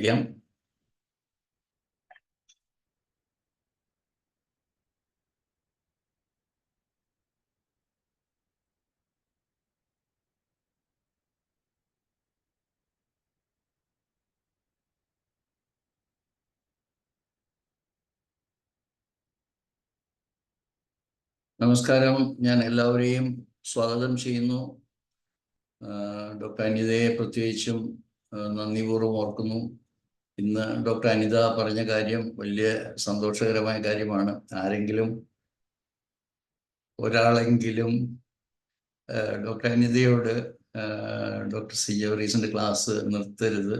ചെയ്യാം. നമസ്കാരം. ഞാൻ എല്ലാവരെയും സ്വാഗതം ചെയ്യുന്നു. ഡോക്ടർ അനിതയെ പ്രത്യേകിച്ചും നന്ദിപൂർവ്വം ഓർക്കുന്നു. ഇന്ന് ഡോക്ടർ അനിത പറഞ്ഞ കാര്യം വലിയ സന്തോഷകരമായ കാര്യമാണ്. ആരെങ്കിലും ഒരാളെങ്കിലും ഡോക്ടർ അനിതയോട് ഡോക്ടർ സി ജെവറീസിന്റെ ക്ലാസ് നിർത്തരുത്,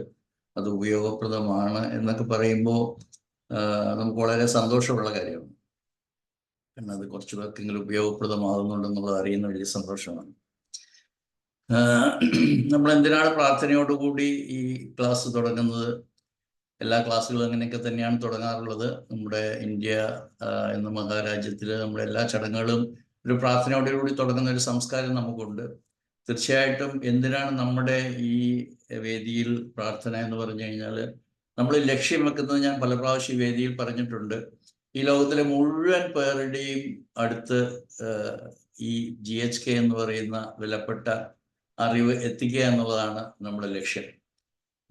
അത് ഉപയോഗപ്രദമാണ് എന്നൊക്കെ പറയുമ്പോൾ നമുക്ക് വളരെ സന്തോഷമുള്ള കാര്യമാണ്. കാരണം അത് കുറച്ചു പേർക്കെങ്കിലും ഉപയോഗപ്രദമാകുന്നുണ്ടെന്നുള്ളത് അറിയുന്ന വലിയ സന്തോഷമാണ്. നമ്മൾ എന്തിനാണ് പ്രാർത്ഥനയോടുകൂടി ഈ ക്ലാസ് തുടങ്ങുന്നത്? എല്ലാ ക്ലാസ്സുകളും അങ്ങനെയൊക്കെ തന്നെയാണ് തുടങ്ങാറുള്ളത്. നമ്മുടെ ഇന്ത്യ എന്ന മഹാരാജ്യത്തിൽ നമ്മുടെ എല്ലാ ചടങ്ങുകളും ഒരു പ്രാർത്ഥനയോടുകൂടി തുടങ്ങുന്ന ഒരു സംസ്കാരം നമുക്കുണ്ട്. തീർച്ചയായിട്ടും എന്തിനാണ് നമ്മുടെ ഈ വേദിയിൽ പ്രാർത്ഥന എന്ന് പറഞ്ഞു കഴിഞ്ഞാൽ, നമ്മൾ ലക്ഷ്യം വെക്കുന്നത് ഞാൻ പല പ്രാവശ്യം ഈ വേദിയിൽ പറഞ്ഞിട്ടുണ്ട്, ഈ ലോകത്തിലെ മുഴുവൻ പേരുടെയും അടുത്ത് ഈ GHK എന്ന് പറയുന്ന വിലപ്പെട്ട അറിവ് എത്തിക്കുക എന്നുള്ളതാണ് നമ്മുടെ ലക്ഷ്യം.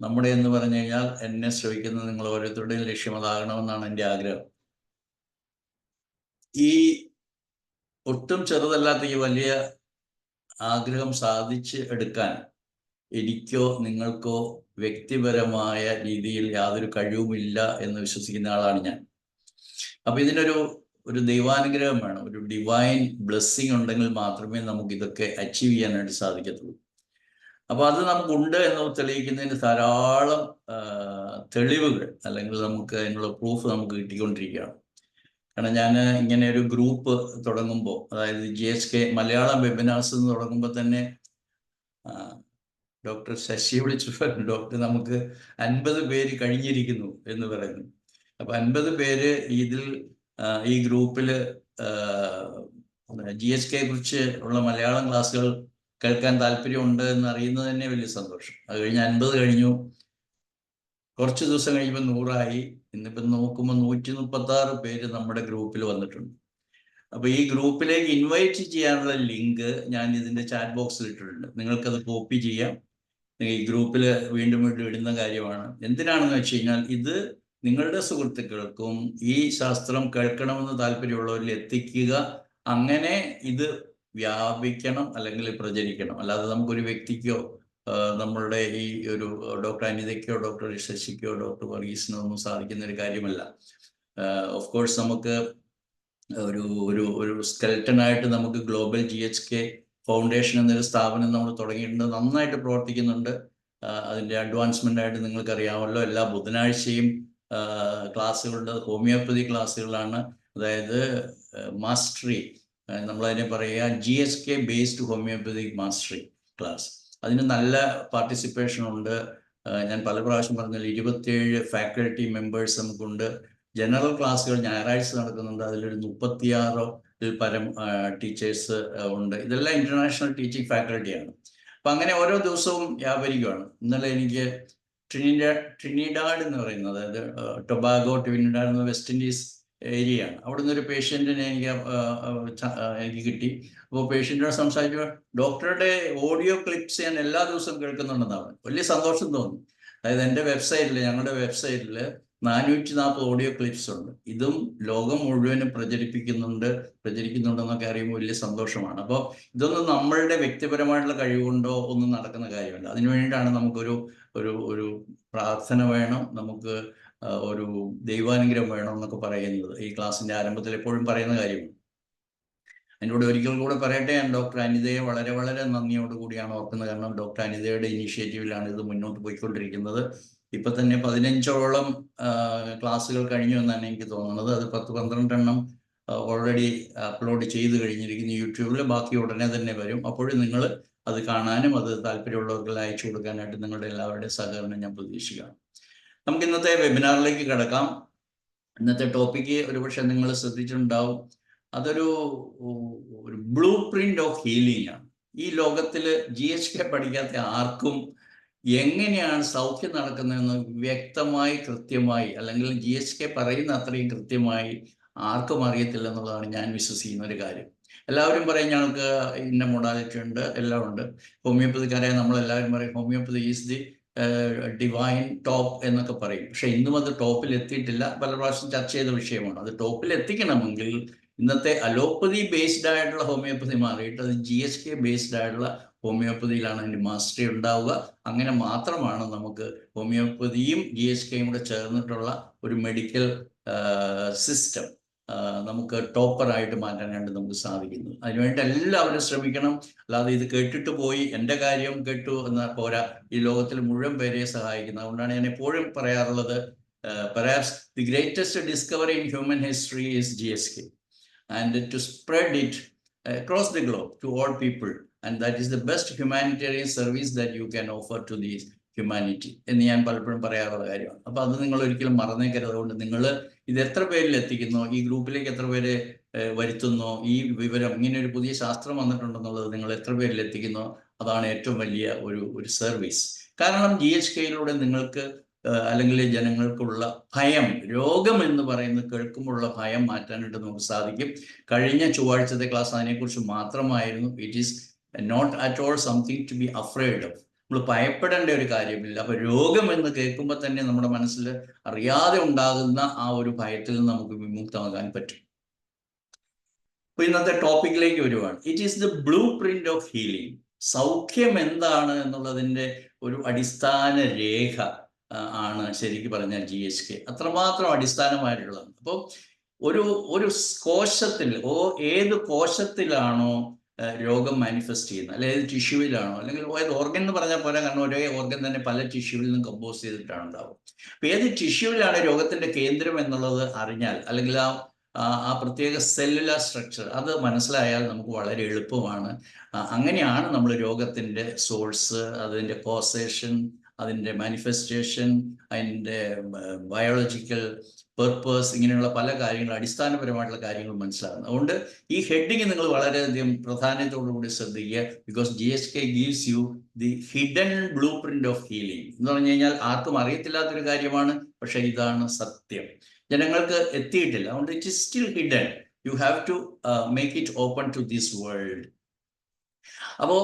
നമ്മുടെ എന്ന് പറഞ്ഞു കഴിഞ്ഞാൽ എന്നെ ശ്രമിക്കുന്ന നിങ്ങൾ ഓരോരുത്തരുടെയും ലക്ഷ്യം അതാകണമെന്നാണ് എൻ്റെ ആഗ്രഹം. ഈ ഒട്ടും ചെറുതല്ലാത്ത ഈ വലിയ ആഗ്രഹം സാധിച്ച് എടുക്കാൻ എനിക്കോ നിങ്ങൾക്കോ വ്യക്തിപരമായ രീതിയിൽ യാതൊരു കഴിവുമില്ല എന്ന് വിശ്വസിക്കുന്ന ആളാണ് ഞാൻ. അപ്പൊ ഇതിനൊരു ദൈവാനുഗ്രഹം വേണം, ഒരു ഡിവൈൻ ബ്ലെസ്സിങ് ഉണ്ടെങ്കിൽ മാത്രമേ നമുക്ക് ഇതൊക്കെ അച്ചീവ് ചെയ്യാനായിട്ട് സാധിക്കത്തുള്ളൂ. അപ്പൊ അത് നമുക്കുണ്ട് എന്ന് തെളിയിക്കുന്നതിന് ധാരാളം തെളിവുകൾ അല്ലെങ്കിൽ നമുക്ക് അതിനുള്ള പ്രൂഫ് നമുക്ക് കിട്ടിക്കൊണ്ടിരിക്കുകയാണ്. കാരണം ഞാൻ ഇങ്ങനെ ഒരു ഗ്രൂപ്പ് തുടങ്ങുമ്പോൾ, അതായത് GHK മലയാളം വെബിനാർസ് എന്ന് തുടങ്ങുമ്പോൾ തന്നെ ഡോക്ടർ ശശി വിളിച്ചു പറഞ്ഞു, ഡോക്ടർ നമുക്ക് 50 പേര് കഴിഞ്ഞിരിക്കുന്നു എന്ന് പറയുന്നു. അപ്പൊ 50 പേര് ഇതിൽ ഈ ഗ്രൂപ്പിൽ GHKയെ കുറിച്ച് ഉള്ള മലയാളം ക്ലാസ്സുകൾ കേൾക്കാൻ താല്പര്യമുണ്ട് എന്ന് അറിയുന്നത് തന്നെ വലിയ സന്തോഷം. അത് കഴിഞ്ഞ് 50 കഴിഞ്ഞു, കുറച്ച് ദിവസം കഴിയുമ്പോൾ 100 ഇന്നിപ്പം നോക്കുമ്പോൾ 136 പേര് നമ്മുടെ ഗ്രൂപ്പിൽ വന്നിട്ടുണ്ട്. അപ്പൊ ഈ ഗ്രൂപ്പിലേക്ക് ഇൻവൈറ്റ് ചെയ്യാനുള്ള ലിങ്ക് ഞാൻ ഇതിന്റെ ചാറ്റ് ബോക്സിൽ ഇട്ടിട്ടുണ്ട്. നിങ്ങൾക്കത് കോപ്പി ചെയ്യാം. ഈ ഗ്രൂപ്പിൽ വീണ്ടും വീണ്ടും ഇടുന്ന കാര്യമാണ്. എന്തിനാണെന്ന് വെച്ച് കഴിഞ്ഞാൽ ഇത് നിങ്ങളുടെ സുഹൃത്തുക്കൾക്കും ഈ ശാസ്ത്രം കേൾക്കണമെന്ന് താല്പര്യമുള്ളവരിൽ എത്തിക്കുക. അങ്ങനെ ഇത് വ്യാപിക്കണം അല്ലെങ്കിൽ പ്രചരിക്കണം. അല്ലാതെ നമുക്കൊരു വ്യക്തിക്കോ നമ്മളുടെ ഈ ഒരു ഡോക്ടർ അനിതയ്ക്കോ ഡോക്ടർ ശശിക്കോ ഡോക്ടർ വർഗീസിനോ ഒന്നും സാധിക്കുന്ന ഒരു കാര്യമല്ല. ഓഫ് കോഴ്സ് നമുക്ക് ഒരു സ്കെൽട്ടനായിട്ട് നമുക്ക് ഗ്ലോബൽ GHK ഫൗണ്ടേഷൻ എന്നൊരു സ്ഥാപനം നമ്മൾ തുടങ്ങിയിട്ടുണ്ട്, നന്നായിട്ട് പ്രവർത്തിക്കുന്നുണ്ട്. അതിൻ്റെ അഡ്വാൻസ്മെൻ്റ് ആയിട്ട് നിങ്ങൾക്കറിയാമല്ലോ, എല്ലാ ബുധനാഴ്ചയും ക്ലാസ്സുകളുണ്ട്. ഹോമിയോപ്പതി ക്ലാസ്സുകളാണ്. അതായത് മാസ്റ്ററി, നമ്മളതിനെ പറയുക GHK based homoeopathic mastery class. അതിന് നല്ല പാർട്ടിസിപ്പേഷൻ ഉണ്ട്. ഞാൻ പല പ്രാവശ്യം പറഞ്ഞാൽ 27 ഫാക്കൽറ്റി മെമ്പേഴ്സ് നമുക്കുണ്ട്. ജനറൽ ക്ലാസ്സുകൾ ഞായറാഴ്ച നടക്കുന്നുണ്ട്. അതിലൊരു 36 പരം ടീച്ചേഴ്സ് ഉണ്ട്. ഇതെല്ലാം ഇന്റർനാഷണൽ ടീച്ചിങ് ഫാക്കൽറ്റിയാണ്. അപ്പം അങ്ങനെ ഓരോ ദിവസവും വ്യാപരിക്കുകയാണ്. ഇന്നലെ എനിക്ക് ട്രിനിഡാഡ് എന്ന് പറയുന്നത്, അതായത് ടൊബാഗോ, ട്രിനിഡാഡ് എന്ന വെസ്റ്റ് ഇൻഡീസ് ഏരിയയാണ്. അവിടെ നിന്നൊരു പേഷ്യൻറ്റിനെ എനിക്ക് കിട്ടി. അപ്പോൾ പേഷ്യൻറ്റിനോട് സംസാരിച്ചു, ഡോക്ടറുടെ ഓഡിയോ ക്ലിപ്സ് ഞാൻ എല്ലാ ദിവസവും കേൾക്കുന്നുണ്ടെന്നാണ്. വലിയ സന്തോഷം തോന്നി. അതായത് എൻ്റെ വെബ്സൈറ്റിൽ, ഞങ്ങളുടെ വെബ്സൈറ്റിൽ 440 ഓഡിയോ ക്ലിപ്സ് ഉണ്ട്. ഇതും ലോകം മുഴുവനും പ്രചരിക്കുന്നുണ്ടെന്നൊക്കെ അറിയുമ്പോൾ വലിയ സന്തോഷമാണ്. അപ്പോൾ ഇതൊന്നും നമ്മളുടെ വ്യക്തിപരമായിട്ടുള്ള കഴിവുകൊണ്ടോ ഒന്നും നടക്കുന്ന കാര്യമല്ല. അതിനുവേണ്ടിയിട്ടാണ് നമുക്കൊരു ഒരു പ്രാർത്ഥന വേണം, നമുക്ക് ഒരു ദൈവാനുഗ്രഹം വേണം എന്നൊക്കെ പറയുന്നത് ഈ ക്ലാസ്സിൻ്റെ ആരംഭത്തിൽ എപ്പോഴും പറയുന്ന കാര്യമാണ്. അതിനോട് ഒരിക്കൽ കൂടെ പറയട്ടെ, ഞാൻ ഡോക്ടർ അനിതയെ വളരെ വളരെ നന്ദിയോടുകൂടിയാണ് ഓർക്കുന്നത്. കാരണം ഡോക്ടർ അനിതയുടെ ഇനീഷ്യേറ്റീവിലാണ് ഇത് മുന്നോട്ട് പോയിക്കൊണ്ടിരിക്കുന്നത്. ഇപ്പം തന്നെ 15ഓളം ക്ലാസ്സുകൾ കഴിഞ്ഞു എന്നാണ് എനിക്ക് തോന്നുന്നത്. അത് 10-12 എണ്ണം ഓൾറെഡി അപ്ലോഡ് ചെയ്ത് കഴിഞ്ഞിരിക്കുന്നു യൂട്യൂബിൽ. ബാക്കി ഉടനെ തന്നെ വരും. അപ്പോഴും നിങ്ങൾ അത് കാണാനും അത് താല്പര്യമുള്ളവർക്ക് അയച്ചു കൊടുക്കാനായിട്ട് നിങ്ങളുടെ എല്ലാവരുടെയും സഹകരണം ഞാൻ പ്രതീക്ഷിക്കുകയാണ്. നമുക്ക് ഇന്നത്തെ വെബിനാറിലേക്ക് കിടക്കാം. ഇന്നത്തെ ടോപ്പിക്ക് ഒരുപക്ഷെ നിങ്ങൾ ശ്രദ്ധിച്ചിട്ടുണ്ടാവും. അതൊരു ബ്ലൂ പ്രിന്റ് ഓഫ് ഹീലിംഗ് ആണ്. ഈ ലോകത്തിൽ GHK പഠിക്കാത്ത ആർക്കും എങ്ങനെയാണ് സൗഖ്യം നടക്കുന്നതെന്ന് വ്യക്തമായി കൃത്യമായി അല്ലെങ്കിൽ GSK പറയുന്ന അത്രയും കൃത്യമായി ആർക്കും അറിയത്തില്ല എന്നുള്ളതാണ് ഞാൻ വിശ്വസിക്കുന്ന ഒരു കാര്യം. എല്ലാവരും പറയും ഞങ്ങൾക്ക് ഇന്ന മൊഡാലിറ്റി ഉണ്ട്, എല്ലാം ഉണ്ട്. ഹോമിയോപ്പതിക്കാരെ നമ്മളെല്ലാവരും പറയും homeopathy is the divine top എന്നൊക്കെ പറയും. പക്ഷെ ഇന്നും അത് ടോപ്പിൽ എത്തിയിട്ടില്ല. പല പ്രാവശ്യം ചർച്ച ചെയ്ത വിഷയമാണ്. അത് ടോപ്പിൽ എത്തിക്കണമെങ്കിൽ ഇന്നത്തെ അലോപ്പതി ബേസ്ഡ് ആയിട്ടുള്ള ഹോമിയോപ്പതി മാറിയിട്ട് അത് GSK ബേസ്ഡ് ആയിട്ടുള്ള ഹോമിയോപ്പതിയിലാണ് അതിൻ്റെ മാസ്റ്ററി ഉണ്ടാവുക. അങ്ങനെ മാത്രമാണ് നമുക്ക് ഹോമിയോപ്പതിയും GSKയും കൂടെ ചേർന്നിട്ടുള്ള ഒരു മെഡിക്കൽ സിസ്റ്റം നമുക്ക് ടോപ്പറായിട്ട് മാറ്റാനായിട്ട് നമുക്ക് സാധിക്കുന്നു. അതിനുവേണ്ടി എല്ലാവരും ശ്രമിക്കണം. അല്ലാതെ ഇത് കേട്ടിട്ട് പോയി എൻ്റെ കാര്യം കേട്ടു എന്ന പോരാ, ഈ ലോകത്തിൽ മുഴുവൻ പേരെ സഹായിക്കുന്നത്. അതുകൊണ്ടാണ് ഞാൻ എപ്പോഴും പറയാറുള്ളത്, perhaps the greatest discovery in human history is GSK, and to spread it across the globe to all people, and that is the best humanitarian service that you can offer to the humanity എന്ന് ഞാൻ പലപ്പോഴും പറയാറുള്ള കാര്യമാണ്. അപ്പോൾ അത് നിങ്ങൾ ഒരിക്കലും മറന്നേക്കരുത്. അതുകൊണ്ട് നിങ്ങൾ ഇത് എത്ര പേരിൽ എത്തിക്കുന്നോ, ഈ ഗ്രൂപ്പിലേക്ക് എത്ര പേര് വരുത്തുന്നോ, ഈ വിവരം ഇങ്ങനെ ഒരു പുതിയ ശാസ്ത്രം വന്നിട്ടുണ്ടെന്നുള്ളത് നിങ്ങൾ എത്ര പേരിൽ എത്തിക്കുന്നോ, അതാണ് ഏറ്റവും വലിയ ഒരു സർവീസ്. കാരണം GSKയിലൂടെ നിങ്ങൾക്ക് അല്ലെങ്കിൽ ജനങ്ങൾക്കുള്ള ഭയം, രോഗം എന്ന് പറയുന്നത് കേൾക്കുമ്പോഴുള്ള ഭയം മാറ്റാനായിട്ട് നമുക്ക് സാധിക്കും. കഴിഞ്ഞ ചൊവ്വാഴ്ചത്തെ ക്ലാസ് അതിനെക്കുറിച്ച് മാത്രമായിരുന്നു. It is not at all something to be afraid of. നമ്മൾ ഭയപ്പെടേണ്ട ഒരു കാര്യമില്ല. അപ്പൊ രോഗം എന്ന് കേൾക്കുമ്പോൾ തന്നെ നമ്മുടെ മനസ്സിൽ അറിയാതെ ഉണ്ടാകുന്ന ആ ഒരു ഭയത്തിൽ നിന്ന് നമുക്ക് വിമുക്തമാകാൻ പറ്റും. അപ്പൊ ഇന്നത്തെ ടോപ്പിക്കിലേക്ക് വരുവാണ്. It is the blue print of healing. സൗഖ്യം എന്താണ് എന്നുള്ളതിൻ്റെ ഒരു അടിസ്ഥാന രേഖ ആണ് ശരിക്കും പറഞ്ഞാൽ GSK. അത്രമാത്രം അടിസ്ഥാനമായിട്ടുള്ളതാണ്. അപ്പോൾ ഒരു കോശത്തിൽ ഏത് കോശത്തിലാണോ രോഗം മാനിഫെസ്റ്റ് ചെയ്യുന്നത്, അല്ലെങ്കിൽ ഏത് ടിഷ്യൂവിലാണോ, അല്ലെങ്കിൽ ഏത് ഓർഗൻ എന്ന് പറഞ്ഞാൽ പോലെ, കാരണം ഒരേ ഓർഗൻ തന്നെ പല ടിഷ്യൂവിൽ നിന്നും കമ്പോസ് ചെയ്തിട്ടാണ് ഉണ്ടാവും. അപ്പൊ ഏത് ടിഷ്യൂവിലാണ് രോഗത്തിന്റെ കേന്ദ്രം എന്നുള്ളത് അറിഞ്ഞാൽ, അല്ലെങ്കിൽ ആ പ്രത്യേക സെല്ലുലാർ സ്ട്രക്ചർ അത് മനസ്സിലായാൽ നമുക്ക് വളരെ എളുപ്പമാണ്. അങ്ങനെയാണ് നമ്മൾ രോഗത്തിന്റെ സോഴ്സ്, അതിന്റെ കോസേഷൻ, അതിൻ്റെ മാനിഫെസ്റ്റേഷൻ, അതിൻ്റെ ബയോളജിക്കൽ പെർപ്പസ്, ഇങ്ങനെയുള്ള പല കാര്യങ്ങളും, അടിസ്ഥാനപരമായിട്ടുള്ള കാര്യങ്ങൾ മനസ്സിലാകുന്നത്. അതുകൊണ്ട് ഈ ഹെഡിങ് നിങ്ങൾ വളരെയധികം പ്രാധാന്യത്തോടുകൂടി ശ്രദ്ധിക്കുക. Because GSK gives you the hidden blue print of healing എന്ന് പറഞ്ഞു കഴിഞ്ഞാൽ ആർക്കും അറിയത്തില്ലാത്തൊരു കാര്യമാണ്. പക്ഷെ ഇതാണ് സത്യം, ജനങ്ങൾക്ക് എത്തിയിട്ടില്ല. അതുകൊണ്ട് it is still hidden. You have to make it open to this world. അപ്പോൾ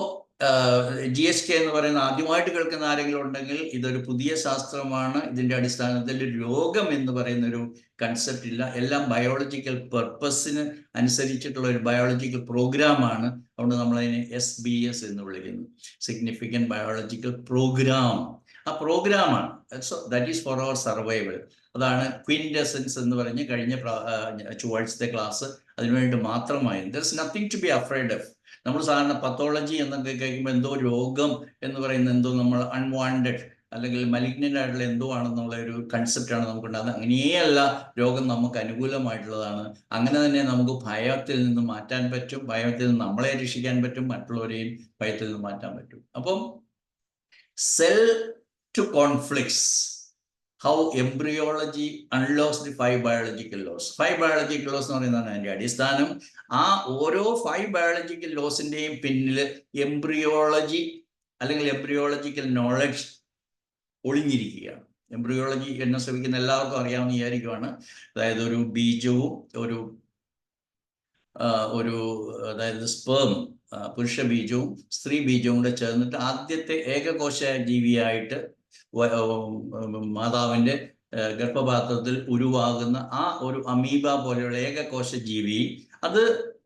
GSK എന്ന് പറയുന്ന ആദ്യമായിട്ട് കേൾക്കുന്ന ആരെങ്കിലും ഉണ്ടെങ്കിൽ ഇതൊരു പുതിയ ശാസ്ത്രമാണ്. ഇതിൻ്റെ അടിസ്ഥാനത്തിൽ രോഗം എന്ന് പറയുന്ന ഒരു കൺസെപ്റ്റ് ഇല്ല. എല്ലാം ബയോളജിക്കൽ പെർപ്പസിന് അനുസരിച്ചിട്ടുള്ള ഒരു ബയോളജിക്കൽ പ്രോഗ്രാമാണ്. അതുകൊണ്ട് നമ്മളതിനെ SBS എന്ന് വിളിക്കുന്നു, സിഗ്നിഫിക്കൻറ്റ് ബയോളജിക്കൽ പ്രോഗ്രാം. ആ പ്രോഗ്രാമാണ്. That is for our survival. അതാണ് ക്വിൻറ്റസെൻസ് എന്ന് പറഞ്ഞ് കഴിഞ്ഞ ചൊവ്വാഴ്ചത്തെ ക്ലാസ് അതിനുവേണ്ടി മാത്രമായിരുന്നു. There is nothing to be afraid of. നമ്മൾ സാധാരണ പത്തോളജി എന്നൊക്കെ കേൾക്കുമ്പോൾ എന്തോ രോഗം എന്ന് പറയുന്നത് എന്തോ നമ്മൾ അൺവാണ്ടഡ് അല്ലെങ്കിൽ മലിഗ്നൻ്റ് ആയിട്ടുള്ള എന്തോ ആണെന്നുള്ള ഒരു കൺസെപ്റ്റാണ് നമുക്കുണ്ടാകുന്നത്. അങ്ങനെയല്ല, രോഗം നമുക്ക് അനുകൂലമായിട്ടുള്ളതാണ്. അങ്ങനെ തന്നെ നമുക്ക് ഭയത്തിൽ നിന്ന് മാറ്റാൻ പറ്റും. ഭയത്തിൽ നിന്ന് നമ്മളെ രക്ഷിക്കാൻ പറ്റും, മറ്റുള്ളവരെയും ഭയത്തിൽ നിന്ന് മാറ്റാൻ പറ്റും. അപ്പം cell to conflicts, how embryology unlocks the 5 biological laws. 5 biological laws എന്ന് പറയുന്നതാണ് അതിൻ്റെ അടിസ്ഥാനം. ആ ഓരോ 5 ബയോളജിക്കൽ ലോസിൻ്റെയും പിന്നിൽ എംബ്രിയോളജി അല്ലെങ്കിൽ എംബ്രിയോളജിക്കൽ നോളജ് ഒളിഞ്ഞിരിക്കുകയാണ്. എംബ്രിയോളജി എന്നെ ശ്രമിക്കുന്ന എല്ലാവർക്കും അറിയാവുന്ന വിചാരിക്കുവാണ്. അതായത് ഒരു ബീജവും അതായത് സ്പേം, പുരുഷ ബീജവും സ്ത്രീ ബീജവും കൂടെ ചേർന്നിട്ട് ആദ്യത്തെ ഏകകോശ ജീവിയായിട്ട് മാതാവിൻ്റെ ഗർഭപാത്രത്തിൽ ഉരുവാകുന്ന ആ ഒരു അമീബ പോലെയുള്ള ഏകകോശ ജീവി, അത്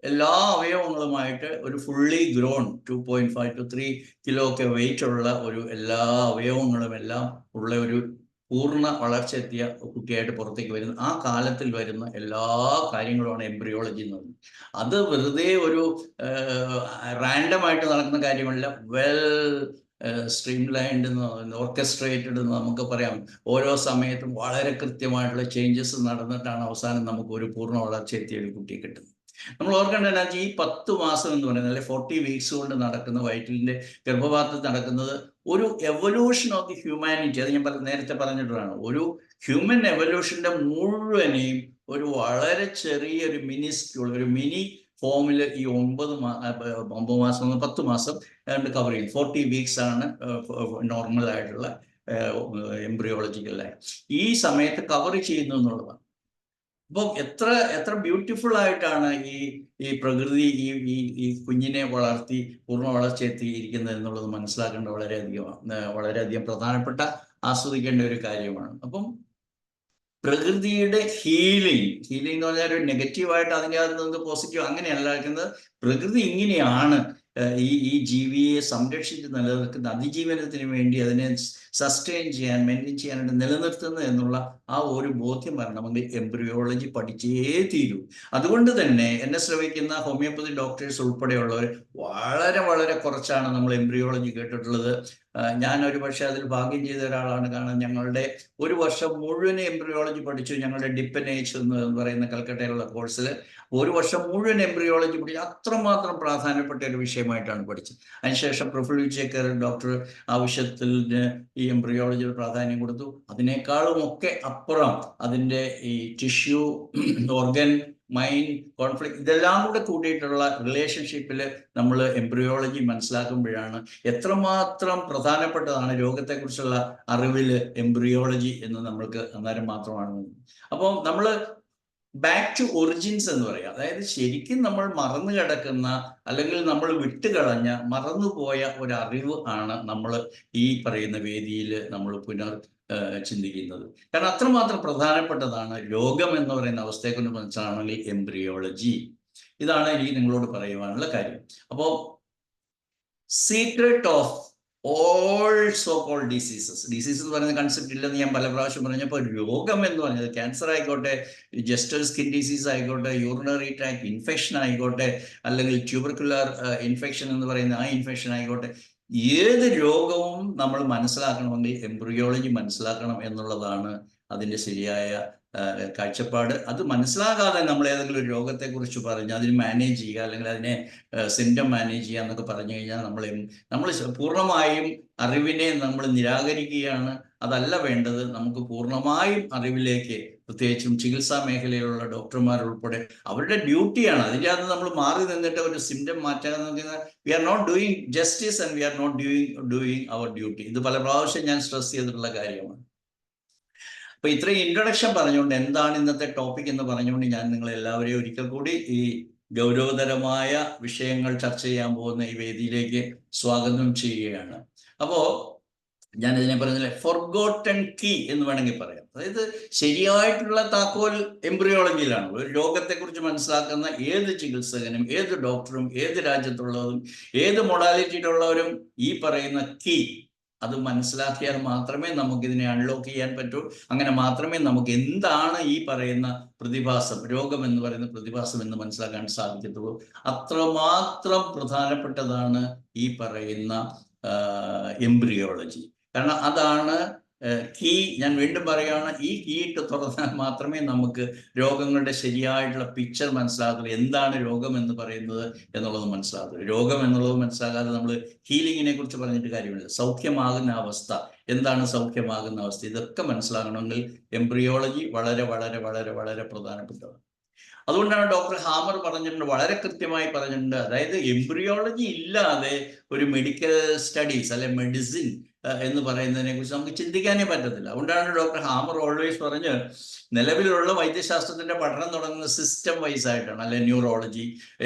എല്ലാ അവയവങ്ങളുമായിട്ട് ഒരു ഫുള്ളി ഗ്രോൺ 2.5 to 3 കിലോ ഒക്കെ വെയിറ്റ് ഉള്ള എല്ലാ അവയവങ്ങളും എല്ലാം ഉള്ള ഒരു പൂർണ്ണ വളർച്ച എത്തിയ കുട്ടിയായിട്ട് പുറത്തേക്ക് വരുന്ന ആ കാലത്തിൽ വരുന്ന എല്ലാ കാര്യങ്ങളുമാണ് എംബ്രിയോളജി എന്ന് പറയുന്നത്. അത് വെറുതെ ഒരു റാൻഡമായിട്ട് നടക്കുന്ന കാര്യമല്ല. വെൽ സ്ട്രീം ലൈൻഡ് ഓർക്കസ്ട്രേറ്റഡ് എന്ന് നമുക്ക് പറയാം. ഓരോ സമയത്തും വളരെ കൃത്യമായിട്ടുള്ള ചേഞ്ചസ് നടന്നിട്ടാണ് അവസാനം നമുക്ക് ഒരു പൂർണ്ണ വളർച്ച എത്തിയ ഒരു കുട്ടിയെ കിട്ടുന്നത്. നമ്മൾ ഓർക്കേണ്ടത് ഈ 10 മാസം എന്ന് പറയുന്നത്, അല്ലെ 40 വീക്സ് കൊണ്ട് നടക്കുന്ന വയറ്റിലിൻ്റെ ഗർഭപാത്രത്തിൽ നടക്കുന്നത് ഒരു എവല്യൂഷൻ ഓഫ് ദി ഹ്യൂമാനിറ്റി. അത് ഞാൻ നേരത്തെ പറഞ്ഞിട്ടാണ്. ഒരു ഹ്യൂമൻ എവല്യൂഷൻ്റെ മുഴുവനെയും ഒരു വളരെ ചെറിയൊരു മിനിസ്ക്യൂൾ, ഒരു മിനി ഫോമിൽ ഈ 9 മാസം 10 മാസം കവർ ചെയ്യും. 40 വീക്സ് ആണ് നോർമൽ ആയിട്ടുള്ള എംബ്രിയോളജിക്കൽ ലൈഫ്. ഈ സമയത്ത് കവർ ചെയ്യുന്നു എന്നുള്ളതാണ്. അപ്പം എത്ര ബ്യൂട്ടിഫുൾ ആയിട്ടാണ് ഈ പ്രകൃതി ഈ കുഞ്ഞിനെ വളർത്തി പൂർണ്ണ വളർച്ചയെത്തിയിരിക്കുന്നത് എന്നുള്ളത് മനസ്സിലാക്കേണ്ട വളരെയധികം പ്രധാനപ്പെട്ട ആസ്വദിക്കേണ്ട ഒരു കാര്യമാണ്. അപ്പം പ്രകൃതിയുടെ ഹീലിംഗ് എന്ന് പറഞ്ഞാൽ ഒരു നെഗറ്റീവായിട്ട് അതിൻ്റെ അകത്ത് നിന്ന് പോസിറ്റീവ് അങ്ങനെയല്ല. പ്രകൃതി ഇങ്ങനെയാണ് ഈ ജീവിയെ സംരക്ഷിച്ച് നിലനിൽക്കുന്ന അതിജീവനത്തിന് വേണ്ടി അതിനെ സസ്റ്റെയിൻ ചെയ്യാൻ മെയിൻറ്റെയിൻ ചെയ്യാനായിട്ട് നിലനിർത്തുന്നത് എന്നുള്ള ആ ഒരു ബോധ്യം വരണമെങ്കിൽ എംബ്രിയോളജി പഠിച്ചേ തീരൂ. അതുകൊണ്ട് തന്നെ എന്നെ ശ്രമിക്കുന്ന ഹോമിയോപ്പതി ഡോക്ടേഴ്സ് ഉൾപ്പെടെയുള്ളവർ വളരെ കുറച്ചാണ് നമ്മൾ എംബ്രിയോളജി കേട്ടിട്ടുള്ളത്. ഞാൻ ഒരു പക്ഷേ അതിൽ ഭാഗ്യം ചെയ്ത ഒരാളാണ്. കാരണം ഞങ്ങളുടെ ഒരു വർഷം മുഴുവൻ എംബ്രിയോളജി പഠിച്ചു. ഞങ്ങളുടെ ഡിപ്പനേജ് എന്ന് പറയുന്ന കൽക്കട്ടയിലുള്ള കോഴ്സിൽ ഒരു വർഷം മുഴുവൻ എംബ്രിയോളജി പഠിച്ചു. അത്രമാത്രം പ്രാധാന്യപ്പെട്ട ഒരു വിഷയമായിട്ടാണ് പഠിച്ചത്. അതിനുശേഷം പ്രൊഫുൽ വിജേക്കർ ഡോക്ടർ ആവശ്യത്തിന് ഈ എംബ്രിയോളജിയുടെ പ്രാധാന്യം കൊടുത്തു. അതിനേക്കാളും ഒക്കെ അപ്പുറം അതിൻ്റെ ഈ ടിഷ്യൂ, ഓർഗൻ, മൈൻഡ്, കോൺഫ്ലിക്റ്റ് ഇതെല്ലാം കൂടെ കൂട്ടിയിട്ടുള്ള റിലേഷൻഷിപ്പിൽ നമ്മൾ എംബ്രിയോളജി മനസ്സിലാക്കുമ്പോഴാണ് എത്രമാത്രം പ്രധാനപ്പെട്ടതാണ് രോഗത്തെക്കുറിച്ചുള്ള അറിവിൽ എംബ്രിയോളജി എന്ന് നമ്മൾക്ക് അന്നേരം മാത്രമാണ്. അപ്പോൾ നമ്മൾ ബാക്ക് ടു ഒറിജിൻസ് എന്ന് പറയാം. അതായത് ശരിക്കും നമ്മൾ മറന്നു കിടക്കുന്ന അല്ലെങ്കിൽ നമ്മൾ വിട്ടുകളഞ്ഞ മറന്നുപോയ ഒരു അറിവ് ആണ് നമ്മൾ ഈ പറയുന്ന വേദിയിൽ നമ്മൾ ചിന്തിക്കുന്നത്. കാരണം അത്രമാത്രം പ്രധാനപ്പെട്ടതാണ് രോഗം എന്ന് പറയുന്ന അവസ്ഥയെക്കൊണ്ട് മനസ്സിലാണെങ്കിൽ എംബ്രിയോളജി. ഇതാണ് എനിക്ക് നിങ്ങളോട് പറയുവാനുള്ള കാര്യം. അപ്പോൾ secret of all so called diseases എന്ന് പറയുന്ന കൺസെപ്റ്റ് ഇല്ലെന്ന് ഞാൻ പല പ്രാവശ്യം പറഞ്ഞപ്പോൾ രോഗം എന്ന് പറഞ്ഞത് ക്യാൻസർ ആയിക്കോട്ടെ, ജസ്റ്റൽ സ്കിൻ ഡിസീസ് ആയിക്കോട്ടെ, യൂറിനറി ട്രാക്ട് ഇൻഫെക്ഷൻ ആയിക്കോട്ടെ, അല്ലെങ്കിൽ ട്യൂബർക്കുലർ ഇൻഫെക്ഷൻ എന്ന് പറയുന്ന ആ ഇൻഫെക്ഷൻ ആയിക്കോട്ടെ, ഏത് രോഗവും നമ്മൾ മനസ്സിലാക്കണമെങ്കിൽ എംബ്രിയോളജി മനസ്സിലാക്കണം എന്നുള്ളതാണ് അതിൻ്റെ ശരിയായ കാഴ്ചപ്പാട്. അത് മനസ്സിലാകാതെ നമ്മൾ ഏതെങ്കിലും ഒരു രോഗത്തെക്കുറിച്ച് പറഞ്ഞ് അതിന് മാനേജ് ചെയ്യുക അല്ലെങ്കിൽ അതിനെ സിംറ്റം മാനേജ് ചെയ്യുക എന്നൊക്കെ പറഞ്ഞു കഴിഞ്ഞാൽ നമ്മൾ പൂർണ്ണമായും അറിവിനെ നമ്മൾ നിരാകരിക്കുകയാണ്. അതല്ല വേണ്ടത്. നമുക്ക് പൂർണ്ണമായും അറിവിലേക്ക്, പ്രത്യേകിച്ചും ചികിത്സാ മേഖലയിലുള്ള ഡോക്ടർമാർ ഉൾപ്പെടെ അവരുടെ ഡ്യൂട്ടിയാണ്. അതിൻ്റെ അകത്ത് നമ്മൾ മാറി നിന്നിട്ട് ഒരു സിംറ്റം മാറ്റാൻ നോക്കുന്നത് we are not doing justice and we are not doing our duty. ഇത് പല പ്രാവശ്യം ഞാൻ സ്ട്രെസ് ചെയ്തിട്ടുള്ള കാര്യമാണ്. അപ്പൊ ഇത്രയും ഇൻട്രൊഡക്ഷൻ പറഞ്ഞുകൊണ്ട് എന്താണ് ഇന്നത്തെ ടോപ്പിക് എന്ന് പറഞ്ഞുകൊണ്ട് ഞാൻ നിങ്ങളെല്ലാവരെയും ഒരിക്കൽ കൂടി ഈ ഗൗരവതരമായ വിഷയങ്ങൾ ചർച്ച ചെയ്യാൻ പോകുന്ന ഈ വേദിയിലേക്ക് സ്വാഗതം ചെയ്യുകയാണ്. അപ്പോൾ ഞാൻ ഇതിനെ പറഞ്ഞില്ലേ, ഫോർഗോട്ടൺ കീ എന്ന് വേണമെങ്കിൽ പറയാം. അതായത് ശരിയായിട്ടുള്ള താക്കോൽ എംബ്രിയോളജിയിലാണ്. ഒരു രോഗത്തെക്കുറിച്ച് മനസ്സിലാക്കുന്ന ഏത് ചികിത്സകനും, ഏത് ഡോക്ടറും, ഏത് രാജ്യത്തുള്ളവരും, ഏത് മൊഡാലിറ്റിയിലുള്ളവരും ഈ പറയുന്ന കീ അത് മനസ്സിലാക്കിയാൽ മാത്രമേ നമുക്കിതിനെ അൺലോക്ക് ചെയ്യാൻ പറ്റൂ. അങ്ങനെ മാത്രമേ നമുക്ക് എന്താണ് ഈ പറയുന്ന പ്രതിഭാസം, രോഗം എന്ന് പറയുന്ന പ്രതിഭാസം എന്ന് മനസ്സിലാക്കാൻ സാധിക്കത്തുള്ളൂ. അത്രമാത്രം പ്രധാനപ്പെട്ടതാണ് ഈ പറയുന്ന എംബ്രിയോളജി. കാരണം അതാണ് കീ. ഞാൻ വീണ്ടും പറയുകയാണ്, ഈ കീ ഇട്ട് തുറന്നാൽ മാത്രമേ നമുക്ക് രോഗങ്ങളുടെ ശരിയായിട്ടുള്ള പിക്ചർ മനസ്സിലാകത്തുള്ളൂ. എന്താണ് രോഗം എന്ന് പറയുന്നത് എന്നുള്ളത് മനസ്സിലാകത്തുള്ളൂ. രോഗം എന്നുള്ളത് മനസ്സിലാകാതെ നമ്മൾ ഹീലിങ്ങിനെ കുറിച്ച് പറഞ്ഞിട്ട് കാര്യമില്ല. സൗഖ്യമാകുന്ന അവസ്ഥ എന്താണ്, സൗഖ്യമാകുന്ന അവസ്ഥ, ഇതൊക്കെ മനസ്സിലാകണമെങ്കിൽ എംബ്രിയോളജി വളരെ വളരെ വളരെ വളരെ പ്രധാനപ്പെട്ടതാണ്. അതുകൊണ്ടാണ് ഡോക്ടർ ഹാമർ പറഞ്ഞിട്ടുണ്ട്, വളരെ കൃത്യമായി പറഞ്ഞിട്ടുണ്ട്. അതായത് എംബ്രിയോളജി ഇല്ലാതെ ഒരു മെഡിക്കൽ സ്റ്റഡീസ് അല്ലെ മെഡിസിൻ എന്ന് പറയുന്നതിനെ കുറിച്ച് നമുക്ക് ചിന്തിക്കാനേ പറ്റത്തില്ല. അതുകൊണ്ടാണ് ഡോക്ടർ ഹാമർ ഓൾവേസ് പറഞ്ഞ് നിലവിലുള്ള വൈദ്യശാസ്ത്രത്തിന്റെ പഠനം തുടങ്ങുന്നത് സിസ്റ്റം വൈസ് ആയിട്ടാണ്. അല്ലെ ന്യൂറോളജി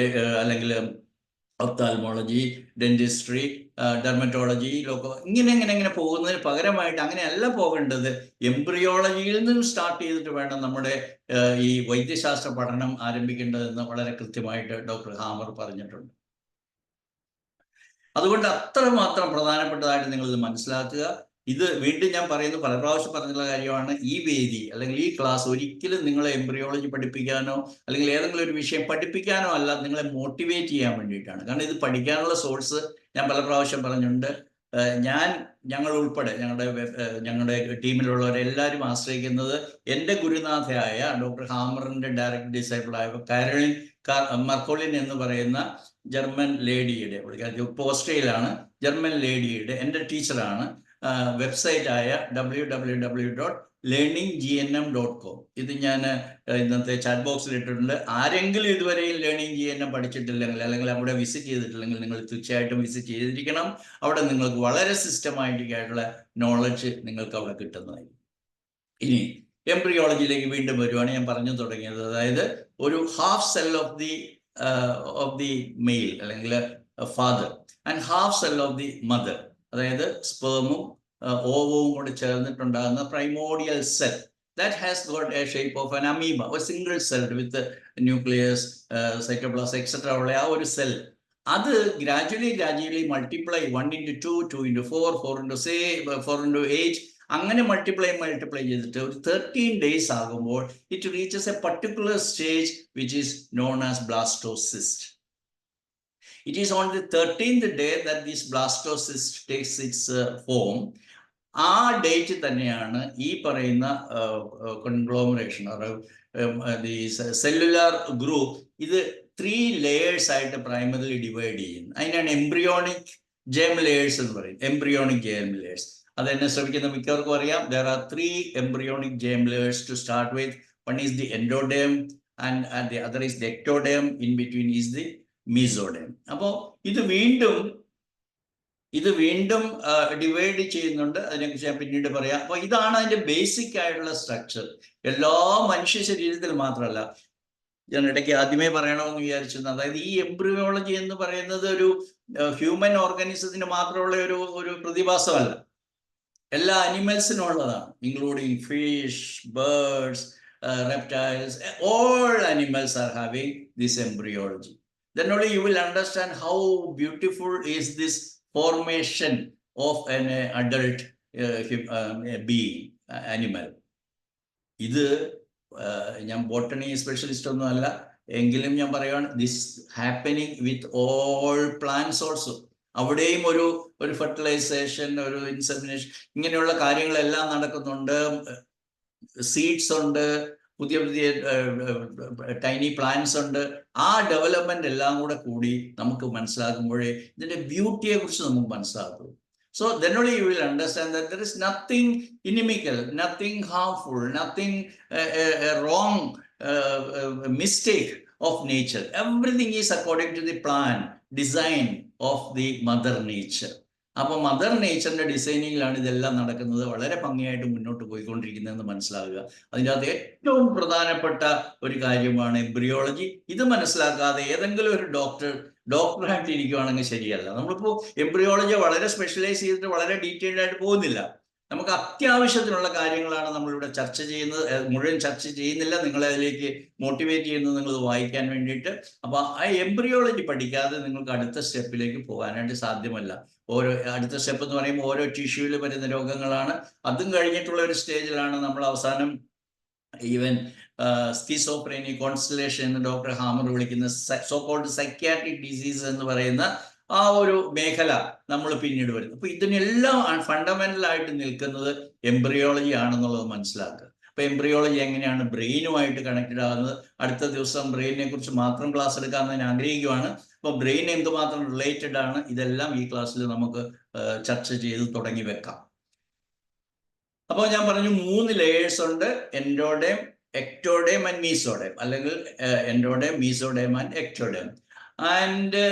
അല്ലെങ്കിൽ ഒപ്താൽമോളജി, ഡെന്റിസ്ട്രി, ഡെർമറ്റോളജി, ഇങ്ങനെ പോകുന്നതിന് പകരമായിട്ട് അങ്ങനെയല്ല പോകേണ്ടത്. എംബ്രിയോളജിയിൽ നിന്നും സ്റ്റാർട്ട് ചെയ്തിട്ട് വേണം നമ്മുടെ ഈ വൈദ്യശാസ്ത്ര പഠനം ആരംഭിക്കേണ്ടതെന്ന് വളരെ കൃത്യമായിട്ട് ഡോക്ടർ ഹാമർ പറഞ്ഞിട്ടുണ്ട്. അതുകൊണ്ട് അത്രമാത്രം പ്രധാനപ്പെട്ടതായിട്ട് നിങ്ങളിത് മനസ്സിലാക്കുക. ഇത് വീണ്ടും ഞാൻ പറയുന്നു, പല പ്രാവശ്യം പറഞ്ഞിട്ടുള്ള കാര്യമാണ്. ഈ വേദി അല്ലെങ്കിൽ ഈ ക്ലാസ് ഒരിക്കലും നിങ്ങളെ എംബ്രിയോളജി പഠിപ്പിക്കാനോ അല്ലെങ്കിൽ ഏതെങ്കിലും ഒരു വിഷയം പഠിപ്പിക്കാനോ അല്ല, നിങ്ങളെ മോട്ടിവേറ്റ് ചെയ്യാൻ വേണ്ടിയിട്ടാണ്. കാരണം ഇത് പഠിക്കാനുള്ള സോഴ്സ് ഞാൻ പല പ്രാവശ്യം പറഞ്ഞിട്ടുണ്ട്. ഞങ്ങൾ ഉൾപ്പെടെ ഞങ്ങളുടെ ടീമിലുള്ളവരെല്ലാവരും ആശ്രയിക്കുന്നത് എൻ്റെ ഗുരുനാഥയായ ഡോക്ടർ ഹാമറിന്റെ ഡയറക്റ്റ് ഡിസൈപ്പിളായ കാരോളിൻ മർക്കോളിൻ എന്ന് പറയുന്ന ജർമ്മൻ ലേഡിയുടെ, ഓസ്ട്രേലിയയിലാണ്, ജർമ്മൻ ലേഡിയുടെ എൻ്റെ ടീച്ചറാണ്. വെബ്സൈറ്റായ www.lawrence learninggnm.com. ഇത് ഞാൻ ഇന്നത്തെ ചാറ്റ് ബോക്സിൽ ഇട്ടിട്ടുണ്ട്. ആരെങ്കിലും ഇതുവരെയും ലേണിംഗ് GNM പഠിച്ചിട്ടില്ലെങ്കിൽ അല്ലെങ്കിൽ അവിടെ വിസിറ്റ് ചെയ്തിട്ടില്ലെങ്കിൽ നിങ്ങൾ തീർച്ചയായിട്ടും വിസിറ്റ് ചെയ്തിരിക്കണം. അവിടെ നിങ്ങൾക്ക് വളരെ സിസ്റ്റമാറ്റിക് ആയിട്ടുള്ള നോളജ് നിങ്ങൾക്ക് അവിടെ കിട്ടുന്നതായിരിക്കും. ഇനി എംബ്രിയോളജിയിലേക്ക് വീണ്ടും വരുവാണ്. ഞാൻ പറഞ്ഞു തുടങ്ങിയത്, അതായത് ഒരു half cell of the male അല്ലെങ്കിൽ father and half cell of the mother, അതായത് സ്പേമും ഓവവും കൂടി ചേർന്നിട്ടുണ്ടാകുന്ന primordial cell that has got a shape of an amoeba, a single cell with the nucleus, cytoplasm, etc. ഉള്ള ആ ഒരു സെൽ അത് gradually multiply 1 into 2, 2 into 4, 4 into 6, 4 into 8 അങ്ങനെ മൾട്ടിപ്ലൈ ചെയ്തിട്ട് ഒരു 13 days ആകുമ്പോൾ it reaches A particular stage which is known as blastocyst. It is on the 13th day that this blastocyst takes its form. ആ date തന്നെയാണ് ഈ പറയുന്ന കൺഗ്ലോമറേഷൻ cellular group ഇത് 3 layers ആയിട്ട് പ്രൈമറിലി ഡിവൈഡ് ചെയ്യുന്നു. അതിനാണ് എംബ്രിയോണിക് ജേം ലേയേഴ്സ് എന്ന് പറയും. എംബ്രിയോണിക് ജേം ലേയേഴ്സ് അതെന്നെ ശ്രമിക്കുന്ന മിക്കവർക്കും അറിയാം. There are 3 embryonic germ layers to start with. One is the endoderm and the other is the ectoderm. In between is the mesoderm. അപ്പോൾ ഇത് വീണ്ടും ഡിവൈഡ് ചെയ്യുന്നുണ്ട്. അതിനെക്കുറിച്ച് ഞാൻ പിന്നീട് പറയാം. അപ്പോൾ ഇതാണ് അതിന്റെ ബേസിക് ആയിട്ടുള്ള സ്ട്രക്ചർ. എല്ലാ മനുഷ്യ ശരീരത്തിൽ മാത്രമല്ല, ഞാൻ ഇടയ്ക്ക് ആദ്യമേ പറയണമെന്ന് വിചാരിച്ചിരുന്നു, അതായത് ഈ എംബ്രിയോളജി എന്ന് പറയുന്നത് ഒരു ഹ്യൂമൻ ഓർഗാനിസത്തിന് മാത്രമുള്ള ഒരു പ്രതിഭാസമല്ല, എല്ലാ അനിമൽസിനും ഉള്ളതാണ്, including fish, birds, reptiles. All animals are having this embryology. Then only you will understand how beautiful is this formation of an adult being, animal. ഇത് ഞാൻ ബോട്ടണി സ്പെഷ്യലിസ്റ്റ് ഒന്നും അല്ല, എങ്കിലും ഞാൻ പറയുകയാണ്, this happening with all plants also. അവിടെയും ഒരു fertilisation, ഒരു ഇൻസെമിനേഷൻ, ഇങ്ങനെയുള്ള കാര്യങ്ങളെല്ലാം നടക്കുന്നുണ്ട്. സീഡ്സ് ഉണ്ട്, പുതിയ ടൈനി പ്ലാന്റ്സ് ഉണ്ട്. ആ ഡെവലപ്മെന്റ് എല്ലാം കൂടി നമുക്ക് മനസ്സിലാക്കുമ്പോഴേ ഇതിന്റെ ബ്യൂട്ടിയെ കുറിച്ച് നമുക്ക് മനസ്സിലാക്കും. So then only you will understand that there is nothing inimical, nothing harmful, nothing wrong, mistake of nature. Everything is according to the plan, design of the mother nature. അപ്പോൾ മദർ നേച്ചറിന്റെ ഡിസൈനിങ്ങിലാണ് ഇതെല്ലാം നടക്കുന്നത്. വളരെ ഭംഗിയായിട്ട് മുന്നോട്ട് പോയിക്കൊണ്ടിരിക്കുന്നതെന്ന് മനസ്സിലാക്കുക. അതിൻ്റെ അകത്ത് ഏറ്റവും പ്രധാനപ്പെട്ട ഒരു കാര്യമാണ് എംബ്രിയോളജി. ഇത് മനസ്സിലാക്കാതെ ഏതെങ്കിലും ഒരു ഡോക്ടറായിട്ട് ഇരിക്കുകയാണെങ്കിൽ ശരിയല്ല. നമ്മളിപ്പോൾ എംബ്രിയോളജി വളരെ സ്പെഷ്യലൈസ് ചെയ്തിട്ട് വളരെ ഡീറ്റെയിൽഡ് ആയിട്ട് പോകുന്നില്ല. നമുക്ക് അത്യാവശ്യത്തിനുള്ള കാര്യങ്ങളാണ് നമ്മളിവിടെ ചർച്ച ചെയ്യുന്നത്. മുഴുവൻ ചർച്ച ചെയ്യുന്നില്ല, നിങ്ങളെ അതിലേക്ക് മോട്ടിവേറ്റ് ചെയ്യുന്നത് നിങ്ങൾ വായിക്കാൻ വേണ്ടിയിട്ട്. അപ്പോൾ ആ എംബ്രിയോളജി പഠിക്കാതെ നിങ്ങൾക്ക് അടുത്ത സ്റ്റെപ്പിലേക്ക് പോകാനായിട്ട് സാധ്യമല്ല. അടുത്ത സ്റ്റെപ്പ് എന്ന് പറയുമ്പോൾ ഓരോ ടിഷ്യൂവിൽ വരുന്ന രോഗങ്ങളാണ്. അതും കഴിഞ്ഞിട്ടുള്ള ഒരു സ്റ്റേജിലാണ് നമ്മൾ അവസാനം ഈവൻ സ്കിസോഫ്രീനിയ, കോൺസ്റ്റലേഷൻ എന്ന് ഡോക്ടർ ഹാമർ വിളിക്കുന്ന സോ കോൾഡ് സൈക്യാട്രിക് ഡിസീസ് എന്ന് പറയുന്ന ആ ഒരു മേഖല നമ്മൾ പിന്നീട് വരുന്നു. അപ്പൊ ഇതിനെല്ലാം ഫണ്ടമെന്റൽ ആയിട്ട് നിൽക്കുന്നത് എംബ്രിയോളജി ആണെന്നുള്ളത് മനസ്സിലാക്കുക. അപ്പൊ എംബ്രിയോളജി എങ്ങനെയാണ് ബ്രെയിനുമായിട്ട് കണക്റ്റഡ് ആകുന്നത്, അടുത്ത ദിവസം ബ്രെയിനിനെ കുറിച്ച് മാത്രം ക്ലാസ് എടുക്കാമെന്ന് ഞാൻ ആഗ്രഹിക്കുകയാണ്. അപ്പൊ ബ്രെയിൻ എന്തുമാത്രം റിലേറ്റഡ് ആണ്, ഇതെല്ലാം ഈ ക്ലാസ്സിൽ നമുക്ക് ചർച്ച ചെയ്ത് തുടങ്ങി വെക്കാം. അപ്പോൾ ഞാൻ പറഞ്ഞു 3 ലേയേഴ്സ് ഉണ്ട്, എൻഡോഡേം, എക്ടോഡേം ആൻഡ് മീസോഡേം, അല്ലെങ്കിൽ endoderm, mesoderm and ectoderm. And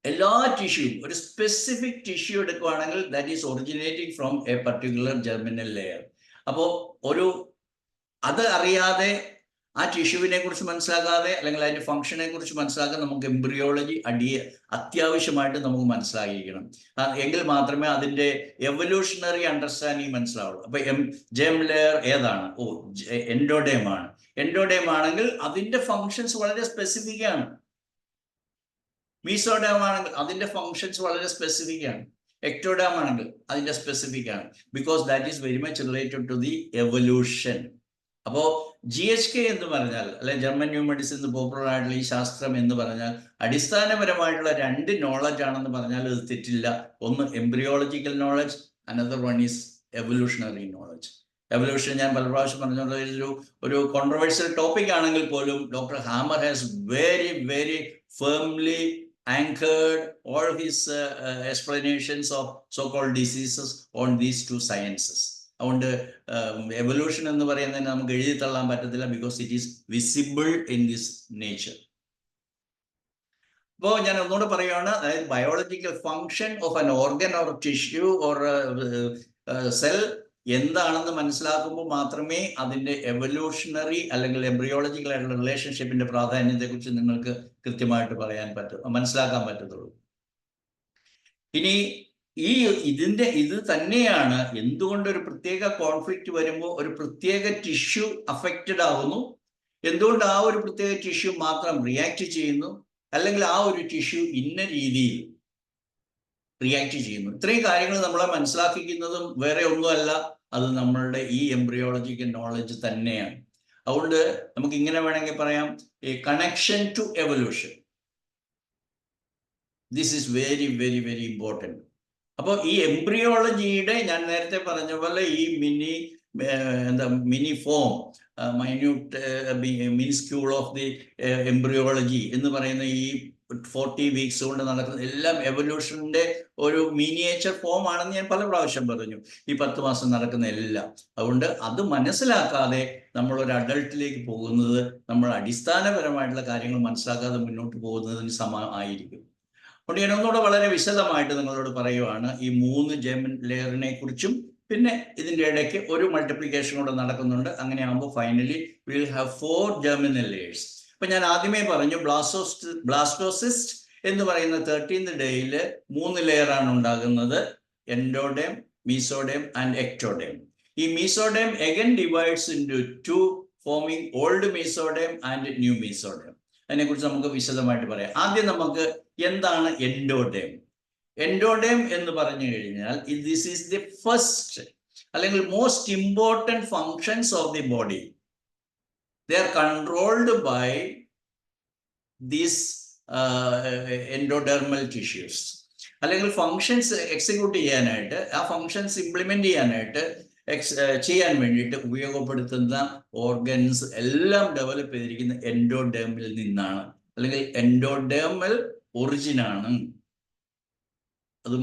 എല്ലാ ടിഷ്യൂവും, ഒരു സ്പെസിഫിക് ടിഷ്യൂ എടുക്കുകയാണെങ്കിൽ that is originating from A particular germinal layer. അപ്പോൾ അത് അറിയാതെ, ആ ടിഷ്യൂവിനെ കുറിച്ച് മനസ്സിലാക്കാതെ, അല്ലെങ്കിൽ അതിന്റെ ഫംഗ്ഷനെ കുറിച്ച് മനസ്സിലാക്കാൻ നമുക്ക് എംബ്രിയോളജി അത്യാവശ്യമായിട്ട് നമുക്ക് മനസ്സിലാക്കിയിരിക്കണം. എങ്കിൽ മാത്രമേ അതിന്റെ എവല്യൂഷണറി അണ്ടർസ്റ്റാൻഡിങ് മനസ്സിലാവുള്ളൂ. അപ്പൊ ജെം ലെയർ ഏതാണ്? എൻഡോഡേം ആണ്. എൻഡോഡേം ആണെങ്കിൽ അതിന്റെ ഫങ്ഷൻസ് വളരെ സ്പെസിഫിക് ആണ്. മീസോഡേം ആണെങ്കിൽ അതിന്റെ ഫങ്ഷൻസ് വളരെ സ്പെസിഫിക് ആണ്. എക്ടോഡേം ആണെങ്കിൽ അതിന്റെ സ്പെസിഫിക് ആണ്. Because that is very much related to the evolution. അപ്പോൾ GHK എന്ന് പറഞ്ഞാൽ, അല്ലെ ജർമ്മൻ ന്യൂ മെഡിസിൻ പോപ്പുലർ ആയിട്ടുള്ള ഈ ശാസ്ത്രം എന്ന് പറഞ്ഞാൽ അടിസ്ഥാനപരമായിട്ടുള്ള 2 നോളജ് ആണെന്ന് പറഞ്ഞാൽ അത് തെറ്റില്ല. ഒന്ന് embryological knowledge, another one is evolutionary knowledge. Evolution ഞാൻ പല പ്രാവശ്യം പറഞ്ഞുള്ള ഒരു കോൺട്രവേഴ്സ്യൽ ടോപ്പിക് ആണെങ്കിൽ പോലും doctor hammer has very very firmly anchored all his explanations of so-called diseases on these 2 sciences. അതുകൊണ്ട് എവല്യൂഷൻ എന്ന് പറയുന്നതിന് നമുക്ക് എഴുതി തള്ളാൻ പറ്റത്തില്ല, because it is visible in this nature. അപ്പോൾ ഞാൻ ഒന്നുകൂടെ പറയുകയാണ്, അതായത് biological function of an organ or tissue or cell എന്താണെന്ന് മനസ്സിലാക്കുമ്പോൾ മാത്രമേ അതിൻ്റെ എവല്യൂഷണറി അല്ലെങ്കിൽ എംബ്രിയോളജിക്കൽ ആയിട്ടുള്ള റിലേഷൻഷിപ്പിന്റെ പ്രാധാന്യത്തെക്കുറിച്ച് നിങ്ങൾക്ക് കൃത്യമായിട്ട് മനസ്സിലാക്കാൻ പറ്റത്തുള്ളൂ. ഇനി ഇത് തന്നെയാണ് എന്തുകൊണ്ട് ഒരു പ്രത്യേക കോൺഫ്ലിക്റ്റ് വരുമ്പോൾ ഒരു പ്രത്യേക ടിഷ്യൂ അഫക്റ്റഡ് ആവുന്നു, എന്തുകൊണ്ട് ആ ഒരു പ്രത്യേക ടിഷ്യൂ മാത്രം റിയാക്ട് ചെയ്യുന്നു, അല്ലെങ്കിൽ ആ ഒരു ടിഷ്യൂ ഇന്ന രീതിയിൽ റിയാക്ട് ചെയ്യുന്നു. ഇത്രയും കാര്യങ്ങൾ നമ്മളെ മനസ്സിലാക്കിക്കുന്നതും വേറെ ഒന്നുമല്ല, അത് നമ്മളുടെ ഈ എംബ്രിയോളജിക്കൽ നോളജ് തന്നെയാണ്. അതുകൊണ്ട് നമുക്ക് ഇങ്ങനെ വേണമെങ്കിൽ പറയാം, a connection to evolution. This is very very very important. അപ്പോൾ ഈ എംബ്രിയോളജിയുടെ ഞാൻ നേരത്തെ പറഞ്ഞ പോലെ ഈ mini form, minute minuscule of the embryology എന്ന് പറയുന്ന ഈ 40 വീക്സ് കൊണ്ട് നടക്കുന്ന എല്ലാം എവല്യൂഷന്റെ ഒരു മിനിയേച്ചർ ഫോം ആണെന്ന് ഞാൻ പല പ്രാവശ്യം പറഞ്ഞു, ഈ 10 മാസം നടക്കുന്ന എല്ലാം. അതുകൊണ്ട് അത് മനസ്സിലാക്കാതെ നമ്മൾ ഒരു അഡൾട്ടിലേക്ക് പോകുന്നത്, നമ്മൾ അടിസ്ഥാനപരമായിട്ടുള്ള കാര്യങ്ങൾ മനസ്സിലാക്കാതെ മുന്നോട്ട് പോകുന്നതിന് സമമായിരിക്കും. അതുകൊണ്ട് ഞാൻ ഒന്നുകൂടെ വളരെ വിശദമായിട്ട് നിങ്ങളോട് പറയുവാണ് ഈ 3 ജെർമിൻ ലെയറിനെ കുറിച്ചും, പിന്നെ ഇതിൻ്റെ ഇടയ്ക്ക് ഒരു മൾട്ടിപ്ലിക്കേഷൻ കൂടെ നടക്കുന്നുണ്ട്. അങ്ങനെ ആകുമ്പോൾ finally will have 4 germinal layers. അപ്പൊ ഞാൻ ആദ്യമേ പറഞ്ഞു ബ്ലാസ്റ്റോസിസ്റ്റ് എന്ന് പറയുന്ന 13th ഡേയിൽ 3 ലെയറാണ് ഉണ്ടാകുന്നത്, എൻഡോഡേം, മീസോഡേം ആൻഡ് എക്ടോഡേം. ഈ mesoderm again divides into 2, forming old mesoderm and new mesoderm. അതിനെക്കുറിച്ച് നമുക്ക് വിശദമായിട്ട് പറയാം. ആദ്യം നമുക്ക് എന്താണ് എൻഡോഡേം. എൻഡോഡേം എന്ന് പറഞ്ഞു കഴിഞ്ഞാൽ ദിസ് ഈസ് ദി ഫസ്റ്റ് അല്ലെങ്കിൽ most important functions of the body. They are controlled by these endodermal tissues. അല്ലെങ്കിൽ ഫങ്ഷൻസ് എക്സിക്യൂട്ട് ചെയ്യാനായിട്ട്, ആ ഫങ്ഷൻസ് ഇംപ്ലിമെന്റ് ചെയ്യാൻ വേണ്ടിയിട്ട് ഉപയോഗപ്പെടുത്തുന്ന ഓർഗൻസ് എല്ലാം ഡെവലപ്പ് ചെയ്തിരിക്കുന്ന എൻഡോഡേമിൽ നിന്നാണ്, അല്ലെങ്കിൽ എൻഡോഡേമൽ ഒറിജിനാണ്. അത്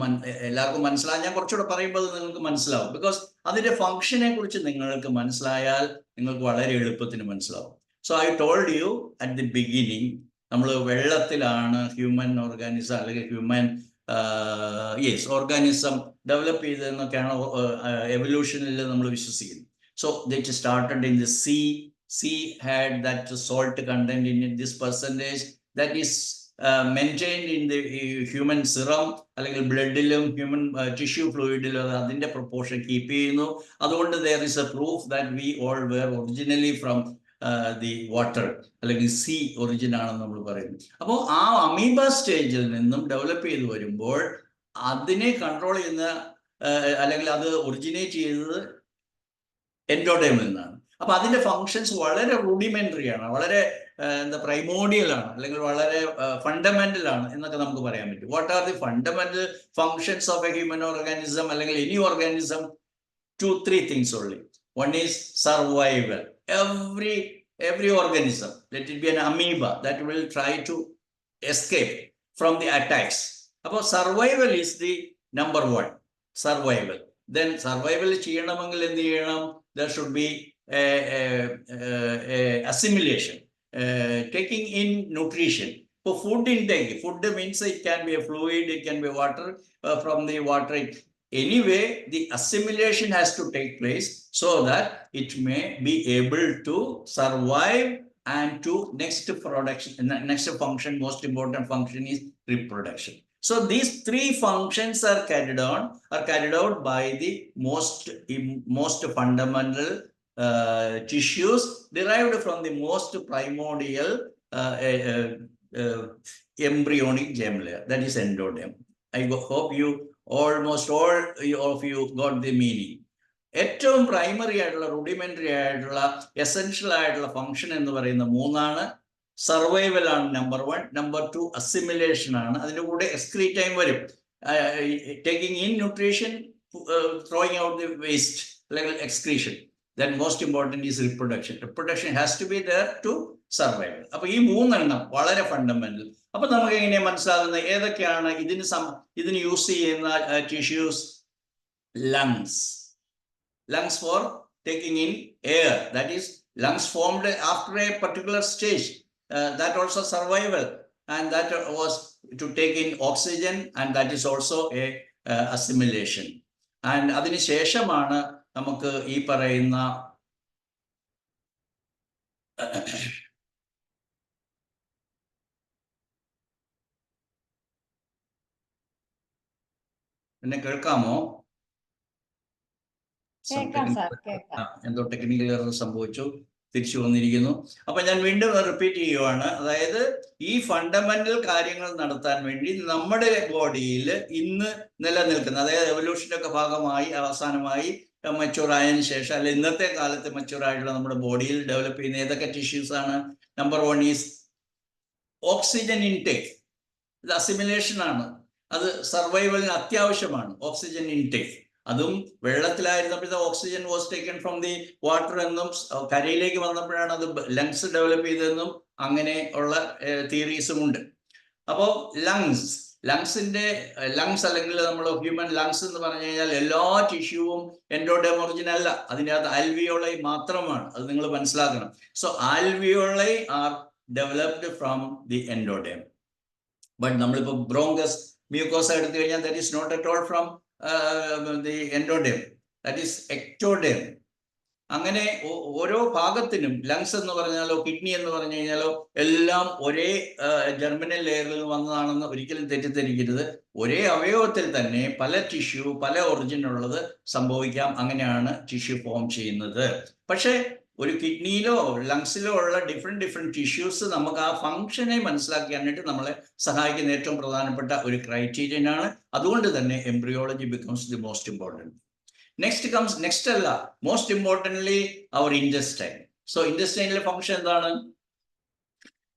എല്ലാവർക്കും മനസ്സിലാവും. ഞാൻ കുറച്ചുകൂടെ പറയുമ്പോൾ അത് നിങ്ങൾക്ക് മനസ്സിലാവും. ബിക്കോസ് അതിന്റെ ഫംഗ്ഷനെ കുറിച്ച് നിങ്ങൾക്ക് മനസ്സിലായാൽ നിങ്ങൾക്ക് വളരെ എളുപ്പത്തിന് മനസ്സിലാവും. So I told you at the beginning, നമ്മൾ വെള്ളത്തിലാണ് ഹ്യൂമൻ ഓർഗാനിസം അല്ലെങ്കിൽ ഹ്യൂമൻ ഓർഗാനിസം ഡെവലപ്പ് ചെയ്തതെന്നൊക്കെയാണ് എവല്യൂഷനിൽ നമ്മൾ വിശ്വസിക്കുന്നത്. So that started in the see had that salt content in this percentage that is maintained in the human serum അല്ലെങ്കിൽ ബ്ലഡിലും human tissue ഫ്ലൂയിഡിലും അതിൻ്റെ proportion keep ചെയ്യുന്നു. അതുകൊണ്ട് there is a proof that we all were originally from the water അല്ലെങ്കിൽ sea origin ആണെന്ന് നമ്മൾ പറയുന്നു. അപ്പോൾ ആ അമീബ സ്റ്റേജിൽ നിന്നും ഡെവലപ്പ് ചെയ്ത് വരുമ്പോൾ അതിനെ കൺട്രോൾ ചെയ്യുന്ന അല്ലെങ്കിൽ അത് ഒറിജിനേറ്റ് ചെയ്തത് എൻഡോഡേമിൽ നിന്നാണ്. അപ്പൊ അതിന്റെ ഫങ്ഷൻസ് വളരെ റൂഡിമെന്ററി ആണ്, വളരെ പ്രൈമോഡിയൽ ആണ്, അല്ലെങ്കിൽ വളരെ ഫണ്ടമെന്റൽ ആണ് എന്നൊക്കെ നമുക്ക് പറയാൻ പറ്റും. What are the fundamental functions of A human organism അല്ലെങ്കിൽ any organism? 2-3 things only. One is survival. Every organism, let it be an amoeba, that will try to escape from the attacks. Appo survival is the number one. Survival. Then survival cheyanamengil endu cheyanam? There should be assimilation, taking in nutrition. For food intake, food means it can be a fluid, it can be water, from the water. Anyway, the assimilation has to take place so that it may be able to survive and to next function, most important function is reproduction. So these 3 functions are carried out by the most fundamental tissues derived from the most primordial embryonic germ layer, that is endoderm. I hope almost all of you got the meaning. ഏറ്റവും primary ആയിട്ടുള്ള rudimentary ആയിട്ടുള്ള essential ആയിട്ടുള്ള function എന്ന് പറയുന്ന 3 ആണ്. Survival ആണ് number 1, number 2 assimilation ആണ്, അതിൻ്റെ കൂടെ എക്സ്ക്രീറ്റ് ടൈം വരും, taking in nutrition, throwing out the waste അല്ലെങ്കിൽ excretion. Then most important is reproduction. Reproduction has to be there to survive. അപ്പോൾ ഈ 3 എണ്ണം വളരെ ഫണ്ടമെന്റൽ. അപ്പൊ നമുക്ക് എങ്ങനെ മനസ്സിലാകുന്നത് ഏതൊക്കെയാണ് ഇതിന് യൂസ് ചെയ്യുന്ന tissues? Lungs. lungs for taking in air. That is, lungs formed after a particular stage. That also survival, and that was to take in oxygen, and that is also a assimilation. And അതിന് ശേഷമാണ് നമുക്ക് ഈ പറയുന്ന എന്നെ കേൾക്കാമോ? എന്തോ technical error സംഭവിച്ചു, തിരിച്ചു വന്നിരിക്കുന്നു. അപ്പൊ ഞാൻ വീണ്ടും റിപ്പീറ്റ് ചെയ്യുവാണ്. അതായത് ഈ ഫണ്ടമെന്റൽ കാര്യങ്ങൾ നടത്താൻ വേണ്ടി നമ്മുടെ ബോഡിയിൽ ഇന്ന് നിലനിൽക്കുന്ന, അതായത് എവല്യൂഷന്റെ ഒക്കെ ഭാഗമായി അവസാനമായി മച്യൂർ ആയതിനു ശേഷം, അല്ലെ ഇന്നത്തെ കാലത്ത് മച്യൂർ ആയിട്ടുള്ള നമ്മുടെ ബോഡിയിൽ ഡെവലപ്പ് ചെയ്യുന്ന ഏതൊക്കെ ടിഷ്യൂസ് ആണ്? Number 1 is oxygen intake. ഇത് അസിമിലേഷൻ ആണ്. അത് സർവൈവലിന് അത്യാവശ്യമാണ്, ഓക്സിജൻ ഇൻടേക്ക്. അതും വെള്ളത്തിലായിരുന്നപ്പോഴത്തെ oxygen was taken from the water എന്നും കരയിലേക്ക് വന്നപ്പോഴാണ് അത് ലങ്സ് ഡെവലപ്പ് ചെയ്തതെന്നും അങ്ങനെ ഉള്ള തിയറീസും ഉണ്ട്. അപ്പോൾ ലങ്സ് അല്ലെങ്കിൽ നമ്മൾ ഹ്യൂമൻ ലങ്സ് എന്ന് പറഞ്ഞു കഴിഞ്ഞാൽ എല്ലാ ടിഷ്യൂവും എൻഡോഡേം ഒറിജിൻ അല്ല, അതിൻ്റെ അകത്ത് ആൽവിയോളൈ മാത്രമാണ്. അത് നിങ്ങൾ മനസ്സിലാക്കണം. So alveoli are developed from the endoderm. But നമ്മളിപ്പോൾ ബ്രോങ്കസ് മ്യൂക്കോസ എടുത്തു കഴിഞ്ഞാൽ that is not at all from the endoderm, that is ectoderm. അങ്ങനെ ഓരോ ഭാഗത്തിനും ലങ്സ് എന്ന് പറഞ്ഞാലോ കിഡ്നി എന്ന് പറഞ്ഞു കഴിഞ്ഞാലോ എല്ലാം ഒരേ ജർമിനൽ ലെയറിൽ വന്നതാണെന്ന് ഒരിക്കലും തെറ്റിദ്ധരിക്കരുത്. ഒരേ അവയവത്തിൽ തന്നെ പല ടിഷ്യൂ, പല ഒറിജിൻ ഉള്ളത് സംഭവിക്കാം. അങ്ങനെയാണ് ടിഷ്യൂ ഫോം ചെയ്യുന്നത്. പക്ഷേ ഒരു കിഡ്നിയിലോ ലങ്സിലോ ഉള്ള ഡിഫറെന്റ് ടിഷ്യൂസ് നമുക്ക് ആ ഫംഗ്ഷനെ മനസ്സിലാക്കിയാനായിട്ട് നമ്മളെ സഹായിക്കുന്ന ഏറ്റവും പ്രധാനപ്പെട്ട ഒരു ക്രൈറ്റീരിയൻ ആണ്. അതുകൊണ്ട് തന്നെ embryology becomes the most important. Next അല്ല, most importantly our intestine. So ഇൻറ്റസ്റ്റൈനിലെ ഫംഗ്ഷൻ എന്താണ്?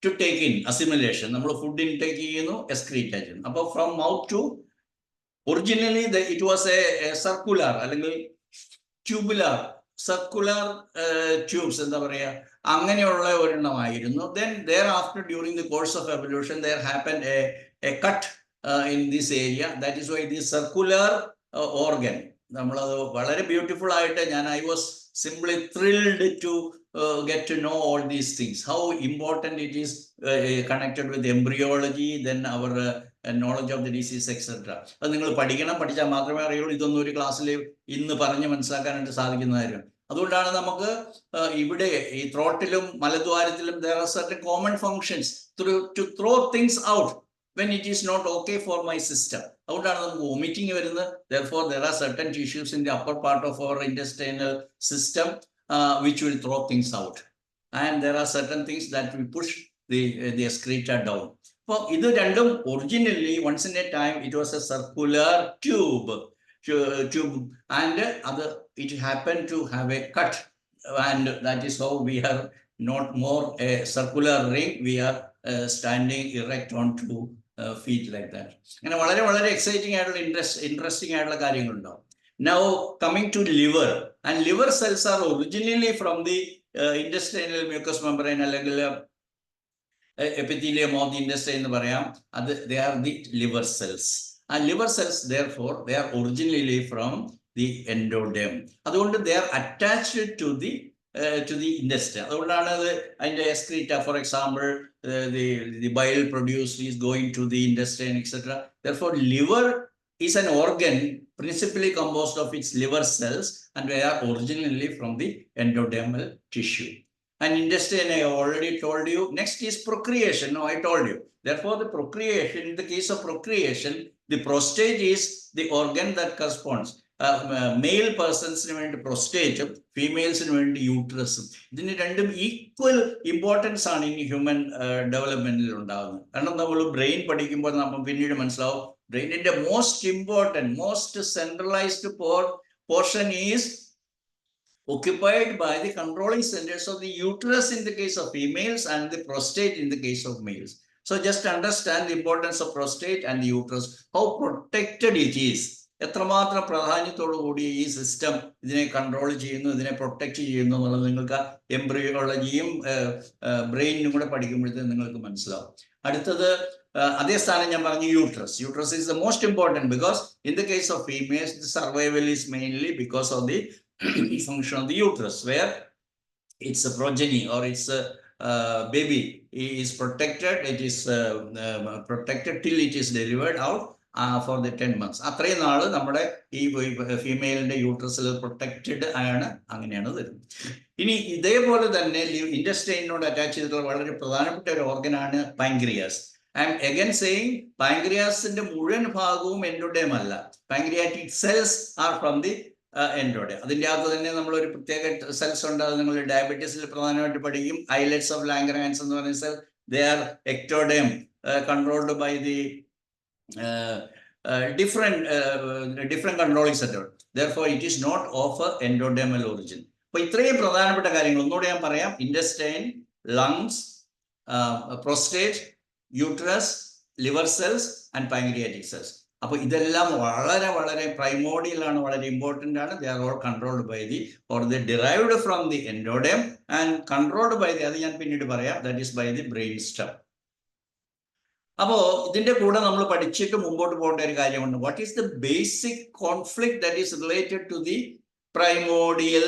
To take in, assimilation. നമ്മൾ ഫുഡ് ഇൻടേക്ക് ചെയ്യുന്നു, എക്സ്ക്രീറ്റ് ചെയ്യുന്നു. അപ്പോൾ from mouth to, originally it was a circular അല്ലെങ്കിൽ ട്യൂബുലാർ, സർക്കുലർ ട്യൂബ്സ് എന്താ പറയുക, അങ്ങനെയുള്ള ഒരെണ്ണമായിരുന്നു. Then thereafter during the course of evolution there happen a cut in this area. That is why the circular organ. നമ്മളത് വളരെ beautiful ആയിട്ട് I was simply thrilled to get to know all these things, how important it is connected with embryology, then our knowledge of the disease, etc. അത് നിങ്ങൾ പഠിച്ചാൽ മാത്രമേ അറിയുള്ളൂ. ഇതൊന്നും ഒരു ക്ലാസ്സിൽ ഇന്ന് പറഞ്ഞ് മനസ്സിലാക്കാനായിട്ട് സാധിക്കുന്ന കാര്യം. അതുകൊണ്ടാണ് നമുക്ക് ഇവിടെ ഈ ത്രോട്ടിലും മലദ്വാരത്തിലും there are certain common functions to throw things out when it is not okay for my system. അതുകൊണ്ടാണ് നമുക്ക് വോമിറ്റിംഗ് വരുന്നത്. Therefore there are certain tissues in the upper part of our intestinal system which will throw things out, and there are certain things that will push the excreta down. അപ്പോൾ ഇത് രണ്ടും originally once in a time it was a circular tube and it happened to have a cut, and that is how we are not more a circular ring, we are standing erect onto feet like that. അങ്ങനെ വളരെ വളരെ exciting ആയിട്ടുള്ള interesting ആയിട്ടുള്ള കാര്യങ്ങളുണ്ടാവും. Now coming to liver, and liver cells are originally from the intestinal mucous membrane അല്ലെങ്കിൽ epithelium of the intestine എന്ന് പറയാം. അത് they are the liver cells, and liver cells therefore they are originally from the endoderm. അതുകൊണ്ട് they are attached to the intestine. അതുകൊണ്ടാണ് അത് അതിൻ്റെ excreta, for example the bile produced is going to the intestine, etc. Therefore liver is an organ principally composed of its liver cells, and they are originally from the endodermal tissue. And intestine I already told you. Next is procreation. No, I told you. Therefore the procreation, in the case of procreation, the prostate is the organ that corresponds. Male പേഴ്സൺസിന് വേണ്ടി പ്രൊസ്റ്റേറ്റും ഫീമെയിൽസിന് വേണ്ടി യൂട്രസും. ഇതിന് രണ്ടും equal importance ആണ് ഇനി human ഡെവലപ്മെന്റിൽ ഉണ്ടാകുന്നത്. കാരണം നമ്മൾ ബ്രെയിൻ പഠിക്കുമ്പോൾ നമ്മൾ പിന്നീട് മനസ്സിലാവും ബ്രെയിനിന്റെ most important, most centralised portion is occupied by the controlling centers of the uterus in the case of females and the prostate in the case of males. So just understand the importance of prostate and the uterus, how protected it is. എത്രമാത്രം പ്രാധാന്യത്തോടു കൂടി ഈ system ഇതിനെ control ചെയ്യുന്നു, ഇതിനെ protect ചെയ്യുന്നു എന്നുള്ളത് നിങ്ങൾക്ക് എംബ്രിയോളജിയും ബ്രെയിനും കൂടെ പഠിക്കുമ്പോഴത്തേക്കും നിങ്ങൾക്ക് മനസ്സിലാവും. അടുത്തത് അതേ സ്ഥാനം ഞാൻ പറഞ്ഞു, uterus is the most important because in the case of females the survival is mainly because of the function of the uterus, where its a progeny or its a baby is protected. It is protected till it is delivered out for the 10 months. അത്രയും നാള് നമ്മുടെ ഈ ഫീമെയിലിന്റെ യൂട്രസിൽ protected ആണ്, അങ്ങനെയാണ് വരുന്നത്. ഇനി ഇതേപോലെ തന്നെ ഇൻറ്റസ്റ്റൈനോട് അറ്റാച്ച് ചെയ്തിട്ടുള്ള വളരെ പ്രധാനപ്പെട്ട ഒരു ഓർഗനാണ് pancreas. I am again saying, പാൻക്രിയാസിന്റെ മുഴുവൻ ഭാഗവും എൻഡോഡേം അല്ല. Pancreatic cells are from the endoderm. അതിൻ്റെ അകത്ത് തന്നെ നമ്മളൊരു പ്രത്യേക സെൽസ് ഉണ്ട്. അത് നിങ്ങൾ ഡയബറ്റീസിൽ പ്രധാനമായിട്ട് പഠിക്കും. ഐലറ്റ്സ് ഓഫ് ലാംഗ്രഹാൻസ് എന്ന് പറയുന്ന cell, they are ectoderm, controlled by the different controlling center. Therefore it is not of endodermal origin. അപ്പോൾ ഇത്രയും പ്രധാനപ്പെട്ട കാര്യങ്ങൾ ഒന്നുകൂടെ ഞാൻ പറയാം. Intestine, lungs, prostate, uterus, liver cells and pancreatic cells. അപ്പോൾ ഇതെല്ലാം വളരെ വളരെ പ്രൈമോഡിയൽ ആണ്, വളരെ ഇമ്പോർട്ടൻ്റ് ആണ്. They are all controlled by the or the derived from the endoderm and controlled by the, അത് ഞാൻ പിന്നീട് പറയാം, that is by the brain stem. അപ്പോൾ ഇതിന്റെ കൂടെ നമ്മൾ പഠിച്ചിട്ട് മുമ്പോട്ട് പോകേണ്ട ഒരു കാര്യമുണ്ട്. What is the basic conflict that is related to the primordial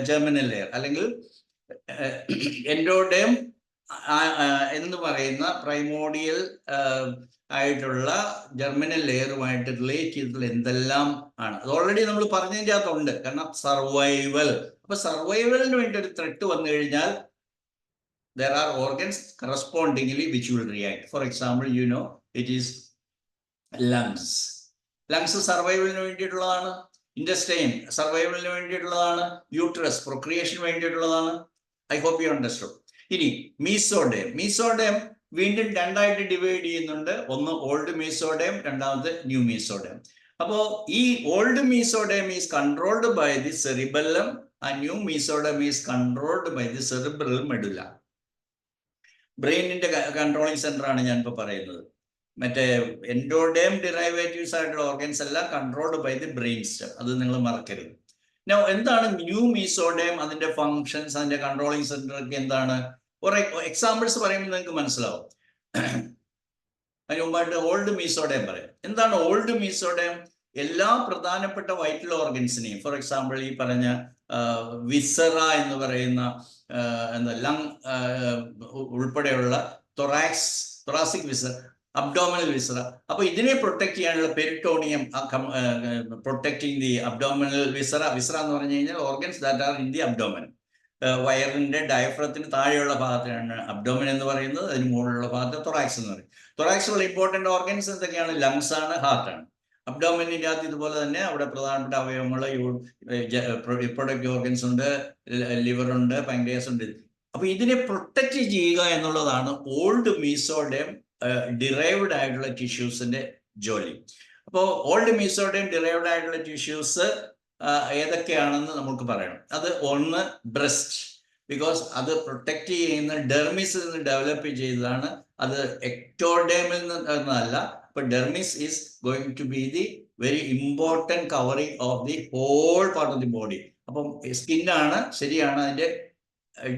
germinal layer, അല്ലെങ്കിൽ എൻഡോഡേം എന്ന് പറയുന്ന പ്രൈമോഡിയൽ ആയിട്ടുള്ള ജെർമിനൽ ലെയറുമായിട്ട് റിലേറ്റ് ചെയ്തിട്ടുള്ള എന്തെല്ലാം ആണ്. അത് ഓൾറെഡി നമ്മൾ പറഞ്ഞതിൻ്റെ അകത്തുണ്ട്. കാരണം സർവൈവൽ. അപ്പൊ സർവൈവലിന് വേണ്ടി ഒരു ത്രെട്ട് വന്നു കഴിഞ്ഞാൽ there are organs correspondingly which will react. For example, you know, it is lungs. Lungs സർവൈവലിന് വേണ്ടിയിട്ടുള്ളതാണ്. ഇൻറ്റസ്റ്റൈൻ സർവൈവലിന് വേണ്ടിയിട്ടുള്ളതാണ്. യൂട്രസ് പ്രൊക്രിയേഷന് വേണ്ടിയിട്ടുള്ളതാണ്. I hope you understood. ഇനി മീസോഡേം. മീസോഡേം വീണ്ടും രണ്ടായിട്ട് ഡിവൈഡ് ചെയ്യുന്നുണ്ട്. ഒന്ന് ഓൾഡ് മീസോഡേം, രണ്ടാമത് ന്യൂ മീസോഡേം. അപ്പോൾ ഈ old mesoderm is controlled by the cerebellum and new mesoderm is controlled by the cerebral medulla. ബ്രെയിനിന്റെ കൺട്രോളിങ് സെന്റർ ആണ് ഞാനിപ്പോൾ പറയുന്നത്. മറ്റേ എൻഡോഡേം ഡിറൈവേറ്റീവ്സ് ആയിട്ടുള്ള ഓർഗൻസ് എല്ലാം controlled by the brain stem. അത് നിങ്ങൾ മറക്കരുത്. എന്താണ് ന്യൂ മീസോഡേം, അതിന്റെ ഫങ്ഷൻസ്, അതിന്റെ കൺട്രോളിങ് സെന്റർ ഒക്കെ എന്താണ്? കുറെ എക്സാമ്പിൾസ് പറയുമ്പോൾ നിങ്ങൾക്ക് മനസ്സിലാവും. അതിന് മുമ്പായിട്ട് ഓൾഡ് മീസോഡേം പറയാം. എന്താണ് ഓൾഡ് മീസോഡേം? എല്ലാ പ്രധാനപ്പെട്ട വൈറ്റൽ ഓർഗൻസിനെയും, ഫോർ എക്സാമ്പിൾ ഈ പറഞ്ഞ വിസറ എന്ന് പറയുന്ന എന്താ ലങ് ഉൾപ്പെടെയുള്ള തൊറാസിക് വിസറ, അബ്ഡോമിനൽ വിസറ. അപ്പൊ ഇതിനെ പ്രൊട്ടക്ട് ചെയ്യാനുള്ള peritoneum protecting the abdominal viscera. Viscera എന്ന് പറഞ്ഞു കഴിഞ്ഞാൽ organs that are in the abdomen. വയറിന്റെ ഡയഫ്രത്തിന് താഴെയുള്ള ഭാഗത്തിനാണ് അബ്ഡോമൻ എന്ന് പറയുന്നത്. അതിന് മുകളിലുള്ള ഭാഗത്ത് തൊറാക്സ് എന്ന് പറയും. തൊറാക്സിലുള്ള ഇമ്പോർട്ടൻ്റ് ഓർഗൻസ് എന്തൊക്കെയാണ്? ലങ്സ് ആണ്, ഹാർട്ടാണ്. അബ്ഡോമിനിൻ്റെ അകത്ത് ഇതുപോലെ തന്നെ അവിടെ പ്രധാനപ്പെട്ട അവയവങ്ങൾ, റിപ്രൊഡക്റ്റീവ് ഓർഗൻസ് ഉണ്ട്, ലിവർ ഉണ്ട്, പാൻക്രിയാസ് ഉണ്ട്. അപ്പൊ ഇതിനെ പ്രൊട്ടക്റ്റ് ചെയ്യുക എന്നുള്ളതാണ് ഓൾഡ് മീസോഡേം ഡിറൈവ്ഡ് ആയിട്ടുള്ള ടിഷ്യൂസിന്റെ ജോലി. അപ്പോൾ ഓൾഡ് മീസോഡേം ഡിറൈവ്ഡ് ആയിട്ടുള്ള ടിഷ്യൂസ് ഏതൊക്കെയാണെന്ന് നമുക്ക് പറയണം. അത് ഒന്ന് ബ്രസ്റ്റ്, ബിക്കോസ് അത് പ്രൊട്ടക്റ്റ് ചെയ്യുന്ന ഡെർമിസിൽ നിന്ന് ഡെവലപ്പ് ചെയ്തതാണ്. അത് എക്ടോഡേമിൽ നിന്നല്ല. Dermis is going to be the very important covering of the whole part of the body. അപ്പം സ്കിന്നാണ്, ശരിയാണ്, അതിന്റെ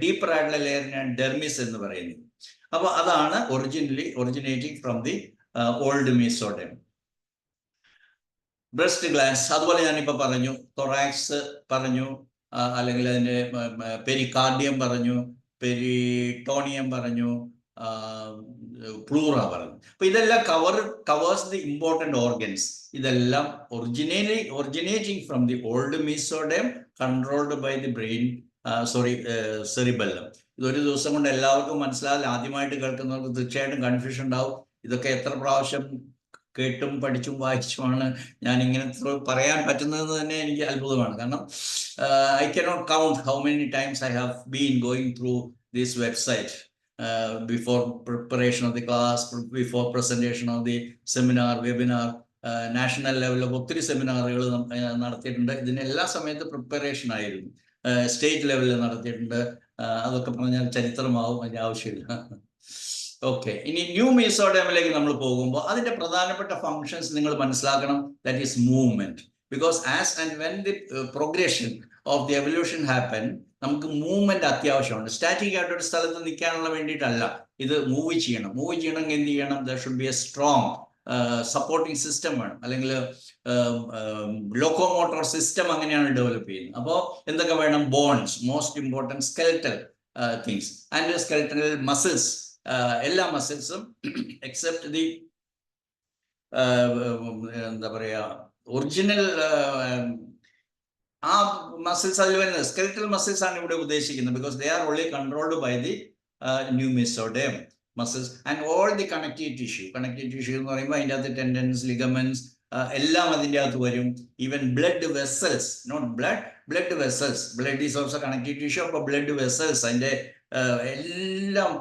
ഡീപ്പർ ആയിട്ടുള്ള ലെയറിനാണ് ഡെർമിസ് എന്ന് പറയുന്നത്. അപ്പൊ അതാണ് originating from the old mesoderm. Breast glands, അതുപോലെ ഞാനിപ്പോൾ പറഞ്ഞു, തൊറാക്സ് പറഞ്ഞു, അല്ലെങ്കിൽ അതിന്റെ പെരികാർഡിയം പറഞ്ഞു, പെരിട്ടോണിയം പറഞ്ഞു, പ്ലൂറ പറഞ്ഞു. അപ്പൊ ഇതെല്ലാം കവേഴ്സ് ദി ഇമ്പോർട്ടൻ്റ് ഓർഗൻസ്. ഇതെല്ലാം originating from the old mesoderm, controlled by the brain cerebellum. ഇതൊരു ദിവസം കൊണ്ട് എല്ലാവർക്കും മനസ്സിലാവില്ല. ആദ്യമായിട്ട് കേൾക്കുന്നവർക്ക് തീർച്ചയായിട്ടും കൺഫ്യൂഷൻ ഉണ്ടാവും. ഇതൊക്കെ എത്ര പ്രാവശ്യം കേട്ടും പഠിച്ചും വായിച്ചുമാണ് ഞാൻ ഇങ്ങനെ പറയാൻ പറ്റുന്നതെന്ന് തന്നെ എനിക്ക് അത്ഭുതമാണ്. കാരണം I cannot count how many times I have been going through this website before preparation of the class, before presentation of the seminar, webinar, national ലെവലിൽ ഒത്തിരി സെമിനാറുകൾ നടത്തിയിട്ടുണ്ട്. ഇതിന് എല്ലാ സമയത്ത് പ്രിപ്പറേഷൻ ആയിരുന്നു. സ്റ്റേറ്റ് ലെവലിൽ നടത്തിയിട്ടുണ്ട്. അതൊക്കെ പറഞ്ഞാൽ ചരിത്രമാവും, അതിൻ്റെ ആവശ്യമില്ല. ഓക്കെ, ഇനി ന്യൂ മീസോഡേമിലേക്ക് നമ്മൾ പോകുമ്പോൾ അതിന്റെ പ്രധാനപ്പെട്ട ഫങ്ഷൻസ് നിങ്ങൾ മനസ്സിലാക്കണം. That is movement. Because as and when the progression of the evolution happen, നമുക്ക് മൂവ്മെന്റ് അത്യാവശ്യമാണ്. സ്റ്റാറ്റിക് ആയിട്ട് ഒരു സ്ഥലത്ത് നിൽക്കാനുള്ള വേണ്ടിയിട്ടല്ല, ഇത് മൂവ് ചെയ്യണം. മൂവ് ചെയ്യണമെങ്കിൽ എന്ത് ചെയ്യണം? There should be A strong supporting system വേണം, അല്ലെങ്കിൽ ലോക്കോമോട്ടോർ സിസ്റ്റം അങ്ങനെയാണ് ഡെവലപ്പ് ചെയ്യുന്നത്. അപ്പോൾ എന്തൊക്കെ വേണം? Bones, most important skeletal things and skeletal muscles. എല്ലാ മസിൽസും എക്സെപ്റ്റ് ദി എന്താ പറയുക ഒറിജിനൽ ആ മസിൽസ് അതിൽ വരുന്നത് സ്കെൽറ്റൽ മസിൽസ് ആണ് ഇവിടെ ഉദ്ദേശിക്കുന്നത്. Because they are only controlled by the new mesoderm muscles and all the connective tissue. Connective tissue എന്ന് പറയുമ്പോൾ അതിൻ്റെ അകത്ത് ടെൻഡൻസ്, ലിഗമെന്റ്സ് എല്ലാം അതിൻ്റെ അകത്ത് വരും. Even blood vessels, not blood vessels. Blood is also connective tissue. അപ്പോൾ ബ്ലഡ് വെസൽസ് അതിൻ്റെ എല്ലാം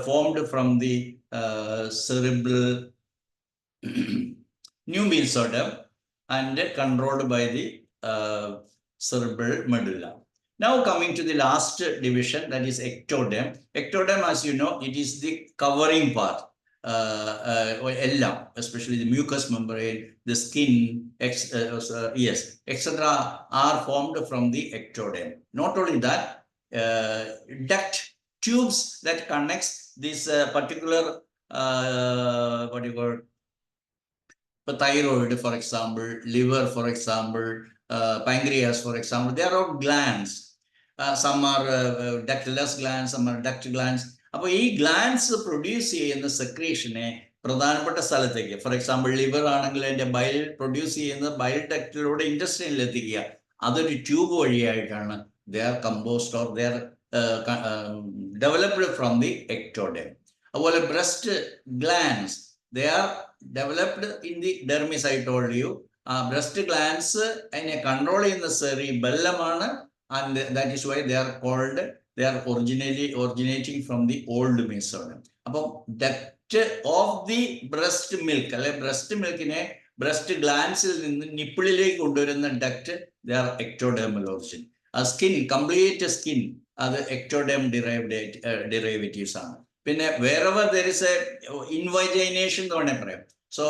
formed from the cerebral new mesoderm and controlled by the cerebral medulla. Now coming to the last division, that is ectoderm. Ectoderm, as you know, it is the covering part. Especially the mucous membrane, the skin, etc. are formed from the ectoderm. Not only that, duct tubes that connects this particular what do you call thyroid, for example, liver, for example, pancreas, for example, they are all glands. Some are ductless glands, some are duct glands. അപ്പോൾ ഈ glance produce ചെയ്യുന്ന സെക്രീഷനെ പ്രധാനപ്പെട്ട സ്ഥലത്തേക്ക്, for example liver ആണെങ്കിൽ അതിൻ്റെ bile produce ചെയ്യുന്ന bile ഡക്റ്റിലൂടെ ഇൻറ്റസ്റ്റൈനിൽ എത്തിക്കുക. അതൊരു ട്യൂബ് വഴിയായിട്ടാണ് they are composed or they are developed from the ectoderm. അതുപോലെ breast glands, they are developed in the dermis. I told you breast glands അതിനെ കൺട്രോൾ ചെയ്യുന്ന സെറിബെല്ലമാണ്, and that is why they are originating from the old mesoderm. അപ്പം duct of the breast milk അല്ലെ breast മിൽക്കിനെ breast ഗ്ലാൻസിൽ നിന്ന് നിപ്പിളിലേക്ക് കൊണ്ടുവരുന്ന duct, they are ectodermal origin. Skin, complete skin, അത് ectoderm derivatives ആണ്. പിന്നെ wherever there is a invagination എന്ന് വേണമെങ്കിൽ പറയാം. So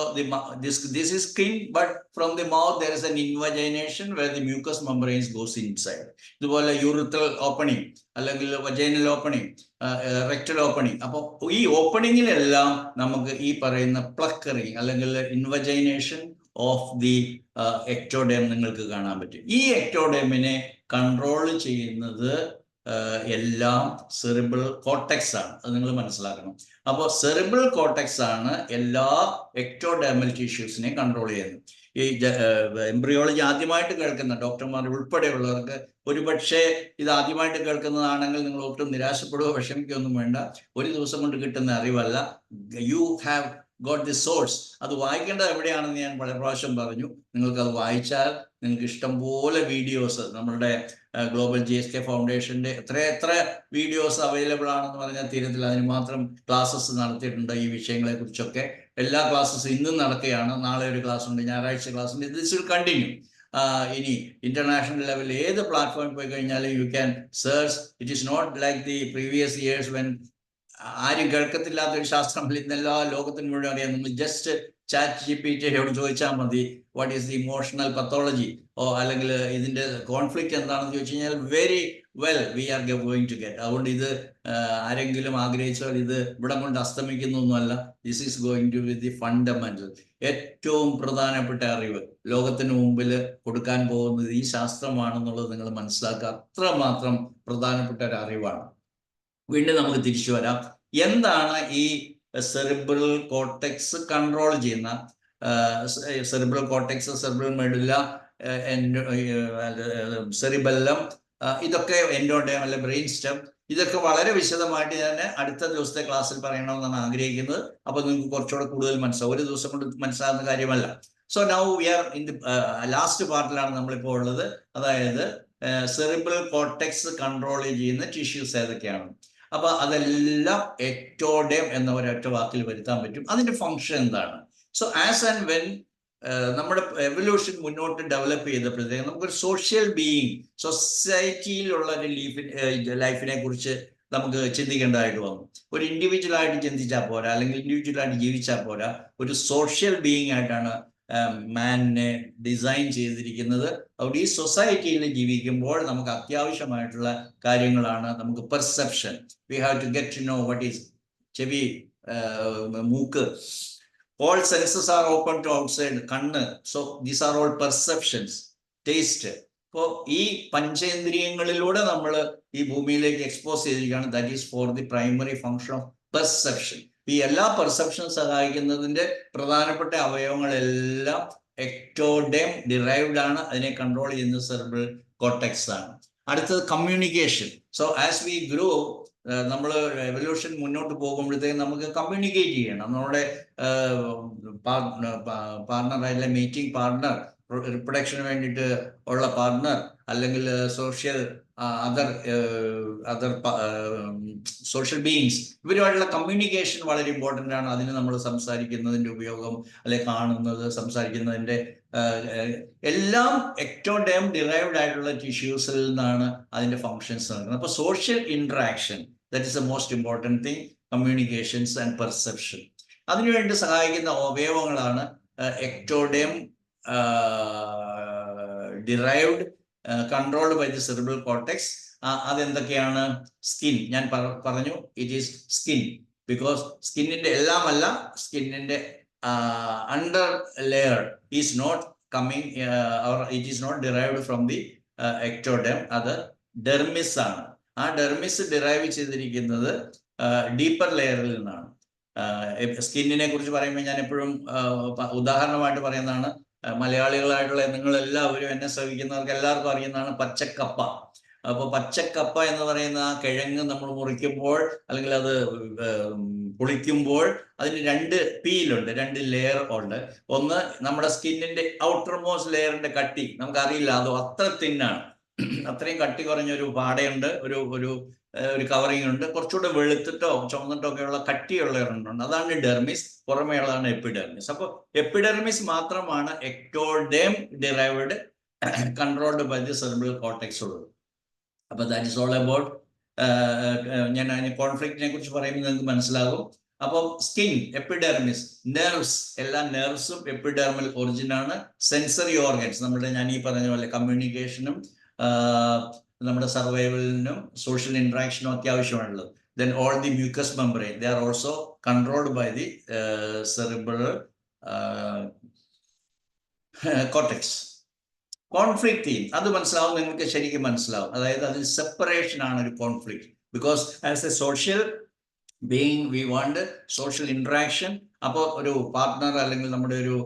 this is skin, but from the mouth there is an invagination where the mucous membranes goes inside. ഇതുപോലെ urethral opening അല്ലെങ്കിൽ vaginal opening, rectal opening. അപ്പോൾ ഈ ഓപ്പണിങ്ങിലെല്ലാം നമുക്ക് ഈ പറയുന്ന പ്ലക്കറിങ് അല്ലെങ്കിൽ ഇൻവജൈനേഷൻ ഓഫ് ദി ectoderm നിങ്ങൾക്ക് കാണാൻ പറ്റും. ഈ ectodermനെ കൺട്രോൾ ചെയ്യുന്നത് എല്ലാം സെറിബ്രൽ കോർട്ടെക്സ് ആണ്. അത് നിങ്ങൾ മനസ്സിലാക്കണം. അപ്പോൾ സെറിബ്രൽ കോർട്ടെക്സ് ആണ് എല്ലാ ectodermal ടിഷ്യൂസിനെ കൺട്രോൾ ചെയ്യുന്നത്. ഈ എംബ്രിയോളജി ആദ്യമായിട്ട് കേൾക്കുന്ന ഡോക്ടർമാർ ഉൾപ്പെടെയുള്ളവർക്ക് ഒരുപക്ഷെ ഇത് ആദ്യമായിട്ട് കേൾക്കുന്നതാണെങ്കിൽ നിങ്ങൾ ഒട്ടും നിരാശപ്പെടുകയോ വിഷമിക്കുകയൊന്നും വേണ്ട. ഒരു ദിവസം കൊണ്ട് കിട്ടുന്ന അറിവല്ല. You have got the source. അത് വായിക്കേണ്ടത് എവിടെയാണെന്ന് ഞാൻ പല പ്രാവശ്യം പറഞ്ഞു. നിങ്ങൾക്കത് വായിച്ചാൽ നിങ്ങൾക്ക് ഇഷ്ടം പോലെ വീഡിയോസ് നമ്മളുടെ ഗ്ലോബൽ GSK ഫൗണ്ടേഷൻ്റെ എത്ര വീഡിയോസ് അവൈലബിൾ ആണെന്ന് പറഞ്ഞാൽ തീരത്തിൽ. അതിന് മാത്രം ക്ലാസ്സസ് നടത്തിയിട്ടുണ്ട് ഈ വിഷയങ്ങളെ കുറിച്ചൊക്കെ. എല്ലാ ക്ലാസ്സസും ഇന്നും നടക്കുകയാണ്. നാളെ ഒരു ക്ലാസ് ഉണ്ട്, ഞായറാഴ്ച ക്ലാസ് ഉണ്ട്. This will continue. ഇനി ഇന്റർനാഷണൽ ലെവലിൽ ഏത് പ്ലാറ്റ്ഫോമിൽ പോയി കഴിഞ്ഞാലും you can search. It is not like the previous years when ആരും കേൾക്കത്തില്ലാത്തൊരു ശാസ്ത്രം ഇന്നെല്ലാ ലോകത്തിന് മുഴുവൻ അറിയാം. നമ്മൾ ജസ്റ്റ് ChatGPT-യോട് ചോദിച്ചാൽ മതി what is the emotional pathology അല്ലെങ്കിൽ ഇതിൻ്റെ കോൺഫ്ലിക്റ്റ് എന്താണെന്ന് ചോദിച്ചു കഴിഞ്ഞാൽ very well we are going to get. അതുകൊണ്ട് ഇത് ആരെങ്കിലും ആഗ്രഹിച്ചാൽ ഇത് ഇവിടെ കൊണ്ട് അസ്തമിക്കുന്നൊന്നുമല്ല. This is going to be the fundamental. ഏറ്റവും പ്രധാനപ്പെട്ട അറിവ് ലോകത്തിന് മുമ്പിൽ കൊടുക്കാൻ പോകുന്നത് ഈ ശാസ്ത്രമാണെന്നുള്ളത് നിങ്ങൾ മനസ്സിലാക്കുക. അത്രമാത്രം പ്രധാനപ്പെട്ട ഒരു അറിവാണ്. വീണ്ടും നമുക്ക് തിരിച്ചു വരാം. എന്താണ് ഈ സെറിബ്രൽ കോർട്ടെക്സ് കൺട്രോൾ ചെയ്യുന്ന cerebral cortex, cerebral medulla, cerebellum, ഇതൊക്കെ എൻഡോഡേം അല്ലെ ബ്രെയിൻ സ്റ്റെം, ഇതൊക്കെ വളരെ വിശദമായിട്ട് ഞാൻ അടുത്ത ദിവസത്തെ ക്ലാസ്സിൽ പറയണമെന്നാണ് ആഗ്രഹിക്കുന്നത്. അപ്പോൾ നിങ്ങൾക്ക് കുറച്ചുകൂടെ കൂടുതൽ മനസ്സിലാവും. ഒരു ദിവസം കൊണ്ട് മനസ്സിലാകുന്ന കാര്യമല്ല. So now we are in the last പാർട്ടിലാണ് നമ്മളിപ്പോൾ ഉള്ളത്. അതായത് സെറിബ്രൽ കോർട്ടെക്സ് കൺട്രോൾ ചെയ്യുന്ന ടിഷ്യൂസ് ഏതൊക്കെയാണ്. അപ്പൊ അതെല്ലാം ectoderm എന്ന ഒരൊറ്റ വാക്കിൽ വരുത്താൻ പറ്റും. അതിന്റെ ഫങ്ഷൻ എന്താണ്? സോ ആസ് ആൻഡ് വെൻ നമ്മുടെ എവല്യൂഷൻ മുന്നോട്ട് ഡെവലപ്പ് ചെയ്തപ്പോഴത്തേക്ക് നമുക്കൊരു സോഷ്യൽ ബീയിങ്, സൊസൈറ്റിയിലുള്ള ഒരു ലൈഫിനെ കുറിച്ച് നമുക്ക് ചിന്തിക്കേണ്ടതായിട്ട് വന്നു. ഒരു ഇൻഡിവിജ്വലായിട്ട് ചിന്തിച്ചാൽ പോരാ, അല്ലെങ്കിൽ ഇൻഡിവിജ്വലായിട്ട് ജീവിച്ചാൽ പോരാ. ഒരു സോഷ്യൽ ബീയിങ് ആയിട്ടാണ് മാനിനെ ഡിസൈൻ ചെയ്തിരിക്കുന്നത്. അവിടെ ഈ സൊസൈറ്റിയിൽ ജീവിക്കുമ്പോൾ നമുക്ക് അത്യാവശ്യമായിട്ടുള്ള കാര്യങ്ങളാണ് നമുക്ക് perception. We have to get to know what is ചെവി, മൂക്ക്, All senses are open to outside. കണ്ണ്. So these are all perceptions. Taste. അപ്പോൾ ഈ പഞ്ചേന്ദ്രിയങ്ങളിലൂടെ നമ്മൾ ഈ ഭൂമിയിലേക്ക് എക്സ്പോസ് ചെയ്തിരിക്കുകയാണ്. That is for the primary function of perception. ഈ എല്ലാ പെർസെപ്ഷൻ സഹായിക്കുന്നതിന്റെ പ്രധാനപ്പെട്ട അവയവങ്ങളെല്ലാം എക്ടോഡെം ഡിറൈവ്ഡ് ആണ്. അതിനെ കൺട്രോൾ ചെയ്യുന്നത് സെറിബ്രൽ കോർട്ടെക്സ് ആണ്. അടുത്തത് communication. So as we grow, നമ്മൾ എവല്യൂഷൻ മുന്നോട്ട് പോകുമ്പോഴത്തേക്കും നമുക്ക് കമ്മ്യൂണിക്കേറ്റ് ചെയ്യണം. നമ്മുടെ പാർട്ണർ, മീറ്റിംഗ് പാർട്ണർ, റിപ്രൊഡക്ഷന് വേണ്ടിയിട്ട് ഉള്ള പാർട്ണർ, അല്ലെങ്കിൽ സോഷ്യൽ അതർ സോഷ്യൽ ബീയിങ്സ്, ഇവരുമായിട്ടുള്ള കമ്മ്യൂണിക്കേഷൻ വളരെ ഇമ്പോർട്ടൻ്റ് ആണ്. അതിന് നമ്മൾ സംസാരിക്കുന്നതിൻ്റെ ഉപയോഗം, അല്ലെ കാണുന്നത്, സംസാരിക്കുന്നതിൻ്റെ എല്ലാം എക്ടോഡെം ഡിറൈവ്ഡ് ആയിട്ടുള്ള ടിഷ്യൂസിൽ നിന്നാണ് അതിൻ്റെ ഫങ്ഷൻസ് നടക്കുന്നത്. അപ്പോൾ social interaction, that is the most important thing. Communications and perception, അതിനുവേണ്ടി സഹായിക്കുന്ന അവയവങ്ങളാണ് ectoderm derived controlled by the cerebral cortex. അതെന്തൊക്കെയാണ്? സ്കിൻ. ഞാൻ പറഞ്ഞു ഇറ്റ് ഈസ് സ്കിൻ, ബിക്കോസ് സ്കിന്നിന്റെ എല്ലാമല്ല, സ്കിന്നിന്റെ under layer is not coming, it is not derived from the ectoderm. അത് ഡെർമിസ് ആണ്. ആ ഡെർമിസ് ഡിറൈവ് ചെയ്തിരിക്കുന്നത് ഡീപ്പർ ലെയറിൽ നിന്നാണ്. സ്കിന്നിനെ കുറിച്ച് പറയുമ്പോൾ ഞാൻ എപ്പോഴും ഉദാഹരണമായിട്ട് പറയുന്നതാണ്, മലയാളികളായിട്ടുള്ള നിങ്ങളെല്ലാവരും, എന്നെ ശ്രവിക്കുന്നവർക്ക് എല്ലാവർക്കും അറിയുന്നതാണ് പച്ചക്കപ്പ. അപ്പോൾ പച്ചക്കപ്പ എന്ന് പറയുന്ന ആ കിഴങ്ങ് നമ്മൾ മുറിക്കുമ്പോൾ, അല്ലെങ്കിൽ അത് പൊളിക്കുമ്പോൾ അതിന് രണ്ട് പീലുണ്ട്, രണ്ട് ലെയർ ഉണ്ട്. ഒന്ന് നമ്മുടെ സ്കിന്നിന്റെ ഔട്ടർ മോസ്റ്റ് ലെയറിന്റെ കട്ടി നമുക്കറിയില്ല, അത് അത്ര തിന്നാണ്. അത്രയും കട്ടി കുറഞ്ഞൊരു പാടയുണ്ട്, ഒരു കവറിങ് ഉണ്ട്. കുറച്ചുകൂടെ വെളുത്തിട്ടോ ചുമന്നിട്ടോ ഒക്കെയുള്ള കട്ടിയുള്ള ഒരെണ്ണമുണ്ട്, അതാണ് ഡെർമിസ്. പുറമേയുള്ളതാണ് എപ്പിഡെർമിസ്. അപ്പോൾ എപ്പിഡെർമിസ് മാത്രമാണ് ectoderm derived controlled by the cerebral cortex ഉള്ളത്. അപ്പോൾ ദാറ്റ് ഈസ് ഓൾ അബൌട്ട്. ഞാൻ അതിന് കോൺഫ്ലിക്റ്റിനെ കുറിച്ച് പറയുമ്പോൾ നിങ്ങൾക്ക് മനസ്സിലാകും. അപ്പം സ്കിൻ, എപ്പിഡെർമിസ്, നെർവ്സ്, എല്ലാ നെർവ്സും എപ്പിഡെർമൽ ഒറിജിനാണ്. സെൻസറി ഓർഗൻസ്, നമ്മുടെ ഞാൻ ഈ പറഞ്ഞ പോലെ കമ്മ്യൂണിക്കേഷനും നമ്മുടെ സർവൈവലിനും social ഇൻട്രാക്ഷനും അത്യാവശ്യമാണുള്ളത്. Then all the mucous membrane, they are also controlled by the cerebral cortex. Conflict theme, അത് മനസ്സിലാവും, നിങ്ങൾക്ക് ശരിക്കും മനസ്സിലാവും. അതായത് അതിൽ സെപ്പറേഷൻ ആണ് ഒരു conflict. Because as A social being we want social interaction. അപ്പോൾ ഒരു പാർട്ട്ണർ, അല്ലെങ്കിൽ നമ്മുടെ ഒരു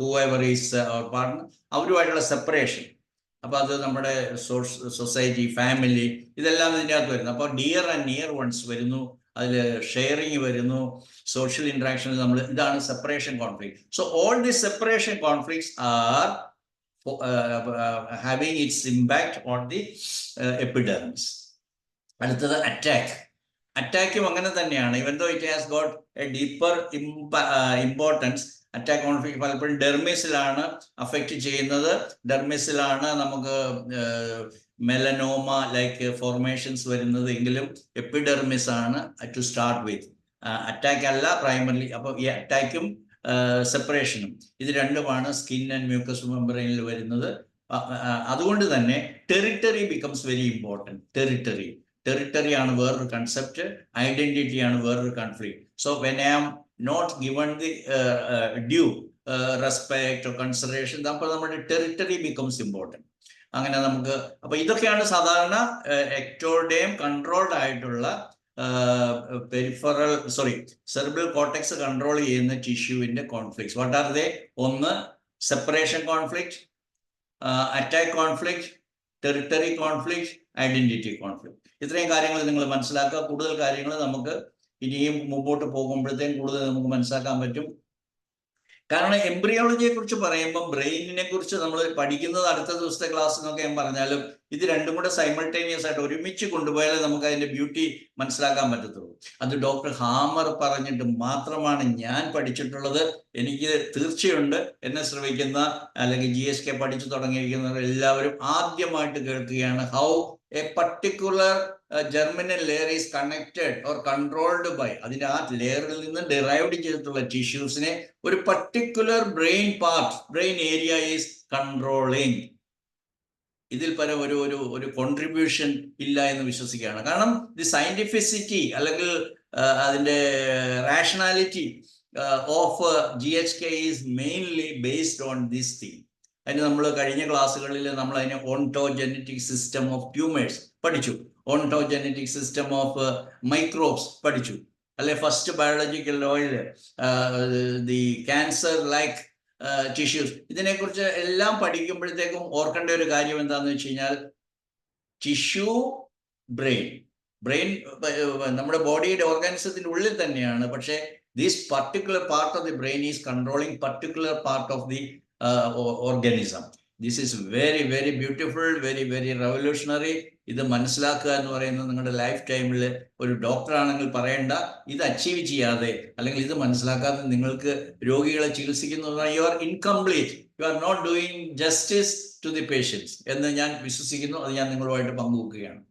ഹൂഎവർ ഈസ് അവർ പാർട്ട്ണർ, അവരുമായിട്ടുള്ള സെപ്പറേഷൻ. അപ്പോൾ അത് നമ്മുടെ സൊസൈറ്റി, ഫാമിലി, ഇതെല്ലാം ഇതിൻ്റെ അകത്ത് വരുന്നു. അപ്പോൾ ഡിയർ ആൻഡ് നിയർ വൺസ് വരുന്നു, അതിൽ ഷെയറിങ് വരുന്നു, സോഷ്യൽ ഇൻട്രാക്ഷനിൽ നമ്മൾ, ഇതാണ് separation conflict. So all the separation conflicts are having its impact on the epidermis. അടുത്തത് അറ്റാക്ക്. അറ്റാക്കും അങ്ങനെ തന്നെയാണ്. Even though it has got a deeper importance. Attack conflict പലപ്പോഴും ഡെർമിസിലാണ് അഫക്റ്റ് ചെയ്യുന്നത്. ഡെർമിസിലാണ് നമുക്ക് മെലനോമ ലൈക്ക് ഫോർമേഷൻസ് വരുന്നത്. എങ്കിലും എപ്പിഡെർമിസ് ആണ് ടു സ്റ്റാർട്ട് വിത്ത്. അറ്റാക്ക് അല്ല പ്രൈമറിലി. അപ്പോൾ ഈ അറ്റാക്കും സെപ്പറേഷനും ഇത് രണ്ടുമാണ് സ്കിൻ ആൻഡ് മ്യൂക്കസ് മെംബ്രെയിനിൽ വരുന്നത്. അതുകൊണ്ട് തന്നെ territory becomes very important. Territory ആണ് വേറൊരു കൺസെപ്റ്റ്, ഐഡന്റിറ്റി ആണ് വേറൊരു conflict. So when I am not given the due respect or consideration, അപ്പോൾ നമ്മുടെ ടെറിട്ടറി ബിക്കംസ് ഇമ്പോർട്ടൻറ്റ്. അങ്ങനെ നമുക്ക്, അപ്പോൾ ഇതൊക്കെയാണ് സാധാരണ എക്ടോഡെം കൺട്രോൾഡ് ആയിട്ടുള്ള സെറിബ്രൽ കോർട്ടെക്സ് കൺട്രോൾ ചെയ്യുന്ന ടിഷ്യൂവിന്റെ കോൺഫ്ലിക്ട്സ്. What are they? ഒന്ന് separation conflict, attack conflict, territory conflict, identity conflict. ഇത്രയും കാര്യങ്ങൾ നിങ്ങൾ മനസ്സിലാക്കുക. കൂടുതൽ കാര്യങ്ങൾ നമുക്ക് ഇനിയും മുമ്പോട്ട് പോകുമ്പോഴത്തേക്കും കൂടുതൽ നമുക്ക് മനസ്സിലാക്കാൻ പറ്റും. കാരണം എംബ്രിയോളജിയെ കുറിച്ച് പറയുമ്പോൾ ബ്രെയിനിനെ കുറിച്ച് നമ്മൾ പഠിക്കുന്നത് അടുത്ത ദിവസത്തെ ക്ലാസ് എന്നൊക്കെ ഞാൻ പറഞ്ഞാലും ഇത് രണ്ടും കൂടെ സൈമൾട്ടേനിയസ് ആയിട്ട് ഒരുമിച്ച് കൊണ്ടുപോയാലേ നമുക്ക് അതിന്റെ ബ്യൂട്ടി മനസ്സിലാക്കാൻ പറ്റത്തുള്ളൂ. അത് ഡോക്ടർ ഹാമർ പറഞ്ഞിട്ട് മാത്രമാണ് ഞാൻ പഠിച്ചിട്ടുള്ളത്. എനിക്ക് തീർച്ചയുണ്ട് എന്നെ ശ്രമിക്കുന്ന അല്ലെങ്കിൽ GSK പഠിച്ചു തുടങ്ങിയിരിക്കുന്നവർ എല്ലാവരും ആദ്യമായിട്ട് കേൾക്കുകയാണ് how a particular germinal layer is connected or controlled by, അതിന്റെ ആ ലെയറിൽ നിന്ന് ഡിറൈവ്ഡ് ചെയ്തിട്ടുള്ള ടിഷ്യൂസിനെ ഒരു particular brain part, brain area is controlling. ഇതിൽ പരം ഒരു കോൺട്രിബ്യൂഷൻ ഇല്ല എന്ന് വിശ്വസിക്കുകയാണ്. കാരണം ദി സയന്റിഫിസിറ്റി അല്ലെങ്കിൽ അതിന്റെ rationality of GHK is mainly based on this theme. അതിന് നമ്മൾ കഴിഞ്ഞ ക്ലാസ്സുകളിൽ നമ്മൾ അതിനെ ഓൺടോജെനറ്റിക് സിസ്റ്റം ഓഫ് ട്യൂമേഴ്സ് പഠിച്ചു, ഓൺടോജെനറ്റിക് സിസ്റ്റം ഓഫ് മൈക്രോബ്സ് പഠിച്ചു, അല്ലെ ഫസ്റ്റ് ബയോളജിക്കൽ ലോയിൽ ദി ക്യാൻസർ ലൈക്ക് ടിഷ്യൂസ്. ഇതിനെക്കുറിച്ച് എല്ലാം പഠിക്കുമ്പോഴത്തേക്കും ഓർക്കേണ്ട ഒരു കാര്യം എന്താണെന്ന് വെച്ച് കഴിഞ്ഞാൽ ടിഷ്യൂ ബ്രെയിൻ നമ്മുടെ ബോഡിയുടെ ഓർഗാനിസത്തിന്റെ ഉള്ളിൽ തന്നെയാണ്, പക്ഷേ this particular part of the brain is controlling particular part of the organism. This is very very beautiful, very very revolutionary. ഇത് മനസ്സിലാക്കുക എന്ന് പറയുന്നത് നിങ്ങളുടെ ലൈഫ് ടൈമിൽ ഒരു ഡോക്ടർ ആണെങ്കിൽ പറയേണ്ട, ഇത് അച്ചീവ് ചെയ്യാതെ അല്ലെങ്കിൽ ഇത് മനസ്സിലാക്കാതെ നിങ്ങൾക്ക് രോഗികളെ ചികിത്സിക്കുന്നത് you are incomplete, you are not doing justice to the patients എന്ന് ഞാൻ വിശ്വസിക്കുന്നു. അത് ഞാൻ നിങ്ങളുമായിട്ട് പങ്കുവെക്കുകയാണ്.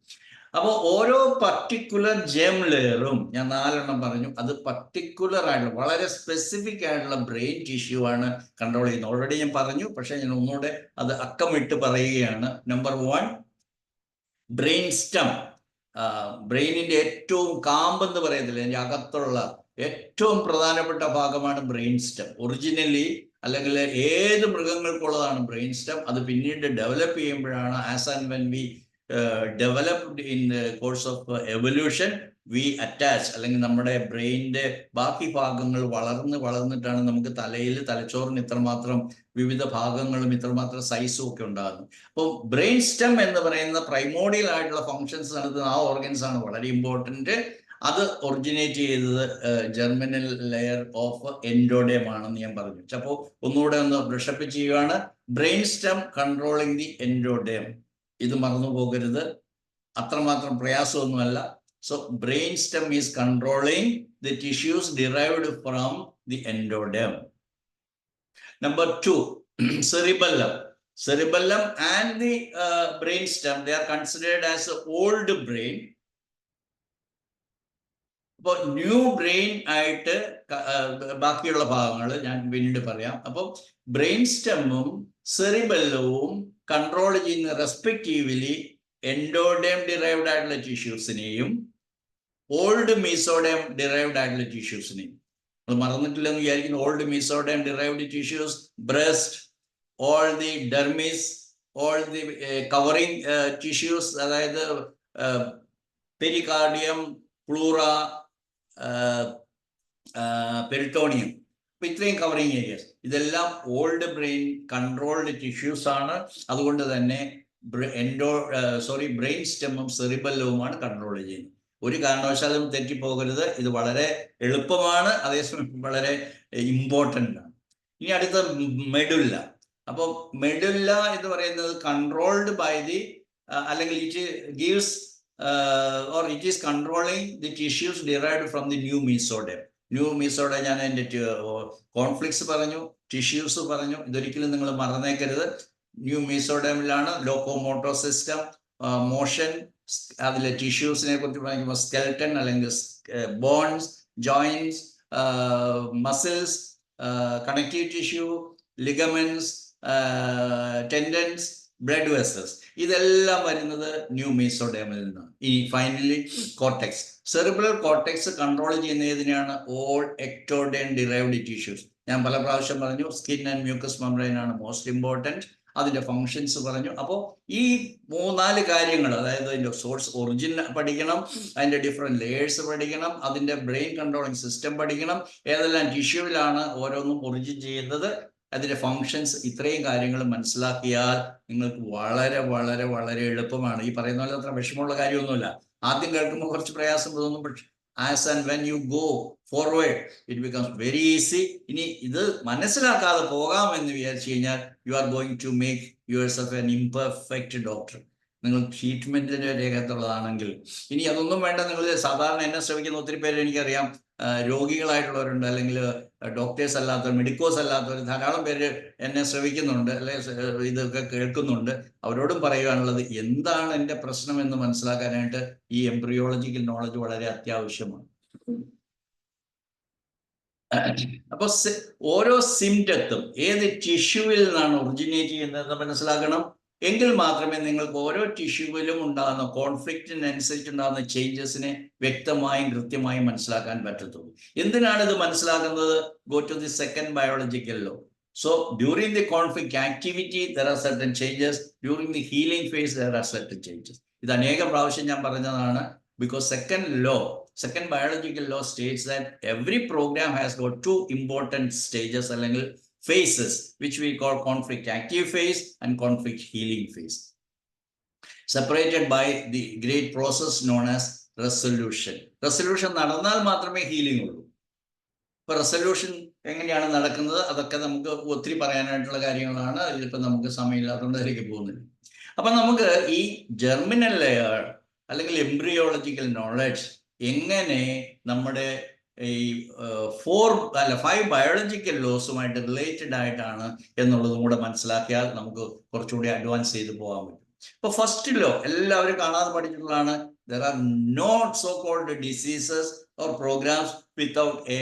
അപ്പോൾ ഓരോ പർട്ടിക്കുലർ ജെം ലെയറും ഞാൻ 4 പറഞ്ഞു, അത് പർട്ടിക്കുലർ ആയിട്ടുള്ള വളരെ സ്പെസിഫിക് ആയിട്ടുള്ള ബ്രെയിൻ ടിഷ്യൂ ആണ് കൺട്രോൾ ചെയ്യുന്നത്. ഓൾറെഡി ഞാൻ പറഞ്ഞു, പക്ഷേ ഞാൻ ഒന്നുകൂടെ അത് അക്കമിട്ട് പറയുകയാണ്. Number 1 brain stem. ബ്രെയിനിന്റെ ഏറ്റവും കാമ്പെന്ന് പറയത്തില്ല, അതിൻ്റെ അകത്തുള്ള ഏറ്റവും പ്രധാനപ്പെട്ട ഭാഗമാണ് ബ്രെയിൻ സ്റ്റം. ഒറിജിനലി അല്ലെങ്കിൽ ഏത് മൃഗങ്ങൾക്കുള്ളതാണ് ബ്രെയിൻ സ്റ്റം. അത് പിന്നീട് ഡെവലപ്പ് ചെയ്യുമ്പോഴാണ് as and when we developed in the course of evolution we attach, അല്ലെങ്കിൽ നമ്മുടെ ബ്രെയിനിന്റെ ബാക്കി ഭാഗങ്ങൾ വളർന്നിട്ടാണ് നമുക്ക് തലച്ചോറിന് ഇത്രമാത്രം വിവിധ ഭാഗങ്ങളും ഇത്രമാത്രം സൈസും ഒക്കെ ഉണ്ടാകുന്നത്. അപ്പോൾ ബ്രെയിൻ സ്റ്റം എന്ന് പറയുന്ന പ്രൈമോഡിയൽ ആയിട്ടുള്ള ഫങ്ഷൻസ് നടത്തുന്ന ആ ഓർഗൻസ് ആണ് വളരെ ഇമ്പോർട്ടൻറ്റ്. അത് ഒറിജിനേറ്റ് ചെയ്തത് ജെർമിനൽ ലെയർ ഓഫ് എൻഡോഡേം ആണെന്ന് ഞാൻ പറഞ്ഞു. അപ്പോൾ ഒന്നുകൂടെ ഒന്ന് ബ്രഷപ്പ് ചെയ്യുകയാണ്. Brain stem controlling the endoderm, ഇത് മറന്നു പോകരുത്, അത്രമാത്രം പ്രയാസമൊന്നുമല്ല. So brain stem is controlling the tissues derived from the endoderm. Number 2 cerebellum and the brain stem, they are considered as old brain. അപ്പോൾ ന്യൂ ബ്രെയിൻ ആയിട്ട് ബാക്കിയുള്ള ഭാഗങ്ങൾ ഞാൻ പിന്നീട് പറയാം. അപ്പോൾ ബ്രെയിൻ സ്റ്റെമ്മും സെറിബെല്ലവും കൺട്രോൾ ചെയ്യുന്ന റെസ്പെക്റ്റീവ്ലി എൻഡോഡേം ഡിറൈവ്ഡ് ആയിട്ടുള്ള ടിഷ്യൂസിനെയും ഓൾഡ് മീസോഡേം ഡിറൈവ്ഡ് ആയിട്ടുള്ള ടിഷ്യൂസിനെയും. അത് മറന്നിട്ടില്ലെന്ന് വിചാരിക്കുന്നു. Old mesoderm derived tissues, breast, all the dermis, all the covering tissues, അതായത് പെരികാർഡിയം, പ്ലൂറ, പെരിട്ടോണിയം, അപ്പൊ ഇത്രയും കവറിങ് ഏരിയസ്, ഇതെല്ലാം ഓൾഡ് ബ്രെയിൻ കൺട്രോൾഡ് ടിഷ്യൂസ് ആണ്. അതുകൊണ്ട് തന്നെ ബ്രെയിൻ സ്റ്റെമ്മും സെറിബെല്ലവുമാണ് കൺട്രോൾ ചെയ്യുന്നത്. ഒരു കാരണവശാലും തെറ്റിപ്പോകരുത്. ഇത് വളരെ എളുപ്പമാണ്, അതേസമയം വളരെ ഇമ്പോർട്ടൻ്റ് ആണ്. ഇനി അടുത്ത മെഡുല്ല. അപ്പോൾ മെഡുല്ല എന്ന് പറയുന്നത് കൺട്രോൾഡ് ബൈ ദി അല്ലെങ്കിൽ it gives or it is controlling the tissues derived from the new mesoderm. New mesoderm ഞാൻ എൻ്റെ കോൺഫ്ലിക്ട്സ് പറഞ്ഞു, ടിഷ്യൂസ് പറഞ്ഞു, ഇതൊരിക്കലും നിങ്ങൾ മറന്നേക്കരുത്. ന്യൂ മീസോഡേമിലാണ് ലോക്കോമോട്ടോർ സിസ്റ്റം, മോഷൻ, അതിലെ ടിഷ്യൂസിനെ കുറിച്ച് പറയുമ്പോൾ സ്കെൽട്ടൺ അല്ലെങ്കിൽ bones, joints, muscles, connective tissue, ligaments, tendons, blood vessels, ഇതെല്ലാം വരുന്നത് ന്യൂ മീസോഡേമിൽ നിന്നാണ്. ഇനി finally cortex. Cerebral cortex control ചെയ്യുന്ന ഏതിനെയാണ്? All ectoderm derived tissues. ഞാൻ പല പ്രാവശ്യം പറഞ്ഞു, സ്കിൻ ആൻഡ് മ്യൂക്കസ് മെംബ്രെയിൻ ആണ് മോസ്റ്റ് ഇമ്പോർട്ടൻറ്റ്. അതിൻ്റെ ഫങ്ഷൻസ് പറഞ്ഞു. അപ്പോൾ ഈ 3-4 കാര്യങ്ങൾ, അതായത് അതിൻ്റെ സോഴ്സ് ഒറിജിൻ പഠിക്കണം, അതിൻ്റെ ഡിഫറെൻറ്റ് ലെയേഴ്സ് പഠിക്കണം, അതിൻ്റെ ബ്രെയിൻ കൺട്രോളിങ് സിസ്റ്റം പഠിക്കണം, ഏതെല്ലാം ടിഷ്യൂവിലാണ് ഓരോന്നും ഒറിജിൻ ചെയ്യുന്നത്, അതിൻ്റെ ഫങ്ഷൻസ്, ഇത്രയും കാര്യങ്ങൾ മനസ്സിലാക്കിയാൽ നിങ്ങൾക്ക് വളരെ വളരെ വളരെ എളുപ്പമാണ്. ഈ പറയുന്ന പോലെ അത്ര വിഷമമുള്ള കാര്യമൊന്നുമില്ല. ആദ്യം കേൾക്കുമ്പോൾ കുറച്ച് പ്രയാസം തോന്നും, പക്ഷെ as and when you go forward it becomes very easy. ഇനി ഇത് മനസ്സിലാക്കാതെ പോകാമെന്ന് വിചാരിച്ചു കഴിഞ്ഞാൽ you are going to make yourself an imperfect doctor. നിങ്ങൾ ട്രീറ്റ്മെന്റിന്റെ രേഖത്തുള്ളതാണെങ്കിൽ. ഇനി അതൊന്നും വേണ്ട. നിങ്ങൾ സാധാരണ എന്നെ ശ്രമിക്കുന്ന ഒത്തിരി പേര് എനിക്കറിയാം, രോഗികളായിട്ടുള്ളവരുണ്ട്, അല്ലെങ്കിൽ ഡോക്ടേഴ്സ് അല്ലാത്തവർ, മെഡിക്കോസ് അല്ലാത്തവർ, ധാരാളം പേര് എന്നെ ശ്രമിക്കുന്നുണ്ട്, അല്ലെ ഇതൊക്കെ കേൾക്കുന്നുണ്ട്. അവരോടും പറയുവാനുള്ളത്, എന്താണ് എൻ്റെ പ്രശ്നം എന്ന് മനസ്സിലാക്കാനായിട്ട് ഈ എംബ്രിയോളജിക്കൽ നോളജ് വളരെ അത്യാവശ്യമാണ്. അപ്പൊ ഓരോ സിംറ്റത്തും ഏത് ടിഷ്യൂവിൽ നിന്നാണ് ഒറിജിനേറ്റ് ചെയ്യുന്നത് മനസ്സിലാക്കണം. എങ്കിൽ മാത്രമേ നിങ്ങൾക്ക് ഓരോ ടിഷ്യൂവിലും ഉണ്ടാകുന്ന കോൺഫ്ലിക്റ്റിനനുസരിച്ചുണ്ടാകുന്ന ചേഞ്ചസിനെ വ്യക്തമായും കൃത്യമായും മനസ്സിലാക്കാൻ പറ്റത്തുള്ളൂ. എന്തിനാണ് ഇത് മനസ്സിലാക്കുന്നത്? Go to the second biological law. So during the conflict activity there are certain changes, during the healing phase there are certain changes. ഇത് അനേകം പ്രാവശ്യം ഞാൻ പറഞ്ഞതാണ്. Because second biological law states that every program has got two important stages അല്ലെങ്കിൽ phases which we call conflict active phase and conflict healing phase, separated by the great process known as resolution. Resolution നടന്നാൽ മാത്രമേ healing ഉള്ളൂ. ഇപ്പൊ resolution എങ്ങനെയാണ് നടക്കുന്നത് അതൊക്കെ നമുക്ക് ഒത്തിരി പറയാനായിട്ടുള്ള കാര്യങ്ങളാണ്. ഇതിലിപ്പോൾ നമുക്ക് സമയമില്ലാത്തതുകൊണ്ട് അതിലേക്ക് പോകുന്നില്ല. അപ്പൊ നമുക്ക് ഈ ജെർമിനൽ ലെയർ അല്ലെങ്കിൽ എംബ്രിയോളജിക്കൽ നോളജ് എങ്ങനെ നമ്മുടെ ഈ 5 ബയോളജിക്കൽ ലോസുമായിട്ട് റിലേറ്റഡ് ആയിട്ടാണ് എന്നുള്ളതും കൂടെ മനസ്സിലാക്കിയാൽ നമുക്ക് കുറച്ചുകൂടി അഡ്വാൻസ് ചെയ്ത് പോകാൻ പറ്റും. ഇപ്പൊ ഫസ്റ്റ് ലോ എല്ലാവരും കാണാതെ പഠിച്ചിട്ടുള്ളതാണ്. There are no so-called diseases or programs without a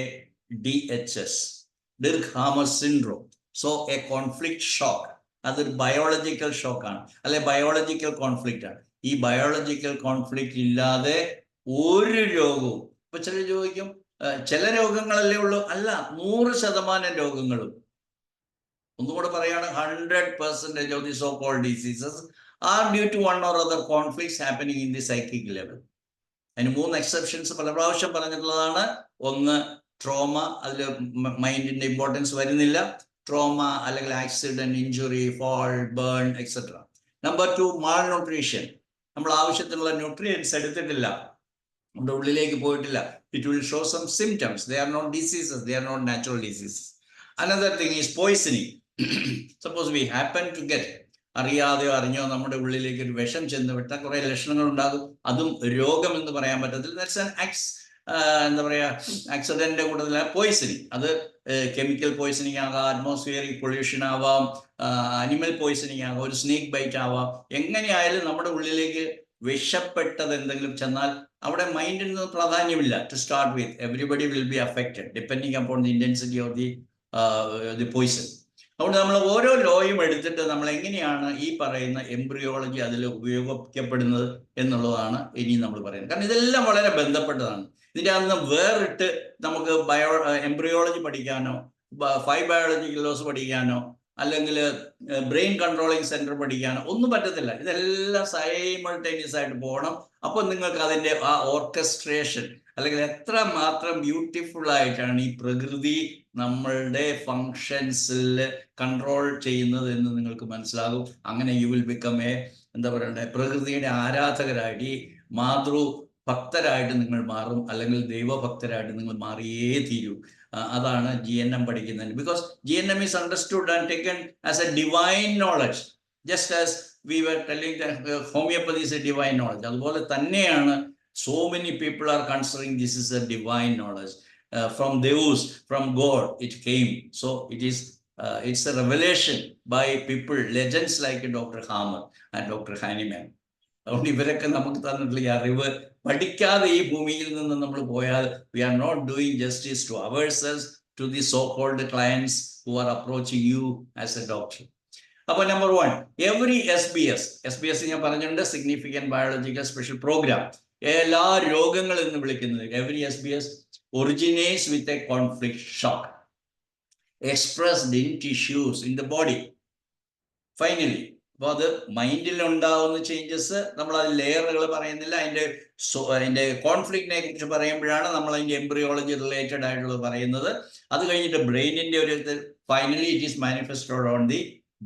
DHS, Dirk-Hammer syndrome. So a conflict shock, അതൊരു ബയോളജിക്കൽ ഷോക്കാണ്, അല്ലെ ബയോളജിക്കൽ കോൺഫ്ലിക്റ്റ് ആണ്. ഈ ബയോളജിക്കൽ കോൺഫ്ലിക്റ്റ് ഇല്ലാതെ ഒരു രോഗവും, ഇപ്പൊ ചില ചോദിക്കും ചില രോഗങ്ങളല്ലേ ഉള്ളൂ. അല്ല, 100% രോഗങ്ങളും, ഒന്നുകൂടെ പറയാണ്, 100% of the so-called diseases are due to one or other conflicts happening in the psychic level. അതിന് 3 എക്സെപ്ഷൻസ് പല പ്രാവശ്യം പറഞ്ഞിട്ടുള്ളതാണ്. ഒന്ന് ട്രോമ, അതിൽ മൈൻഡിന്റെ ഇമ്പോർട്ടൻസ് വരുന്നില്ല. ട്രോമ അല്ലെങ്കിൽ accident, injury, fall, burn etcetera. Number 2 malnutrition, നമ്മൾ ആവശ്യത്തിനുള്ള ന്യൂട്രിയൻസ് എടുത്തിട്ടില്ല, നമ്മുടെ ഉള്ളിലേക്ക് പോയിട്ടില്ല. It will show some symptoms. They are not diseases, they are not natural diseases. Another thing is poisoning. Suppose we happen to get, അറിയാതെയോ അറിഞ്ഞോ നമ്മുടെ ഉള്ളിലേക്ക് ഒരു വിഷം ചെന്ന് വിട്ടാൽ കുറെ ലക്ഷണങ്ങൾ ഉണ്ടാകും. അതും രോഗം എന്ന് പറയാൻ പറ്റത്തില്ല. ദാറ്റ്സ് ആൻ എന്താ പറയാ, ആക്സിഡന്റിന്റെ കൂട്ടത്തില പോയിസണിങ്. അത് കെമിക്കൽ പോയിസണിങ് ആകാം, അറ്റ്മോസ്ഫിയറിക് പൊല്യൂഷൻ ആവാം, അനിമൽ പോയിസണിങ് ആകാം, ഒരു സ്നേക്ക് ബൈറ്റ് ആവാം. എങ്ങനെയായാലും നമ്മുടെ ഉള്ളിലേക്ക് വിഷപ്പെട്ടത് എന്തെങ്കിലും ചെന്നാൽ അവിടെ മൈൻഡിന് പ്രാധാന്യമില്ല. To start with, everybody will be affected depending upon the intensity of the poison. അതുകൊണ്ട് നമ്മൾ ഓരോ ലോയും എടുത്തിട്ട് നമ്മൾ എങ്ങനെയാണ് ഈ പറയുന്ന എംബ്രിയോളജി അതിൽ ഉപയോഗിക്കപ്പെടുന്നത് എന്നുള്ളതാണ് ഇനി നമ്മൾ പറയുന്നത്. കാരണം ഇതെല്ലാം വളരെ ബന്ധപ്പെട്ടതാണ്. ഇതിൻ്റെ അന്ന് വേറിട്ട് നമുക്ക് എംബ്രിയോളജി പഠിക്കാനോ 5 ബയോളജിക്കൽ ലോസ് പഠിക്കാനോ അല്ലെങ്കിൽ ബ്രെയിൻ കൺട്രോളിങ് സെന്റർ പഠിക്കാനോ ഒന്നും പറ്റത്തില്ല. ഇതെല്ലാം സൈമൾട്ടേനിയസ് ആയിട്ട് പോകണം. അപ്പോൾ നിങ്ങൾക്ക് അതിൻ്റെ ആ ഓർക്കസ്ട്രേഷൻ അല്ലെങ്കിൽ എത്ര മാത്രം ബ്യൂട്ടിഫുൾ ആയിട്ടാണ് ഈ പ്രകൃതി നമ്മളുടെ ഫങ്ഷൻസിൽ കൺട്രോൾ ചെയ്യുന്നത് എന്ന് നിങ്ങൾക്ക് മനസ്സിലാകും. അങ്ങനെ യു വിൽ ബിക്കം എന്താ പറയണ്ടേ, പ്രകൃതിയുടെ ആരാധകരായിട്ട്, ഈ മാതൃഭക്തരായിട്ട് നിങ്ങൾ മാറും, അല്ലെങ്കിൽ ദൈവഭക്തരായിട്ട് നിങ്ങൾ മാറിയേ തീരൂ. അതാണ് GNM പഠിക്കുന്നത്. Because GNM is understood and taken as a divine knowledge, just as we were telling that homeopathy is a divine knowledge. അതുപോലെ തന്നെയാണ് so many people are considering this is a divine knowledge. From Deus, from God it came. So it's a revelation by people, legends like Dr. Hammer and Dr. Hahnemann. അതുകൊണ്ട് ഇവരൊക്കെ നമുക്ക് തന്നിട്ടുള്ള ഈ അറിവ് പഠിക്കാതെ ഈ ഭൂമിയിൽ നിന്ന് നമ്മൾ പോയാൽ we are not doing justice to ourselves, to the so-called clients who are approaching you as a doctor. അപ്പോൾ നമ്പർ 1, എവറി SBS ഞാൻ പറഞ്ഞിട്ടുണ്ട്, സിഗ്നിഫിക്കൻറ്റ് ബയോളജിക്കൽ സ്പെഷ്യൽ പ്രോഗ്രാം. എല്ലാ രോഗങ്ങൾ എന്ന് വിളിക്കുന്നത് every SBS originates with a conflict shock expressed in tissues in the body. Finally, അപ്പോൾ അത് മൈൻഡിൽ ഉണ്ടാവുന്ന ചേഞ്ചസ്, നമ്മൾ അത് ലെയറുകൾ പറയുന്നില്ല. അതിൻ്റെ കോൺഫ്ലിക്റ്റിനെ കുറിച്ച് പറയുമ്പോഴാണ് നമ്മൾ അതിൻ്റെ എംബ്രിയോളജി റിലേറ്റഡ് ആയിട്ടുള്ളത് പറയുന്നത്. അത് കഴിഞ്ഞിട്ട് ബ്രെയിനിൻ്റെ ഒരു finally it is manifested on the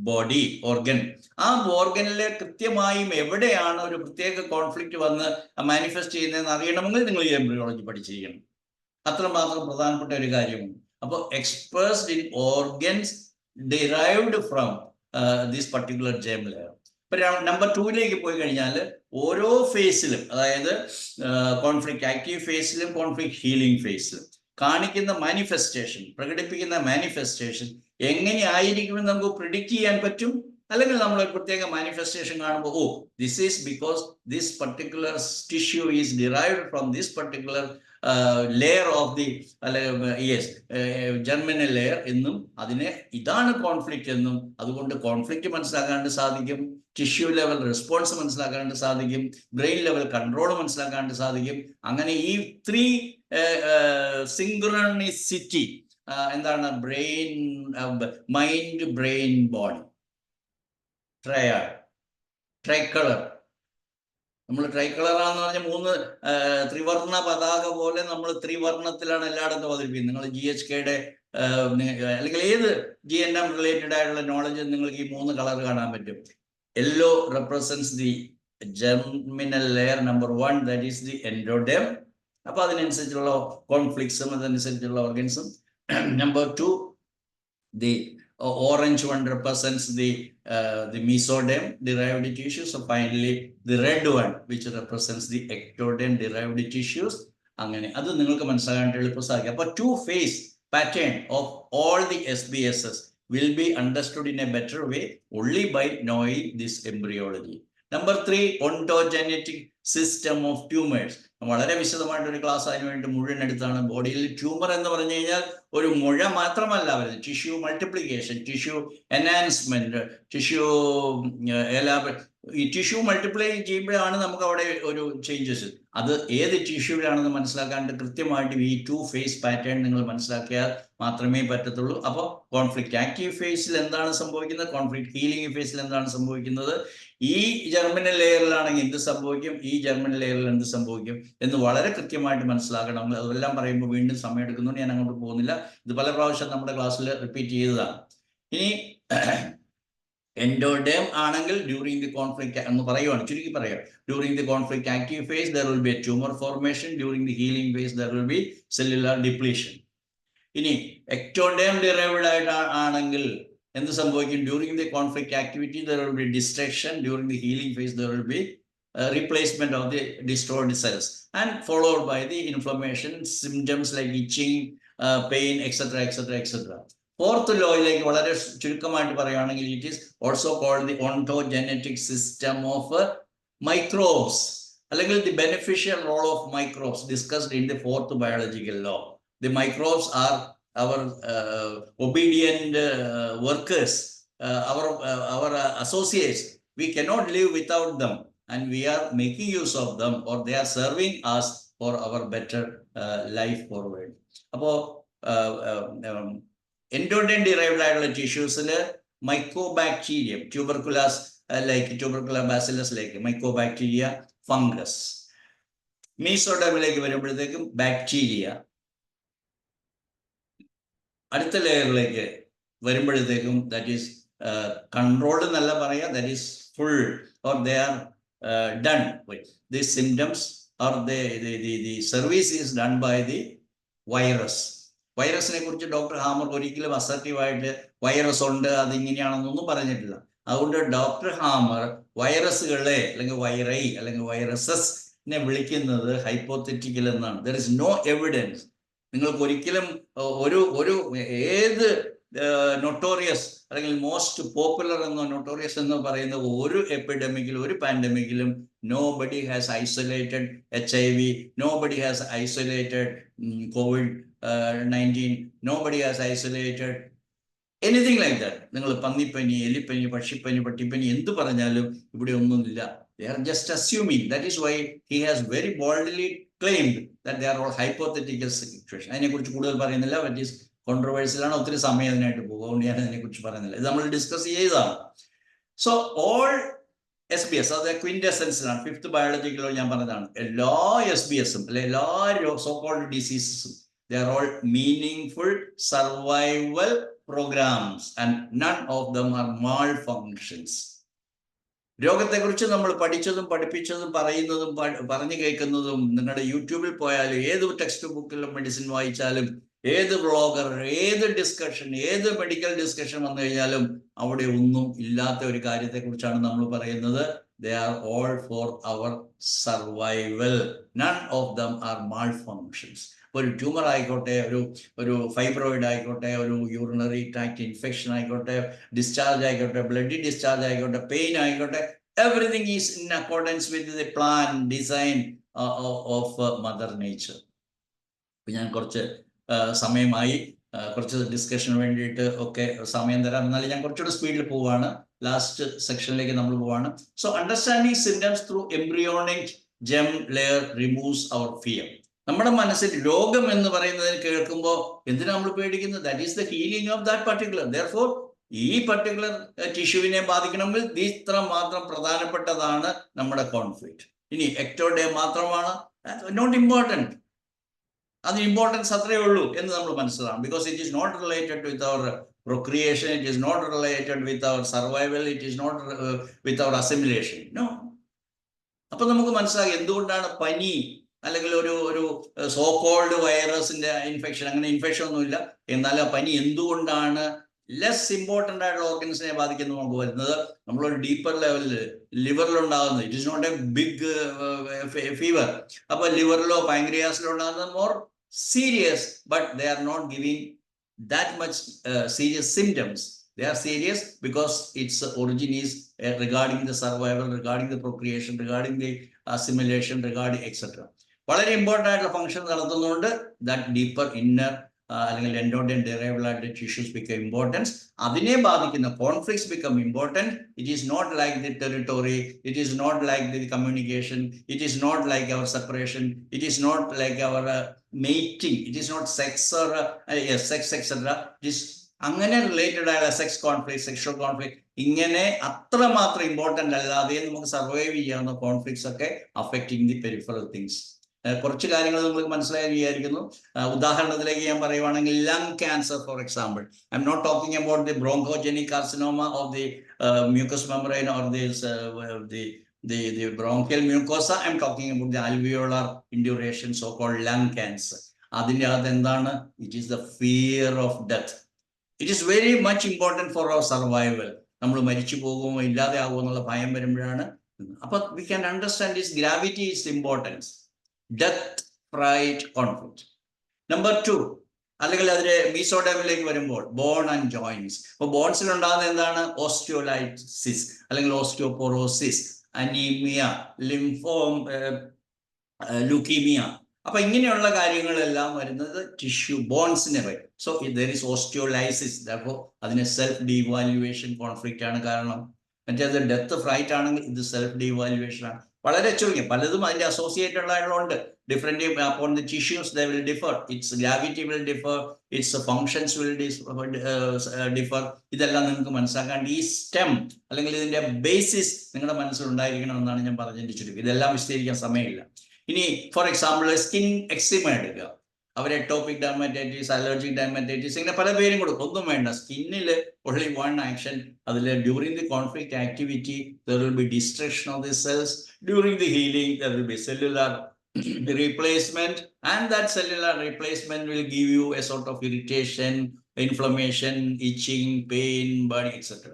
body organ. ആ ഓർഗനിൽ കൃത്യമായും എവിടെയാണ് ഒരു പ്രത്യേക കോൺഫ്ലിക്റ്റ് വന്ന് മാനിഫെസ്റ്റ് ചെയ്യുന്നതെന്ന് അറിയണമെങ്കിൽ നിങ്ങൾ ഈ എംബ്രിയോളജി പഠിച്ചിരിക്കണം. അത്രമാത്രം പ്രധാനപ്പെട്ട ഒരു കാര്യമാണ്. അപ്പോൾ expressed in organs derived from this particular germ layer. ഇപ്പൊ നമ്പർ 2ലേക്ക് പോയി കഴിഞ്ഞാൽ ഓരോ ഫേസിലും, അതായത് കോൺഫ്ലിക്റ്റ് ആക്റ്റീവ് ഫേസിലും കോൺഫ്ലിക്റ്റ് ഹീലിംഗ് ഫേസിലും കാണിക്കുന്ന മാനിഫെസ്റ്റേഷൻ, പ്രകടിപ്പിക്കുന്ന മാനിഫെസ്റ്റേഷൻ എങ്ങനെയായിരിക്കുമെന്ന് നമുക്ക് പ്രിഡിക്റ്റ് ചെയ്യാൻ പറ്റും. അല്ലെങ്കിൽ നമ്മൾ ഒരു പ്രത്യേക മാനിഫെസ്റ്റേഷൻ കാണുമ്പോൾ this is because this particular tissue is derived from this particular layer of the germinal layer എന്നും അതിനെ ഇതാണ് കോൺഫ്ലിക്റ്റ് എന്നും, അതുകൊണ്ട് കോൺഫ്ലിക്റ്റ് മനസ്സിലാക്കാണ്ട് സാധിക്കും, ടിഷ്യൂ ലെവൽ റെസ്പോൺസ് മനസ്സിലാക്കാനായിട്ട് സാധിക്കും, ബ്രെയിൻ ലെവൽ കൺട്രോൾ മനസ്സിലാക്കാനായിട്ട് സാധിക്കും. അങ്ങനെ ഈ 3 സിങ്ക്രണസിറ്റി എന്താണ് brain mind brain body tricolour. നമ്മൾ ട്രൈക്കളറാന്ന് പറഞ്ഞ 3 ത്രിവർണ പതാക പോലെ നമ്മൾ ത്രിവർണത്തിലാണ് എല്ലായിടത്തും അവതരിപ്പിക്കുന്നത്. നിങ്ങൾ GHKയുടെ അല്ലെങ്കിൽ ഏത് GNM റിലേറ്റഡ് ആയിട്ടുള്ള നോളജ് നിങ്ങൾക്ക് ഈ 3 കളർ കാണാൻ പറ്റും. Yellow represents the germinal layer number 1, that is the endoderm. അപ്പൊ അതിനനുസരിച്ചുള്ള കോൺഫ്ലിക്ട്സും അതനുസരിച്ചുള്ള ഓർഗൻസും. Number 2, the orange one represents the mesoderm derived tissues. So finally the red one which represents the ectoderm derived tissues. അങ്ങനെ അത് നിങ്ങൾക്ക് മനസ്സിലാക്കാനായിട്ട് എളുപ്പം സാധിക്കും. അപ്പോൾ 2-phase pattern of all the SBSs will be understood in a better way only by knowing this embryology. Number 3, ontogenetic system of tumors. വളരെ വിശദമായിട്ടൊരു class അതിന് വേണ്ടി മുഴുവൻ എടുത്താണ്. ബോഡിയിൽ ട്യൂമർ എന്ന് പറഞ്ഞു കഴിഞ്ഞാൽ ഒരു മുഴ മാത്രമല്ല വരുന്നത്. Tissue multiplication, tissue enhancement, tissue ഈ ടിഷ്യൂ മൾട്ടിപ്ലൈ ചെയ്യുമ്പോഴാണ് നമുക്ക് അവിടെ ഒരു ചേഞ്ചസ്. അത് ഏത് ടിഷ്യൂവിലാണെന്ന് മനസ്സിലാക്കാണ്ട് കൃത്യമായിട്ട് ഈ 2-phase പാറ്റേൺ നിങ്ങൾ മനസ്സിലാക്കിയാൽ മാത്രമേ പറ്റത്തുള്ളൂ. അപ്പോൾ കോൺഫ്ലിക്റ്റ് ആക്റ്റീവ് ഫേസിൽ എന്താണ് സംഭവിക്കുന്നത്, കോൺഫ്ലിക്റ്റ് ഹീലിംഗ് ഫേസിൽ എന്താണ് സംഭവിക്കുന്നത്, ഈ ജെർമിനൽ ലെയറിലാണെങ്കിൽ എന്ത് സംഭവിക്കും, ഈ ജെർമിനൽ ലെയറിൽ എന്ത് സംഭവിക്കും എന്ന് വളരെ കൃത്യമായിട്ട് മനസ്സിലാക്കണം. അതെല്ലാം പറയുമ്പോൾ വീണ്ടും സമയം എടുക്കുന്നുണ്ട്, ഞാൻ അങ്ങോട്ട് പോകുന്നില്ല. ഇത് പല പ്രാവശ്യം നമ്മുടെ ക്ലാസ്സിൽ റിപ്പീറ്റ് ചെയ്തതാണ്. ഇനി എൻഡോഡെം ആണെങ്കിൽ ഡ്യൂറിംഗ് ദി കോൺഫ്ലിക്റ്റ് എന്ന് പറയുവാണ്, ചുരുക്കി പറയാം. During the conflict active phase there will be a tumour formation. During the healing phase there will be cellular depletion. ഇനി എക്ടോഡെം ഡിറൈവ്ഡ് ആയിട്ട് ആണെങ്കിൽ എന്ത് സംഭവിക്കും? During the conflict activity there will be destruction. During the healing phase there will be replacement of the destroyed cells and followed by the inflammation symptoms like itching, pain, etc. etc. etc. Fourth law like വളരെ ചുരുക്കമായിട്ട് പറയുകയാണെങ്കിൽ it is also called the ontogenetic system of microbes അല്ലെങ്കിൽ the beneficial role of microbes discussed in the 4th biological law. The microbes are our obedient workers, our associates. We cannot live without them and we are making use of them, or they are serving us for our better life forward. അപ്പോൾ endoderm derived ആയിട്ടുള്ള ടിഷ്യൂസിൽ mycobacterium, tuberculosis like tubercular bacillus like mycobacteria, fungus. മീസോഡെമിലേക്ക് വരുമ്പോഴത്തേക്കും bacteria. അടുത്ത ലെയറിലേക്ക് വരുമ്പോഴത്തേക്കും that is controlled എന്നല്ല പറയുക, that is full or they are done with these symptoms, or the service is done by the virus. വൈറസിനെ കുറിച്ച് ഡോക്ടർ ഹാമർ ഒരിക്കലും അസർട്ടീവായിട്ട് virus ഉണ്ട് അതിങ്ങനെയാണെന്നൊന്നും പറഞ്ഞിട്ടില്ല. അതുകൊണ്ട് ഡോക്ടർ ഹാമർ വൈറസുകളെ അല്ലെങ്കിൽ വൈറൈ അല്ലെങ്കിൽ വൈറസസിനെ വിളിക്കുന്നത് ഹൈപ്പോത്തറ്റിക്കൽ എന്നാണ്. There is no evidence. നിങ്ങൾക്ക് ഒരിക്കലും ഒരു ഏത് നൊട്ടോറിയസ് അല്ലെങ്കിൽ മോസ്റ്റ് പോപ്പുലർ എന്നോ നൊട്ടോറിയസ് എന്ന് പറയുന്ന ഒരു എപ്പിഡമിക്കിലും ഒരു പാൻഡമിക്കിലും nobody has isolated HIV, nobody has isolated COVID-19, nobody has isolated anything like that. നിങ്ങൾ പന്നിപ്പനി, എലിപ്പനി, പക്ഷിപ്പനി, പട്ടിപ്പനി എന്ത് പറഞ്ഞാലും ഇവിടെ ഒന്നുമില്ല. They are just assuming. That is why he has very boldly claimed that they are all hypothetical situations. അതിനെക്കുറിച്ച് കൂടുതൽ പറയുന്നില്ല. That is കോൺട്രവേഴ്സിലാണ്, ഒത്തിരി സമയം അതിനായിട്ട് പോകും. അതുകൊണ്ട് ഞാൻ അതിനെക്കുറിച്ച് പറയുന്നില്ല. ഇത് നമ്മൾ ഡിസ്കസ് ചെയ്തതാണ്. സോ ഓൾ SBS അത് ക്വിൻറ്റസെൻസിലാണ്. 5th ബയോളജിക്കലോ ഞാൻ പറഞ്ഞതാണ്. എല്ലാ SBSും അല്ലെ എല്ലാ സോ കോൾഡ് ഡിസീസസും they are all meaningful survival programs and none of them are malfunctions. രോഗത്തെക്കുറിച്ച് നമ്മൾ പഠിച്ചതും പഠിപ്പിച്ചതും പറയുന്നതും പറഞ്ഞു കേൾക്കുന്നതും നിങ്ങളുടെ യൂട്യൂബിൽ പോയാലും ഏത് ടെക്സ്റ്റ് ബുക്കിലും മെഡിസിൻ വായിച്ചാലും ഏത് ബ്ലോഗർ, ഏത് ഡിസ്കഷൻ, ഏത് മെഡിക്കൽ ഡിസ്കഷൻ വന്നു കഴിഞ്ഞാലും അവിടെ ഒന്നും ഇല്ലാത്ത ഒരു കാര്യത്തെക്കുറിച്ചാണ് നമ്മൾ പറയുന്നത്. They are all for our survival. None of them are malfunctions. ഒരു ട്യൂമർ ആയിക്കോട്ടെ, ഒരു ഫൈബ്രോയിഡ് ആയിക്കോട്ടെ, ഒരു യൂറിനറി ട്രാക്ട് ഇൻഫെക്ഷൻ ആയിക്കോട്ടെ, ഡിസ്ചാർജ് ആയിക്കോട്ടെ, ബ്ലഡ് ഡിസ്ചാർജ് ആയിക്കോട്ടെ, പെയിൻ ആയിക്കോട്ടെ, everything is in accordance with the plan design of mother nature. ഞാൻ കുറച്ച് സമയമായി കുറച്ച് ഡിസ്കഷന് വേണ്ടിയിട്ട് ഒക്കെ സമയം തരാം. എന്നാലും ഞാൻ കുറച്ചുകൂടെ സ്പീഡിൽ പോവാണ്. ലാസ്റ്റ് സെക്ഷനിലേക്ക് നമ്മൾ പോവാണ്. So understanding symptoms through embryonic germ layer removes our fear. നമ്മുടെ മനസ്സിൽ രോഗം എന്ന് പറയുന്നതിന് കേൾക്കുമ്പോൾ എന്തിനാ നമ്മൾ പേടിക്കുന്നത്? That is the healing of that particular. Therefore ഈ പർട്ടിക്കുലർ ടിഷ്യൂവിനെ ബാധിക്കണമെങ്കിൽ ഇത്ര മാത്രം പ്രധാനപ്പെട്ടതാണ് നമ്മുടെ കോൺഫ്ലിക്റ്റ്. ഇനി എക്ടോഡേ മാത്രമാണ് നോട്ട് ഇമ്പോർട്ടൻറ്റ്. അതിന് ഇമ്പോർട്ടൻസ് അത്രയേ ഉള്ളൂ എന്ന് നമ്മൾ മനസ്സിലാവും. Because it is not related with our procreation, it is not related with our survival, it is not with our assimilation. No. അപ്പൊ നമുക്ക് മനസ്സിലാക്കി എന്തുകൊണ്ടാണ് പനി അല്ലെങ്കിൽ ഒരു സോ കോൾഡ് വൈറസിന്റെ ഇൻഫെക്ഷൻ, അങ്ങനെ ഇൻഫെക്ഷൻ ഒന്നുമില്ല, എന്നാൽ ആ പനി എന്തുകൊണ്ടാണ് ലെസ് ഇമ്പോർട്ടൻ്റ് ആയിട്ടുള്ള ഓർഗൻസിനെ ബാധിക്കുന്നത് നമുക്ക് വരുന്നത്? നമ്മളൊരു ഡീപ്പർ ലെവലിൽ ലിവറിലുണ്ടാകുന്നത്, it is not a big fever. അപ്പൊ ലിവറിലോ പാൻക്രിയാസിലോ ഉണ്ടാകുന്നത് more serious, but they are not giving that much serious symptoms. They are serious because its origin is regarding the survival, regarding the procreation, regarding the assimilation, regarding etc. വളരെ important ആയിട്ടുള്ള function നടത്തുന്നതുകൊണ്ട് that deeper inner അല്ലെങ്കിൽ endoderm derival ആയിട്ട് tissues become importance. അതിനെ ബാധിക്കുന്ന conflicts become important. It is not like the territory, it is not like the communication, it is not like our separation, it is not like our mating, it is not sex or sex etcetera. It is അങ്ങനെ related ആയ sex conflict, sexual conflict, ഇങ്ങനെ അത്രമാത്രം important അല്ലാതെ നമുക്ക് survive ചെയ്യാവുന്ന conflicts ഒക്കെ affecting the peripheral things. കുറച്ച് കാര്യങ്ങൾ നിങ്ങൾക്ക് മനസ്സിലായി വിചാരിക്കുന്നു. ഉദാഹരണത്തിലേക്ക് ഞാൻ പറയുവാണെങ്കിൽ lung cancer for example. I'm not talking about the bronchogenic carcinoma of the mucous membrane or the bronchial mucosa. I am talking about the alveolar induration, so called lung cancer. അതിൻ്റെ അകത്ത് എന്താണ്? It is the fear of death. It is very much important for our survival. നമ്മൾ മരിച്ചു പോകുമോ ഇല്ലാതെ ആകുമോ എന്നുള്ള ഭയം വരുമ്പോഴാണ്. അപ്പൊ we can understand its gravity, its importance. Death, fright, conflict. Number 2, അല്ലെങ്കിൽ അതിന്റെ മീസോഡേമിലേക്ക് വരുമ്പോൾ ബോൺ ആൻഡ് ജോയിന്റ്സ്. അപ്പൊ ബോൺസിൽ ഉണ്ടാകുന്ന എന്താണ്? ഓസ്റ്റിയോലൈസിസ് അല്ലെങ്കിൽ ഓസ്റ്റിയോപോറോസിസ്, അനീമിയ, ലുക്കീമിയ. അപ്പൊ ഇങ്ങനെയുള്ള കാര്യങ്ങളെല്ലാം വരുന്നത് ടിഷ്യൂ ബോൺസിനെ വരും. So there is osteolysis. അപ്പോ അതിന് സെൽഫ് ഡീവാലുവേഷൻ കോൺഫ്ലിക്റ്റ് ആണ് കാരണം. മറ്റേത് ഡെത്ത് ഫ്രൈറ്റ് ആണെങ്കിൽ ഇത് സെൽഫ് ഡീവാലുവേഷൻ ആണ്. വളരെ ചുരുങ്ങി പലതും അതിന്റെ അസോസിയേറ്റഡ് ആയിട്ടുള്ള different upon the tissues they will differ, its gravity will differ, its functions will differ. ഇതെല്ലാം നിങ്ങൾക്ക് മനസ്സിലാക്കാണ്ട് ഈ സ്റ്റെം അല്ലെങ്കിൽ ഇതിന്റെ ബേസിസ് നിങ്ങളുടെ മനസ്സിൽ ഉണ്ടായിരിക്കണം എന്നാണ് ഞാൻ പറഞ്ഞതിന്റെ ചുരുക്കം. ഇതെല്ലാം വിശദീകരിക്കാൻ സമയമില്ല. ഇനി ഫോർ എക്സാമ്പിൾ സ്കിൻ എക്സിമ എടുക്കുക. അവർ എട്ടോപിക് ഡെർമറ്റൈറ്റിസ്, അലർജിക് ഡെർമറ്റൈറ്റിസ്, ഇങ്ങനെ പല പേരും കൊടുക്കും. ഒന്നും വേണ്ട, സ്കിന്നിൽ only one action. അതിൽ during the conflict activity there will be destruction of the cells. During the healing there will be cellular replacement, and that cellular replacement will give you a sort of irritation, inflammation, itching, pain, burning, etc.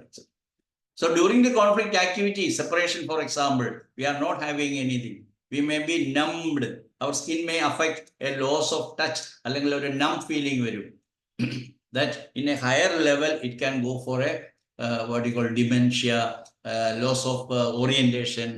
So during the conflict activity, separation for example, we are not having anything. We may be numbed. Our skin may affect a loss of touch, അല്ലെങ്കിൽ ഒരു numb feeling വരും. That in a higher level it can go for a what you call dementia, loss of orientation,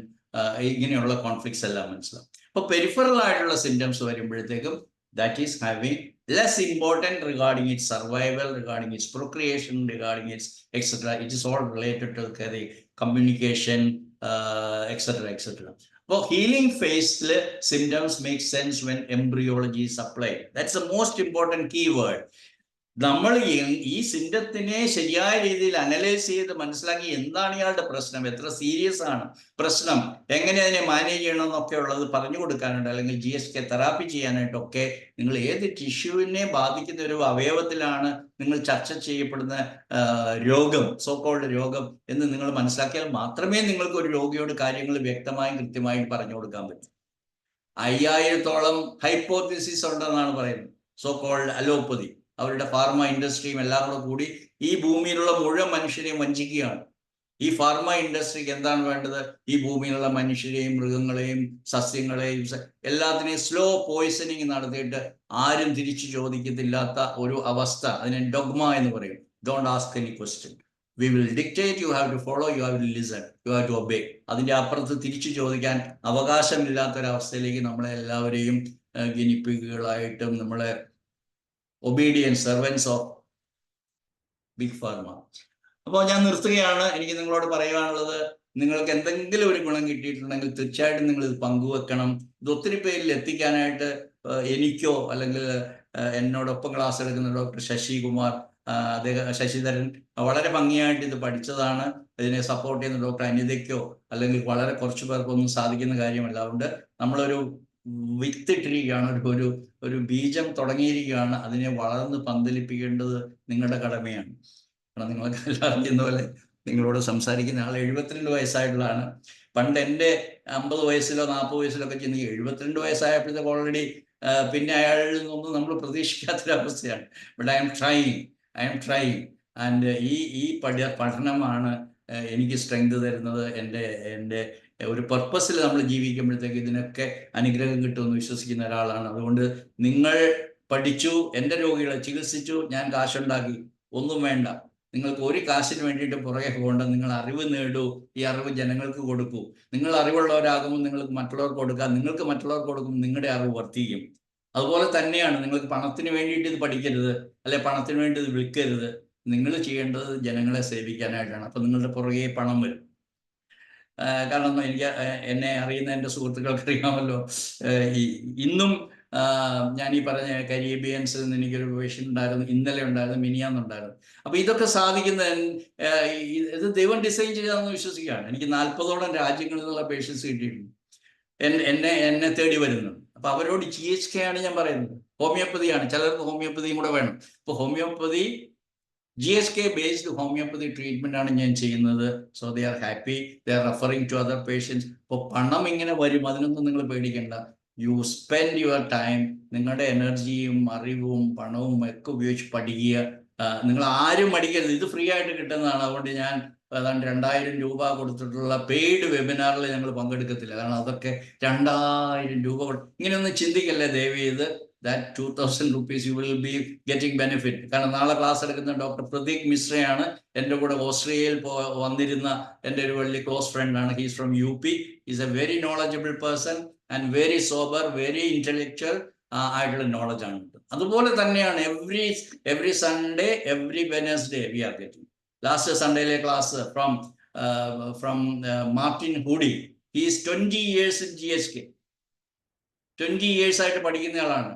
ഇങ്ങനെയുള്ള conflicts എല്ലാം മനസ്സിലാവും. അപ്പൊ peripheral ആയിട്ടുള്ള symptoms വരുമ്പോഴത്തേക്കും that is having less important regarding its survival, regarding its procreation, regarding its etc. It is all related to the communication, etc. etc. For healing phase symptoms make sense when embryology is applied. That's the most important key word. നമ്മൾ ഈ സിംറ്റത്തിനെ ശരിയായ രീതിയിൽ analyse ചെയ്ത് മനസ്സിലാക്കി എന്താണ് ഇയാളുടെ പ്രശ്നം, എത്ര സീരിയസ് ആണ് പ്രശ്നം, എങ്ങനെ അതിനെ മാനേജ് ചെയ്യണം എന്നൊക്കെ ഉള്ളത് പറഞ്ഞു കൊടുക്കാനുണ്ട്. അല്ലെങ്കിൽ GSK തെറാപ്പി ചെയ്യാനായിട്ടൊക്കെ നിങ്ങൾ ഏത് ടിഷ്യൂവിനെ ബാധിക്കുന്ന ഒരു അവയവത്തിലാണ് നിങ്ങൾ ചർച്ച ചെയ്യപ്പെടുന്ന രോഗം, സോ കോൾഡ് രോഗം എന്ന് നിങ്ങൾ മനസ്സിലാക്കിയാൽ മാത്രമേ നിങ്ങൾക്ക് ഒരു രോഗിയോട് കാര്യങ്ങൾ വ്യക്തമായും കൃത്യമായും പറഞ്ഞു കൊടുക്കാൻ പറ്റൂ. 5000-ഓളം ഹൈപ്പോത്തിസിസ് ഉണ്ടെന്നാണ് പറയുന്നത്. സോ കോൾഡ് അലോപ്പതി, അവരുടെ ഫാർമ ഇൻഡസ്ട്രിയും എല്ലാം കൂടി ഈ ഭൂമിയിലുള്ള മുഴുവൻ മനുഷ്യരെയും വഞ്ചിക്കുകയാണ്. ഈ ഫാർമ ഇൻഡസ്ട്രിക്ക് എന്താണ് വേണ്ടത്? ഈ ഭൂമിയിലുള്ള മനുഷ്യരെയും മൃഗങ്ങളെയും സസ്യങ്ങളെയും എല്ലാത്തിനെയും സ്ലോ പോയിസണിങ് നടത്തിയിട്ട് ആരും തിരിച്ചു ചോദിക്കത്തില്ലാത്ത ഒരു അവസ്ഥ. അതിനെ ഡോഗ്മ എന്ന് പറയും. Don't ask any question, we will dictate, you have to follow, you have to listen, you have to obey. അതിന്റെ അപ്പുറത്ത് തിരിച്ചു ചോദിക്കാൻ അവകാശമില്ലാത്തൊരവസ്ഥയിലേക്ക് നമ്മളെ എല്ലാവരെയും ഗിനിപ്പിക്കുകളായിട്ടും നമ്മളെ obedient servants of big pharma. അപ്പോൾ ഞാൻ നിർത്തുകയാണ്. എനിക്ക് നിങ്ങളോട് പറയുവാനുള്ളത്, നിങ്ങൾക്ക് എന്തെങ്കിലും ഒരു ഗുണം കിട്ടിയിട്ടുണ്ടെങ്കിൽ തീർച്ചയായിട്ടും നിങ്ങൾ ഇത് പങ്കുവെക്കണം. ഇത് ഒത്തിരി പേരിൽ എത്തിക്കാനായിട്ട് എനിക്കോ അല്ലെങ്കിൽ എന്നോടൊപ്പം ക്ലാസ് എടുക്കുന്ന ഡോക്ടർ ശശികുമാർ, ശശിധരൻ വളരെ ഭംഗിയായിട്ട് ഇത് പഠിച്ചതാണ്. ഇതിനെ സപ്പോർട്ട് ചെയ്യുന്ന ഡോക്ടർ അനിതയ്ക്കോ അല്ലെങ്കിൽ വളരെ കുറച്ചു പേർക്കൊന്നും സാധിക്കുന്ന കാര്യമല്ല. അതുകൊണ്ട് നമ്മളൊരു വിത്തിട്ടിരിക്കുകയാണ്, ഒരു ബീജം തുടങ്ങിയിരിക്കുകയാണ്. അതിനെ വളർന്ന് പന്തലിപ്പിക്കേണ്ടത് നിങ്ങളുടെ കടമയാണ്. കാരണം നിങ്ങൾക്ക് എല്ലാം അറിയുന്ന പോലെ നിങ്ങളോട് സംസാരിക്കുന്ന ആൾ 72 വയസ്സായിട്ടുള്ളതാണ്. പണ്ട് എൻ്റെ 50 വയസ്സിലോ 40 വയസ്സിലോ ഒക്കെ ചെന്ന് 72 വയസ്സായപ്പോഴത്തേക്ക് ഓൾറെഡി പിന്നെ അയാളിൽ നിന്നൊന്നും നമ്മൾ പ്രതീക്ഷിക്കാത്തൊരവസ്ഥയാണ്. But I'm trying and ഈ പഠനമാണ് എനിക്ക് സ്ട്രെങ്ത് തരുന്നത്. എൻ്റെ ഒരു പർപ്പസിൽ നമ്മൾ ജീവിക്കുമ്പോഴത്തേക്ക് ഇതിനൊക്കെ അനുഗ്രഹം കിട്ടുമെന്ന് വിശ്വസിക്കുന്ന ഒരാളാണ്. അതുകൊണ്ട് നിങ്ങൾ പഠിച്ചു, എൻ്റെ രോഗികളെ ചികിത്സിച്ചു, ഞാൻ കാശുണ്ടാക്കി, ഒന്നും വേണ്ട. നിങ്ങൾക്ക് ഒരു കാശിന് വേണ്ടിയിട്ട് പുറകെ പോകേണ്ട. നിങ്ങൾ അറിവ് നേടൂ, ഈ അറിവ് ജനങ്ങൾക്ക് കൊടുക്കൂ. നിങ്ങൾ അറിവുള്ളവരാകുമ്പോൾ നിങ്ങൾക്ക് മറ്റുള്ളവർക്ക് കൊടുക്കാം, നിങ്ങൾക്ക് മറ്റുള്ളവർക്ക് കൊടുക്കുമ്പോൾ നിങ്ങളുടെ അറിവ് വർദ്ധിക്കും. അതുപോലെ തന്നെയാണ് നിങ്ങൾക്ക് പണത്തിന് വേണ്ടിയിട്ട് ഇത് പഠിക്കരുത്, അല്ലെ പണത്തിന് വേണ്ടി ഇത് വിൽക്കരുത്. നിങ്ങൾ ചെയ്യേണ്ടത് ജനങ്ങളെ സേവിക്കാനായിട്ടാണ്. അപ്പം നിങ്ങളുടെ പുറകെ പണം വരും. കാരണം എന്നെ അറിയുന്ന എൻ്റെ സുഹൃത്തുക്കൾക്ക് അറിയാമല്ലോ, ഇന്നും ഞാൻ ഈ പറഞ്ഞ കരീബിയൻസിൽ നിന്ന് എനിക്കൊരു പേഷ്യൻ്റ് ഉണ്ടായിരുന്നു, ഇന്നലെ ഉണ്ടായിരുന്നു, മിനിയാന്നുണ്ടായിരുന്നു. അപ്പോൾ ഇതൊക്കെ സാധിക്കുന്ന ഇത് ദൈവം ഡിസൈൻ ചെയ്താണെന്ന് വിശ്വസിക്കുകയാണ്. എനിക്ക് 40ഓളം രാജ്യങ്ങളിൽ നിന്നുള്ള പേഷ്യൻസ് കിട്ടിയിട്ടുണ്ട്, എന്നെ തേടി വരുന്നുണ്ട്. അപ്പോൾ അവരോട് GHK ആണ് ഞാൻ പറയുന്നത്, ഹോമിയോപ്പതിയാണ്. ചിലർക്ക് ഹോമിയോപ്പതിയും കൂടെ വേണം. ഇപ്പോൾ homeopathy GHK based homeopathy treatment ആണ് ഞാൻ ചെയ്യുന്നത്. So they are happy, they are referring to other patients. ഇപ്പോൾ പണം ഇങ്ങനെ വരും, അതിനൊന്നും നിങ്ങൾ പേടിക്കേണ്ട. യു സ്പെൻഡ് യുവർ ടൈം, നിങ്ങളുടെ എനർജിയും അറിവും പണവും ഒക്കെ ഉപയോഗിച്ച് പഠിക്കുക. നിങ്ങൾ ആരും പഠിക്കരുത്, ഇത് ഫ്രീ ആയിട്ട് കിട്ടുന്നതാണ്. അതുകൊണ്ട് ഞാൻ ഏതാണ്ട് 2000 രൂപ കൊടുത്തിട്ടുള്ള പെയ്ഡ് വെബിനാറിൽ ഞങ്ങൾ പങ്കെടുക്കത്തില്ല. കാരണം അതൊക്കെ 2000 രൂപ ഇങ്ങനെയൊന്നും ചിന്തിക്കല്ലേ ദയവ് ചെയ്ത്. that 2000 rupees you will be getting benefit. കാരണം നാളെ ക്ലാസ് എടുക്കുന്ന ഡോക്ടർ പ്രദീപ് മിശ്രയാണ്. എൻ്റെ കൂടെ ഓസ്ട്രേലിയയിൽ വന്നിരുന്ന എൻ്റെ ഒരു വലിയ ക്ലോസ് ഫ്രണ്ടാണ്. He's from UP. Is a very knowledgeable person and very sober, very intellectual ആയിട്ടുള്ള നോളജാണ്. അതുപോലെ തന്നെയാണ് every Sunday, every Wednesday we are getting. Last സൺഡേയിലെ class from Martin Hoodie. He is 20 years in GHK. 20 years ആയിട്ട് പഠിക്കുന്ന ആളാണ്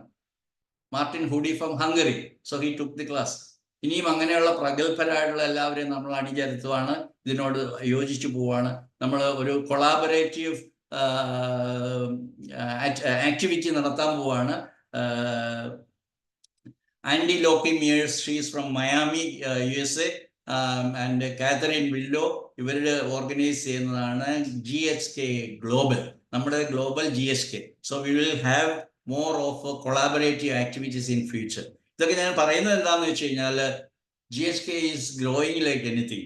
Martin Hoodie from Hungary. So he took the class. ഇനിയും അങ്ങനെയുള്ള പ്രഗത്ഭരായിട്ടുള്ള എല്ലാവരെയും നമ്മൾ അണിചേർത്തുവാണ്, ഇതിനോട് യോജിച്ചു പോവാണ്. നമ്മൾ ഒരു കൊളാബറേറ്റീവ് ആക്ടിവിറ്റി നടത്താൻ പോവാണ്. Andy Lockie Myers, she's from Miami USA, and Catherine Willow, ഇവരുടെ ഓർഗനൈസ് ചെയ്യുന്നതാണ് GHK ഗ്ലോബൽ, നമ്മുടെ global GHK. So we will have more of collaborative activities in future. ഇതൊക്കെ ഞാൻ പറയുന്നത് എന്താണെന്ന് വെച്ച് കഴിഞ്ഞാൽ GHK is growing like anything.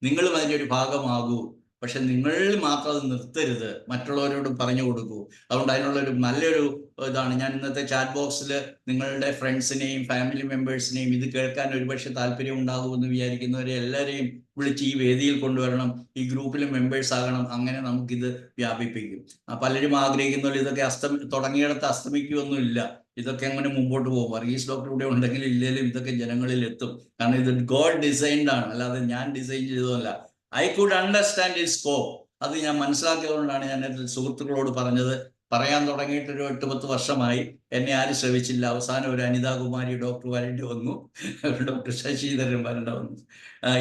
നിങ്ങളും അതിൻ്റെ ഒരു ഭാഗമാകൂ. പക്ഷെ നിങ്ങൾ മാത്രം അത് നിർത്തരുത്, മറ്റുള്ളവരോട് പറഞ്ഞു കൊടുക്കൂ. അതുകൊണ്ട് അതിനുള്ളൊരു നല്ലൊരു ഇതാണ് ഞാൻ ഇന്നത്തെ ചാറ്റ് ബോക്സിൽ നിങ്ങളുടെ ഫ്രണ്ട്സിനെയും ഫാമിലി മെമ്പേഴ്സിനെയും ഇത് കേൾക്കാൻ ഒരുപക്ഷെ താല്പര്യം ഉണ്ടാകുമെന്ന് വിചാരിക്കുന്നവരെ എല്ലാവരെയും വിളിച്ച് ഈ വേദിയിൽ കൊണ്ടുവരണം, ഈ ഗ്രൂപ്പിൽ മെമ്പേഴ്സ് ആകണം. അങ്ങനെ നമുക്കിത് വ്യാപിപ്പിക്കും. പലരും ആഗ്രഹിക്കുന്ന ഇതൊക്കെ തുടങ്ങിയിടത്ത് അസ്തമിക്കുകയൊന്നുമില്ല. ഇതൊക്കെ അങ്ങനെ മുമ്പോട്ട് പോകും. വർഗീസ് ഡോക്ടർ ഇവിടെ ഉണ്ടെങ്കിൽ ഇല്ലെങ്കിലും ഇതൊക്കെ ജനങ്ങളിൽ എത്തും. കാരണം ഇത് ഗോഡ് ഡിസൈൻഡ് ആണ്, അല്ലാതെ ഞാൻ ഡിസൈൻ ചെയ്തതല്ല. I could understand it scope. അത് ഞാൻ മനസ്സിലാക്കിയതുകൊണ്ടാണ് ഞാൻ എൻ്റെ സുഹൃത്തുക്കളോട് പറഞ്ഞത്. പറയാൻ തുടങ്ങിയിട്ട് ഒരു 8-10 വർഷമായി. എന്നെ ആരും ശ്രമിച്ചില്ല. അവസാനം ഒരു അനിതാകുമാരി ഡോക്ടർ വരേണ്ടി വന്നു, ഡോക്ടർ ശശിധരൻ വരേണ്ടി വന്നു.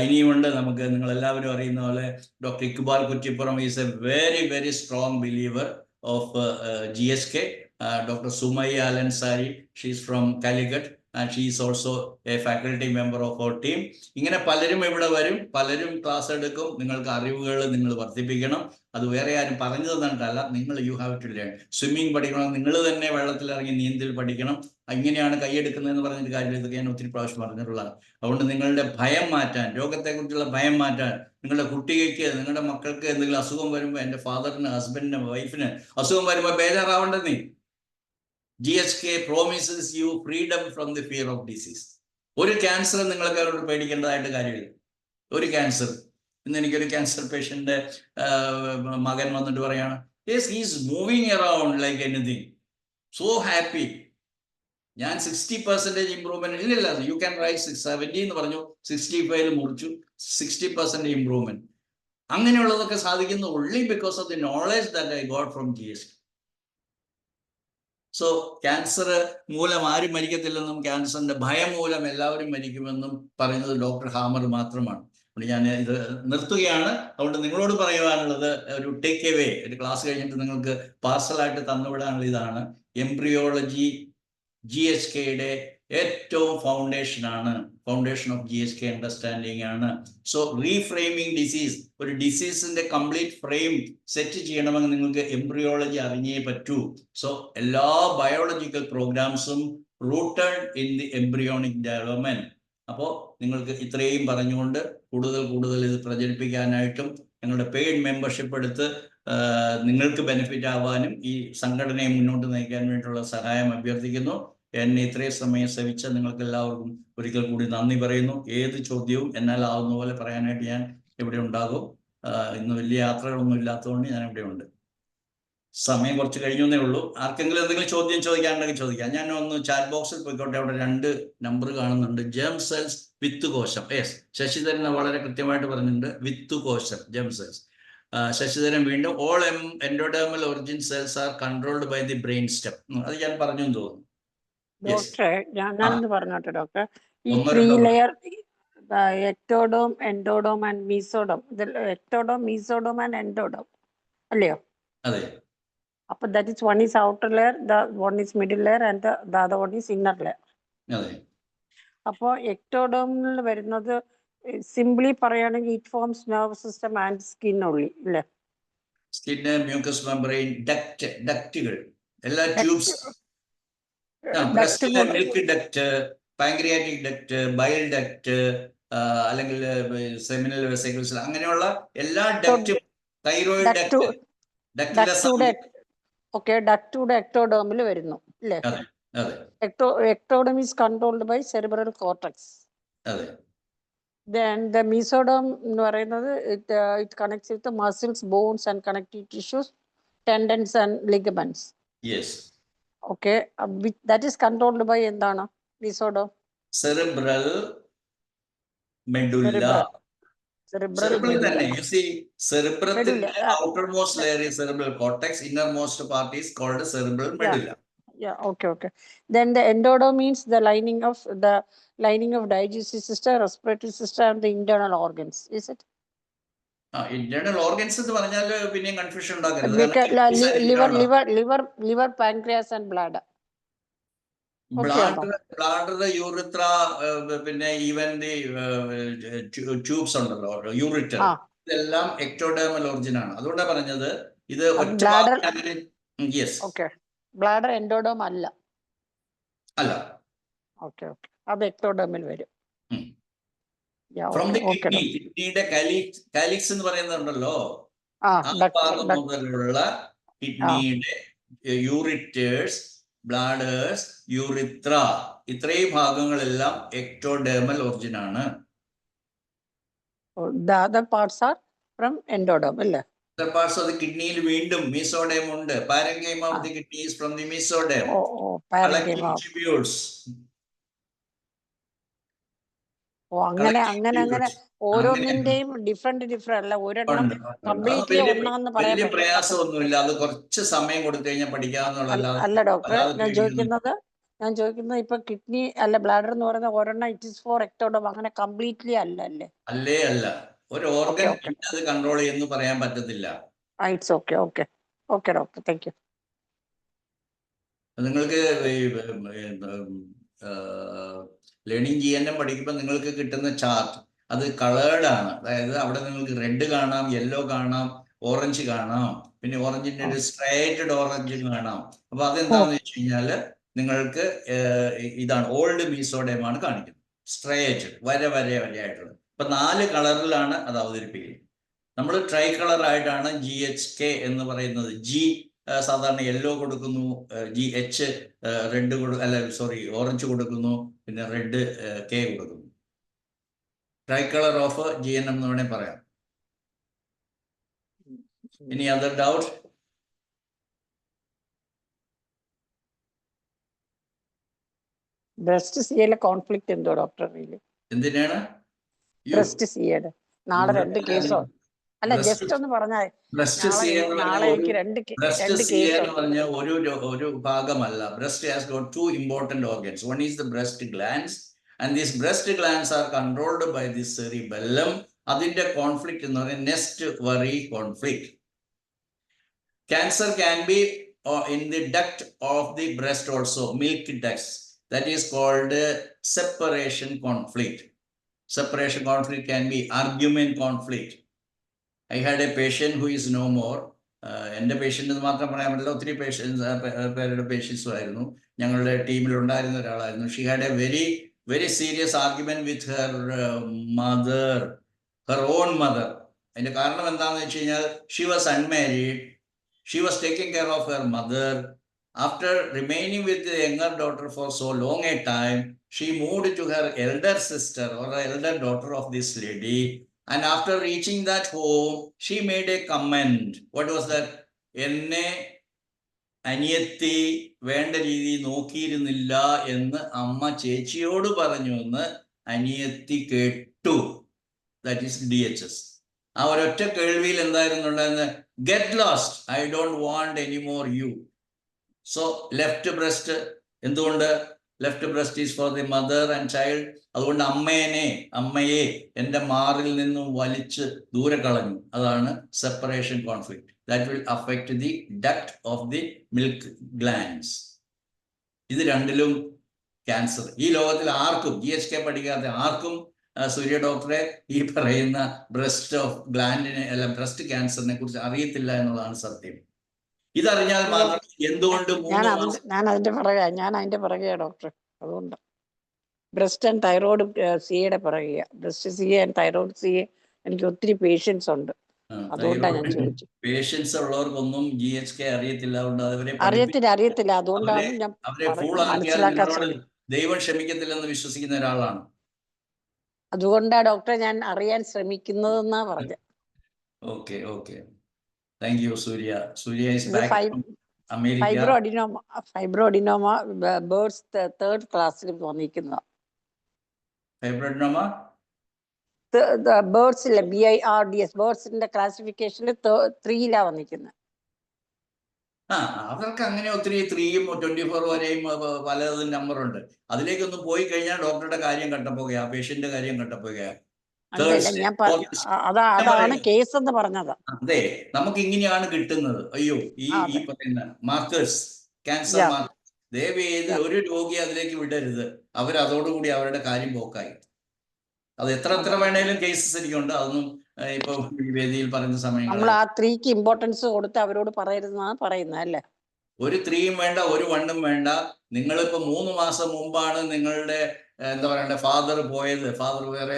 ഇനിയുമുണ്ട്. നമുക്ക് നിങ്ങളെല്ലാവരും അറിയുന്ന പോലെ doctor Iqbal Kuttippuram is a very very strong believer of GHK. Dr. Sumaya Alansari, she is from Calicut and she is also a faculty member of our team. ഇങ്ങനെ പലരും ഇവിടെ വരും, പലരും ക്ലാസ് എടുക്കും. നിങ്ങൾക്ക് അറിവുകൾ നിങ്ങൾ വർദ്ധിപ്പിക്കണം. അത് വേറെ ആരും പറഞ്ഞു തന്നിട്ടല്ല, നിങ്ങൾ you have to learn. Swimming പഠിക്കണം, നിങ്ങൾ തന്നെ വെള്ളത്തിലിറങ്ങി നീന്തൽ പഠിക്കണം. ഇങ്ങനെയാണ് കൈയെടുക്കുന്നതെന്ന് പറഞ്ഞിട്ട് കാര്യം. ഇതൊക്കെ ഞാൻ ഒത്തിരി പ്രാവശ്യം പറഞ്ഞിട്ടുള്ളതാണ്. അതുകൊണ്ട് നിങ്ങളുടെ ഭയം മാറ്റാൻ, രോഗത്തെക്കുറിച്ചുള്ള ഭയം മാറ്റാൻ, നിങ്ങളുടെ കുട്ടികൾക്ക്, നിങ്ങളുടെ മക്കൾക്ക് എന്തെങ്കിലും അസുഖം വരുമ്പോൾ, എൻ്റെ ഫാദറിന്, ഹസ്ബൻഡിന്, വൈഫിന് അസുഖം വരുമ്പോൾ ബേജാറാവേണ്ടെന്നേ. GHK promises you freedom from the fear of disease. ഒരു ക്യാൻസർ നിങ്ങൾക്ക് അവരോട് പേടിക്കേണ്ടതായിട്ട് കാര്യമില്ല. ഒരു ക്യാൻസർ. ഇന്ന് എനിക്കൊരു ക്യാൻസർ പേഷ്യൻ്റെ മകൻ വന്നിട്ട് പറയാണ്, yes he is moving around like anything, so happy. ഞാൻ 60% ഇംപ്രൂവ്മെന്റ് ഇല്ല. യു ക്യാൻ റൈറ്റ് 70 എന്ന് പറഞ്ഞു, 65 മുറിച്ചു, 60% ഇംപ്രൂവ്മെന്റ്. അങ്ങനെയുള്ളതൊക്കെ സാധിക്കുന്ന only because of the knowledge that I got from GSK. So cancer മൂലം ആരും മരിക്കത്തില്ലെന്നും ക്യാൻസറിന്റെ ഭയം മൂലം എല്ലാവരും മരിക്കുമെന്നും പറയുന്നത് ഡോക്ടർ ഹാമർ മാത്രമാണ്. അതുകൊണ്ട് ഞാൻ ഇത് നിർത്തുകയാണ്. അതുകൊണ്ട് നിങ്ങളോട് പറയുവാനുള്ളത് ഒരു ടേക്ക് എവേ, ഒരു ക്ലാസ് കഴിഞ്ഞിട്ട് നിങ്ങൾക്ക് പാർസലായിട്ട് തന്നുവിടാനുള്ള ഇതാണ്. എംബ്രിയോളജി GSKയുടെ ഏറ്റവും ഫൗണ്ടേഷൻ ഓഫ് GSK അണ്ടർസ്റ്റാൻഡിങ് ആണ്. സോ റീഫ്രെയിമിംഗ് ഡിസീസ്, ഒരു ഡിസീസിന്റെ കംപ്ലീറ്റ് ഫ്രെയിം സെറ്റ് ചെയ്യണമെങ്കിൽ നിങ്ങൾക്ക് എംബ്രിയോളജി അറിഞ്ഞേ പറ്റൂ. സോ എല്ലാ ബയോളജിക്കൽ പ്രോഗ്രാംസും rooted in the embryonic development. അപ്പോൾ നിങ്ങൾക്ക് ഇത്രയും പറഞ്ഞുകൊണ്ട് കൂടുതൽ ഇത് പ്രചരിപ്പിക്കാനായിട്ടും ഞങ്ങളുടെ പെയ്ഡ് മെമ്പർഷിപ്പ് എടുത്ത് നിങ്ങൾക്ക് ബെനിഫിറ്റ് ആവാനും ഈ സംഘടനയെ മുന്നോട്ട് നയിക്കാൻ വേണ്ടിയിട്ടുള്ള സഹായം അഭ്യർത്ഥിക്കുന്നു. എന്നെ ഇത്രയും സമയം സേവിച്ച നിങ്ങൾക്ക് എല്ലാവർക്കും ഒരിക്കൽ കൂടി നന്ദി പറയുന്നു. ഏത് ചോദ്യവും എന്നാൽ ആവുന്ന പോലെ പറയാനായിട്ട് ഞാൻ ഇവിടെ ഉണ്ടാകും. ഇന്ന് വലിയ യാത്രകളൊന്നും ഇല്ലാത്തതുകൊണ്ട് ഞാൻ ഇവിടെ ഉണ്ട്. സമയം കുറച്ച് കഴിഞ്ഞേ ഉള്ളൂ. ആർക്കെങ്കിലും എന്തെങ്കിലും ചോദ്യം ചോദിക്കാനുണ്ടെങ്കിൽ ചോദിക്കാം. ഞാൻ ഒന്ന് ചാറ്റ് ബോക്സിൽ പോയിക്കോട്ടെ. അവിടെ 2 നമ്പർ കാണുന്നുണ്ട്. ജെം സെൽസ്, വിത്ത് കോശം. യെസ്, ശശിധരൻ വളരെ കൃത്യമായിട്ട് പറഞ്ഞിട്ടുണ്ട്. വിത്ത് കോശം, ജെം സെൽസ്. ശശിധരൻ വീണ്ടും all endodermal origin cells are controlled by the brain stem. അത് ഞാൻ പറഞ്ഞു തോന്നുന്നു. ഡോക്ടറെ ഞാനൊന്ന് പറഞ്ഞോട്ടെ ഡോക്ടർ, ഈ 3 layer ectoderm, endoderm and mesoderm, ഇതിൽ എക്ടോഡോം, മീസോഡോം ആൻഡ് എൻഡോഡോം അല്ലയോ? അതെ. അപ്പൊ that is one is outer layer, one is middle layer and the other one is inner layer. അതെ. അപ്പോൾ എക്ടോഡോമിൽ വരുന്നത് സിംപ്ലി പറയുകയാണെങ്കിൽ it forms nerve system and skin ഉള്ളി അല്ലേ? സ്കിൻ, മ്യൂക്കസ് മെംബ്രെയിൻ, ഡക്റ്റുകൾ, എല്ലാ tubes, milk duct, pancreatic duct, bile duct, അല്ലെങ്കിൽ seminal vesicles, അങ്ങനെയുള്ള എല്ലാ ഡക്റ്റും, തൈറോയിഡ് ഡക്റ്റ്, ഡക്റ്റൂടെ എക്ടോഡോമിൽ വരുന്നു അല്ലേ? Ectoderm is controlled by cerebral cortex. Then the mesoderm എന്ന് പറയുന്നത് it connects with the muscles, bones and connective tissues, tendons and ligaments. Yes. Okay, that is controlled by എന്താണ് mesoderm? Cerebral medulla. Cerebral തന്നെ. You see, cerebrത്തിന്റെ outermost layer is cerebral cortex, innermost part is called cerebral medulla. Yeah, okay. Then the endoderm means the lining of digestive system, respiratory system and the internal organs, is it? Internal organs എന്ന് പറഞ്ഞാൽ പിന്നെ confusion ഉണ്ടാക്കരുത്. liver, pancreas and bladder. Bladder, urethra, പിന്നെ even the tubes ഉണ്ടല്ലോ, ureter, ഇതെല്ലാം ectodermal origin ആണ്. അതുകൊണ്ടാണ് പറഞ്ഞത് ഇത് ഒറ്റ. ബ്ലാഡർ എൻഡോഡോം അല്ല. ഓക്കെ, അത് എക്ടോഡെർമിൽ വരും. ഫ്രം ദി കിഡ്നി, കിഡ്നിയുടെ കാലിക്സ് എന്ന് പറയുന്നുണ്ടല്ലോ, ആ ഭാഗം മുതലുള്ള കിഡ്നിയുടെ യൂറിറ്റേഴ്സ്, ബ്ലാഡേഴ്സ്, യൂറിത്ര, ഇത്രയും ഭാഗങ്ങളെല്ലാം എക്ടോഡെർമൽ ഒറിജിൻ ആണ്. The other parts are from endoderm അല്ലേ? Other parts of the kidney വീണ്ടും mesoderm ഉണ്ട്. Parenchyma of the kidney is from the mesoderm. Parenchyma tubules. അങ്ങനെ ഓരോന്നിന്റെയും ഡിഫറെന്റ് അല്ല. ഒരെണ്ണം കംപ്ലീറ്റ്ലി ഒന്നാന്ന് പറയാൻ വലിയ പ്രയാസമൊന്നുമില്ല. അത് കുറച്ച് സമയം കൊടുത്തു കഴിഞ്ഞാൽ പഠിക്കാവുന്ന. അല്ല ഡോക്ടറെ, ഞാൻ ചോദിക്കുന്നത് ഇപ്പൊ കിഡ്നി അല്ല ബ്ലാഡർ എന്ന് പറയുന്ന ഒരെണ്ണം ഇറ്റ് ഈസ് ഫോർ എക്ടോഡോം, അങ്ങനെ കംപ്ലീറ്റ്ലി അല്ലേ? അല്ല, ഒരു ഓർഗൻ അത് കൺട്രോൾ ചെയ്യുന്നു പറയാൻ പറ്റത്തില്ല. It's okay doctor, thank you. നിങ്ങൾക്ക് ലേണിംഗ് GNM പഠിക്കുമ്പോൾ നിങ്ങൾക്ക് കിട്ടുന്ന ചാർട്ട് അത് കളേർഡ് ആണ്. അതായത് അവിടെ നിങ്ങൾക്ക് റെഡ് കാണാം, യെല്ലോ കാണാം, ഓറഞ്ച് കാണാം, പിന്നെ ഓറഞ്ചിന്റെ ഒരു സ്ട്രൈറ്റഡ് ഓറഞ്ച് കാണാം. അപ്പൊ അതെന്താണെന്ന് വെച്ച് കഴിഞ്ഞാല് നിങ്ങൾക്ക് ഇതാണ് ഓൾഡ് മീസോഡെം ആണ് കാണിക്കുന്നത്. സ്ട്രൈറ്റ് വരയായിട്ടുള്ളത്. ഇപ്പൊ 4 കളറിലാണ് അത് അവതരിപ്പിക്കുന്നത്. നമ്മൾ ട്രൈ കളർ ആയിട്ടാണ് GHK എന്ന് പറയുന്നത്. സാധാരണ യെല്ലോ കൊടുക്കുന്നു, GH റെഡ് ഓറഞ്ച് കൊടുക്കുന്നു, പിന്നെ റെഡ് K കൊടുക്കുന്നു. ട്രൈ കളർ ഓഫ് GNM എന്ന് വേണേൽ പറയാം. Any other doubt? ബ്രസ്റ്റ് സിയുടെ കോൺഫ്ലിക്റ്റ് എന്തോ ഡോക്ടർ? എന്തിനാണ് ബ്രസ്റ്റ് സിയുടെ നാളെ 2 കേസോ? അല്ല, ബ്രസ്റ്റ് ജസ്റ്റ് ഒന്ന് പറഞ്ഞാൽ ബ്രസ്റ്റ് സി എന്ന് പറഞ്ഞ നാളെ ഒരു എനിക്ക് ബ്രസ്റ്റ് രണ്ട് സി കേസ് എന്ന് ഉണ്ട്. പറഞ്ഞ ഒരു ഭാഗമല്ല. Breast has got 2 important organs. One is the breast glands and these breast glands are controlled by the cerebellum. അതിന്റെ കോൺഫ്ലിക്റ്റ് എന്ന് പറഞ്ഞാൽ nest worry conflict. Cancer can be in the duct of the breast also, milk ducts. That is called separation conflict. Separation conflict can be argument conflict. I had a patient who is no more. എൻ്റെ patient മാത്രം പറയാൻ പറ്റില്ല, ഒത്തിരി പേരുടെ പേഷ്യൻസും ആയിരുന്നു ഞങ്ങളുടെ ടീമിൽ ഉണ്ടായിരുന്ന ഒരാളായിരുന്നു. She had A very serious argument with her own mother. അതിന്റെ കാരണം എന്താണെന്ന് വെച്ച് കഴിഞ്ഞാൽ, she was unmarried. She was taking care of her mother. After remaining with the younger daughter for so long a time, she moved to her elder sister or elder daughter of this lady. And after reaching that home, she made a comment. What was that? എന്നെ അനിയത്തി വേണ്ട രീതിയിൽ നോക്കിയിരുന്നില്ല എന്ന് അമ്മ ചേച്ചിയോട് പറഞ്ഞു എന്ന് അനിയത്തി കേട്ടു. That is DHS. ആ ഒരൊറ്റ കേൾവിയിൽ എന്തായിരുന്നു ഉണ്ടായിരുന്നത്? Get lost, I don't want any more you. So left breast, എന്തുകൊണ്ട്? Left breast is for the mother and child. അതുകൊണ്ട് അമ്മയെ എൻ്റെ മാറിൽ നിന്നും വലിച്ച് ദൂരെ കളഞ്ഞു. അതാണ് separation conflict. That will affect the duct of the milk glands. ഇത് രണ്ടിലും ക്യാൻസർ. ഈ ലോകത്തിൽ ആർക്കും, GHK പഠിക്കാത്ത ആർക്കും സൂര്യ ഡോക്ടറെ ഈ പറയുന്ന ബ്രസ്റ്റ് ഓഫ് ഗ്ലാൻഡിനെ അല്ല ബ്രസ്റ്റ് ക്യാൻസറിനെ കുറിച്ച് അറിയത്തില്ല എന്നുള്ളതാണ് സത്യം. ഇതറിഞ്ഞാൽ മാത്രം എന്തുകൊണ്ട് ഞാൻ അതിന്റെ പിറകെയാ ഡോക്ടർ. അതുകൊണ്ട് ബ്രസ്റ്റ് ആൻഡ് തൈറോയ്ഡ് സിയുടെ പിറകെയാ. Breast C and thyroid C എനിക്ക് ഒത്തിരി പേഷ്യൻസ് ഉണ്ട്. അതുകൊണ്ടാണ് ഞാൻ ചോദിച്ചത്. പേഷ്യൻസ് ഉള്ളവർക്കൊന്നും GHK അറിയത്തില്ല. അറിയത്തില്ല. അതുകൊണ്ടാണ് ഞാൻ മനസ്സിലാക്കാൻ ശ്രമിക്കുന്നത്. ദൈവം ക്ഷമിക്കത്തില്ലെന്ന് വിശ്വസിക്കുന്ന ഒരാളാണ്. അതുകൊണ്ടാ ഡോക്ടറെ ഞാൻ അറിയാൻ ശ്രമിക്കുന്നതെന്നാ പറഞ്ഞത്. Okay thank you Surya. Surya is back from America. Fibroadenoma birds 3rd ക്ലാസ്സിൽ വന്നിരിക്കുന്ന ഫൈബ്രോഡിനോമ ബേർഡ്സിലെ BIRDS ബേർഡ്സിന്റെ ക്ലാസിഫിക്കേഷനിൽ 3ലാ വന്നിരിക്കുന്നത്. അവർക്ക് അങ്ങനെ ഒത്തിരി 3യും 24 വരെയും പലതും നമ്പറുണ്ട്. അതിലേക്കൊന്നും പോയി കഴിഞ്ഞാൽ ഡോക്ടറുടെ കാര്യം കട്ടപ്പോകയാ, പേഷ്യന്റെ കാര്യം കട്ടപ്പോകയാ. അതാണ് കേസ് എന്ന് പറഞ്ഞത്. അതെ, നമുക്ക് ഇങ്ങനെയാണ് കിട്ടുന്നത്. അയ്യോ, ഈ പറയുന്ന മാർക്കേഴ്സ്, ക്യാൻസർ മാർക്കേഴ്സ്, ദയവേത് ഒരു രോഗി അതിലേക്ക് വിടരുത്. അവരതോടുകൂടി അവരുടെ കാര്യം പോക്കായി. അത് എത്ര വേണേലും കേസസ് എനിക്കുണ്ട്. അതൊന്നും ഇപ്പൊ ഈ വേദിയിൽ പറയുന്ന സമയങ്ങൾ നമ്മൾ ആ 3ക്ക് ഇമ്പോർട്ടൻസ് കൊടുത്ത് അവരോട് പറയരുതെന്നാണ് പറയുന്നത് അല്ലേ? ഒരു 3യും വേണ്ട, ഒരു 1ഉം വേണ്ട. നിങ്ങളിപ്പോ 3 മാസം മുമ്പാണ് നിങ്ങളുടെ എന്താ പറയണ്ടേ ഫാദർ പോയത്, ഫാദർ വേറെ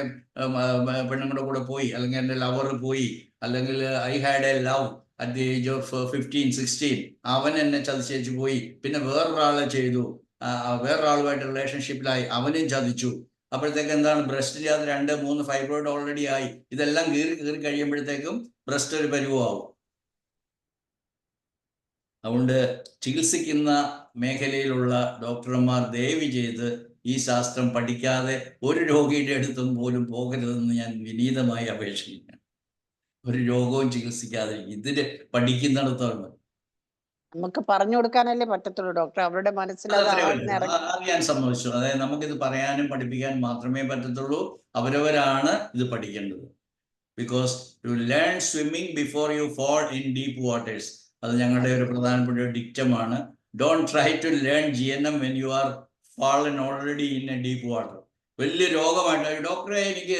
പെണ്ണുങ്ങളുടെ കൂടെ പോയി, അല്ലെങ്കിൽ എൻ്റെ ലവർ പോയി, അല്ലെങ്കിൽ I had A love at the age of 15-16, അവൻ എന്നെ ചതിച്ചേച്ച് പോയി. പിന്നെ വേറൊരാളെ ചെയ്തു, വേറൊരാളുമായിട്ട് റിലേഷൻഷിപ്പിലായി, അവനും ചതിച്ചു. അപ്പോഴത്തേക്ക് എന്താണ്, ബ്രസ്റ്റിൽ അത് 2-3 ഫൈബ്രോയിഡ് ഓൾറെഡി ആയി. ഇതെല്ലാം കീറി കഴിയുമ്പോഴത്തേക്കും ബ്രസ്റ്റ് ഒരു പരുവാകും. അതുകൊണ്ട് ചികിത്സിക്കുന്ന മേഖലയിലുള്ള ഡോക്ടർമാർ ദയവ് ചെയ്ത് ഈ ശാസ്ത്രം പഠിക്കാതെ ഒരു രോഗിയുടെ അടുത്തും പോലും പോകരുതെന്ന് ഞാൻ വിനീതമായി അപേക്ഷിക്കുന്നു. ഒരു രോഗവും ചികിത്സിക്കാതെ ഇതിന് പഠിക്കുന്നിടത്തോളം നമുക്ക് പറഞ്ഞു കൊടുക്കാനല്ലേ പറ്റത്തുള്ളൂ ഡോക്ടർ. അവരുടെ മനസ്സിൽ അത് ഞാൻ സമ്മതിച്ചു. അതായത് നമുക്കിത് പറയാനും പഠിപ്പിക്കാനും മാത്രമേ പറ്റത്തുള്ളൂ. അവരവരാണ് ഇത് പഠിക്കേണ്ടത്. Because to learn swimming before you fall in deep waters. അത് ഞങ്ങളുടെ ഒരു പ്രധാനപ്പെട്ട ഒരു ഡിക്റ്റമാണ്. Don't try to learn GNM when you are fallen already in a deep water. വലിയ രോഗമായിട്ട്, ഡോക്ടറെ എനിക്ക്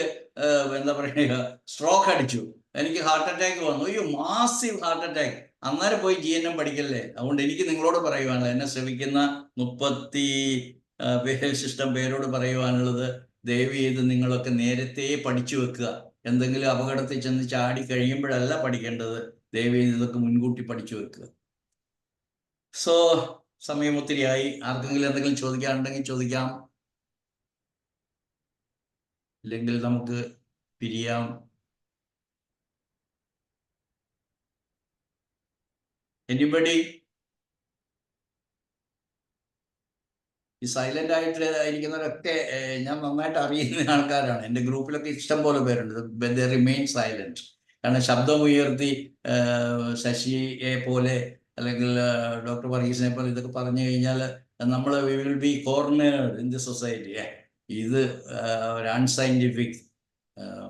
എന്താ പറയുക സ്ട്രോക്ക് അടിച്ചു, എനിക്ക് ഹാർട്ട് അറ്റാക്ക് വന്നു, അയ്യോ മാസീവ് ഹാർട്ട് അറ്റാക്ക്, അന്നേരം പോയി GNM പഠിക്കല്ലേ. അതുകൊണ്ട് എനിക്ക് നിങ്ങളോട് പറയുവാനുള്ളത്, എന്നെ ശ്രമിക്കുന്ന 30 പേരോട് പറയുവാനുള്ളത്, ദയവ് ചെയ്ത് നിങ്ങളൊക്കെ നേരത്തെ പഠിച്ചു വെക്കുക. എന്തെങ്കിലും അപകടത്തിൽ ചെന്ന് ചാടി കഴിയുമ്പോഴല്ല പഠിക്കേണ്ടത്. ദയവ് ചെയ്ത് ഇതൊക്കെ മുൻകൂട്ടി പഠിച്ചു വെക്കുക. സോ സമയം ഒത്തിരിയായി. ആർക്കെങ്കിലും എന്തെങ്കിലും ചോദിക്കാനുണ്ടെങ്കിൽ ചോദിക്കാം, ഇല്ലെങ്കിൽ നമുക്ക് പിരിയാം. Anybody? ഈ സൈലന്റ് ആയിട്ട് ഇരിക്കുന്നവരൊക്കെ ഞാൻ നന്നായിട്ട് അറിയുന്ന ആൾക്കാരാണ്. എൻ്റെ ഗ്രൂപ്പിലൊക്കെ ഇഷ്ടം പോലെ പേരുണ്ട്. ദേ റിമെയിൻ സൈലന്റ്. കാരണം ശബ്ദം ഉയർത്തി ശശിയെ പോലെ അല്ലെങ്കിൽ ഡോക്ടർ വർഗീസിനെ പോലെ ഇതൊക്കെ പറഞ്ഞു കഴിഞ്ഞാൽ നമ്മൾ we will be cornered in the society. ഇത് ഒരു അൺസയന്റിഫിക്.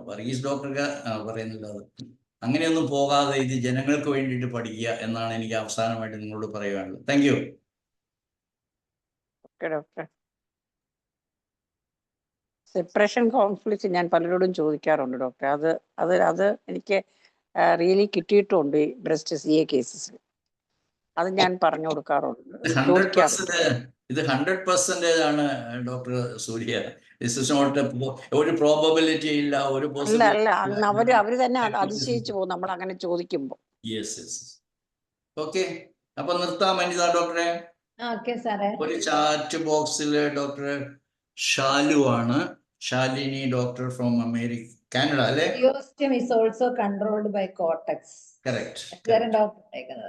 വർഗീസ് ഡോക്ടർക്ക് പറയുന്നില്ല അത്. അങ്ങനെയൊന്നും പോകാതെ ഇത് ജനങ്ങൾക്ക് വേണ്ടിയിട്ട് പഠിക്കുക എന്നാണ് എനിക്ക് അവസാനമായിട്ട് നിങ്ങളോട് പറയുവാനുള്ളത്. Thank you. Okay doctor. Separation conflict ഞാൻ പലരോടും ചോദിക്കാറുണ്ട് ഡോക്ടർ. അത് അത് അത് എനിക്ക് റിയലി കിട്ടിയിട്ടുണ്ട് ഈ ബ്രസ്റ്റ് CA കേസസിൽ. അത് ഞാൻ പറഞ്ഞു കൊടുക്കാറുണ്ട്, ചോദിക്കാറുണ്ട്. ഇത് 100% ആണ് doctor Surya. This is not ഒരു പ്രോബബിലിറ്റി ഇല്ല, ഒരു അല്ല അല്ല, അന്ന് അവര് തന്നെ അതിശയിച്ചു പോകും നമ്മൾ അങ്ങനെ ചോദിക്കുമ്പോൾ. യെസ്. ഓക്കെ, അപ്പൊ നിർത്താം അനിത ഡോക്ടറെ. ഓക്കെ സാറേ. ഒരു ചാറ്റ് ബോക്സിൽ ഡോക്ടർ ഷാലു ആണ്, Shalini doctor from America, Canada അല്ലേ? Periosteum is also controlled by cortex. Correct. Doctor.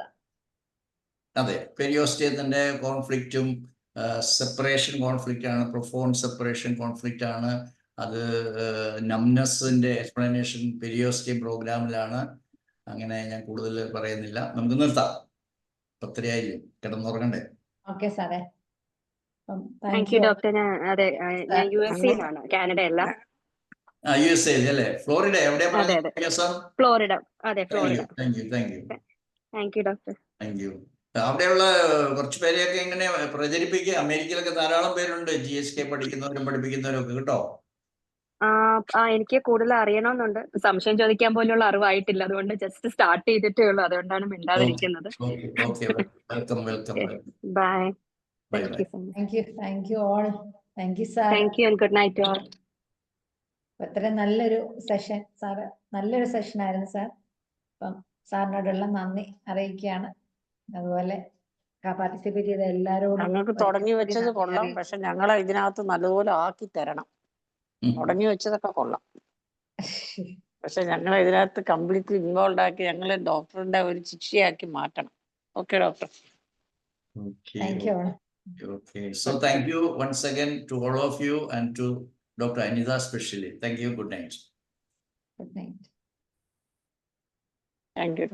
അതെ, പെരിയോസ്റ്റിയത്തിന്റെ കോൺഫ്ലിക്റ്റും സെപ്പറേഷൻ കോൺഫ്ലിക്റ്റ് ആണ്, പ്രൊഫോണ്ട് സെപ്പറേഷൻ കോൺഫ്ലിക്റ്റ് ആണ്. അത് നംനെസ്സിന്റെ എക്സ്പ്ലനേഷൻ പെരിയോസ്റ്റിയം പ്രോഗ്രാമിലാണ്. അങ്ങനെ ഞാൻ കൂടുതൽ പറയുന്നില്ല, നമുക്ക് നിർത്താം. 10:30 കിടന്നുറങ്ങണ്ടേ? ഓക്കെ സാറേ. Thank you doctor. അതെ, ഞാൻ USA യിലാണ്, കാനഡ അല്ല. USA അല്ലേ? ഫ്ലോറിഡ എവിടെയാ? ഫ്ലോറിഡ. അതെ, Florida. Thank you doctor. Thank you. അവിടെയുള്ള കുറച്ച് പേരെയൊക്കെ ഇങ്ങനെ പ്രചരിപ്പിക്കുക. അമേരിക്കയിലൊക്കെ ധാരാളം പേരുണ്ട് GSK പഠിക്കുന്നവരും പഠിപ്പിക്കുന്നവരും ഒക്കെ, കേട്ടോ. എനിക്ക് കൂടുതൽ അറിയണമെന്നുണ്ട്. സംശയം ചോദിക്കാൻ പോലുള്ള അറിവായിട്ടില്ല, അതുകൊണ്ട് ജസ്റ്റ് സ്റ്റാർട്ട് ചെയ്തിട്ടേ ഉള്ളൂ, അതുകൊണ്ടാണ് മിണ്ടാതിരിക്കുന്നത്. Welcome. Bye. Thank you all. Thank you sir. Thank you and good night all. അത്ര നല്ലൊരു സെഷൻ സാറ്, നല്ലൊരു സെഷൻ ആയിരുന്നു സാർ. അപ്പം സാറിനോടുള്ള നന്ദി അറിയിക്കുകയാണ്. അതുപോലെ പാർട്ടിസിപ്പേറ്റ് ചെയ്ത എല്ലാവരോടും. ഞങ്ങൾക്ക് തുടങ്ങി വെച്ചത് കൊള്ളാം, പക്ഷെ ഞങ്ങളെ ഇതിനകത്ത് നല്ലപോലെ ആക്കി തരണം. തുടങ്ങി വെച്ചതൊക്കെ കൊള്ളാം, പക്ഷെ ഞങ്ങളെ ഇതിനകത്ത് കംപ്ലീറ്റ്ലി ഇൻവോൾവ് ആക്കി ഞങ്ങളെ ഡോക്ടറിന്റെ ഒരു ശിക്ഷയാക്കി മാറ്റണം. Okay doctor. Thank you. Okay, so thank you once again to all of you and to Dr. Anita especially. Thank you. Good night. Good night. Thank you.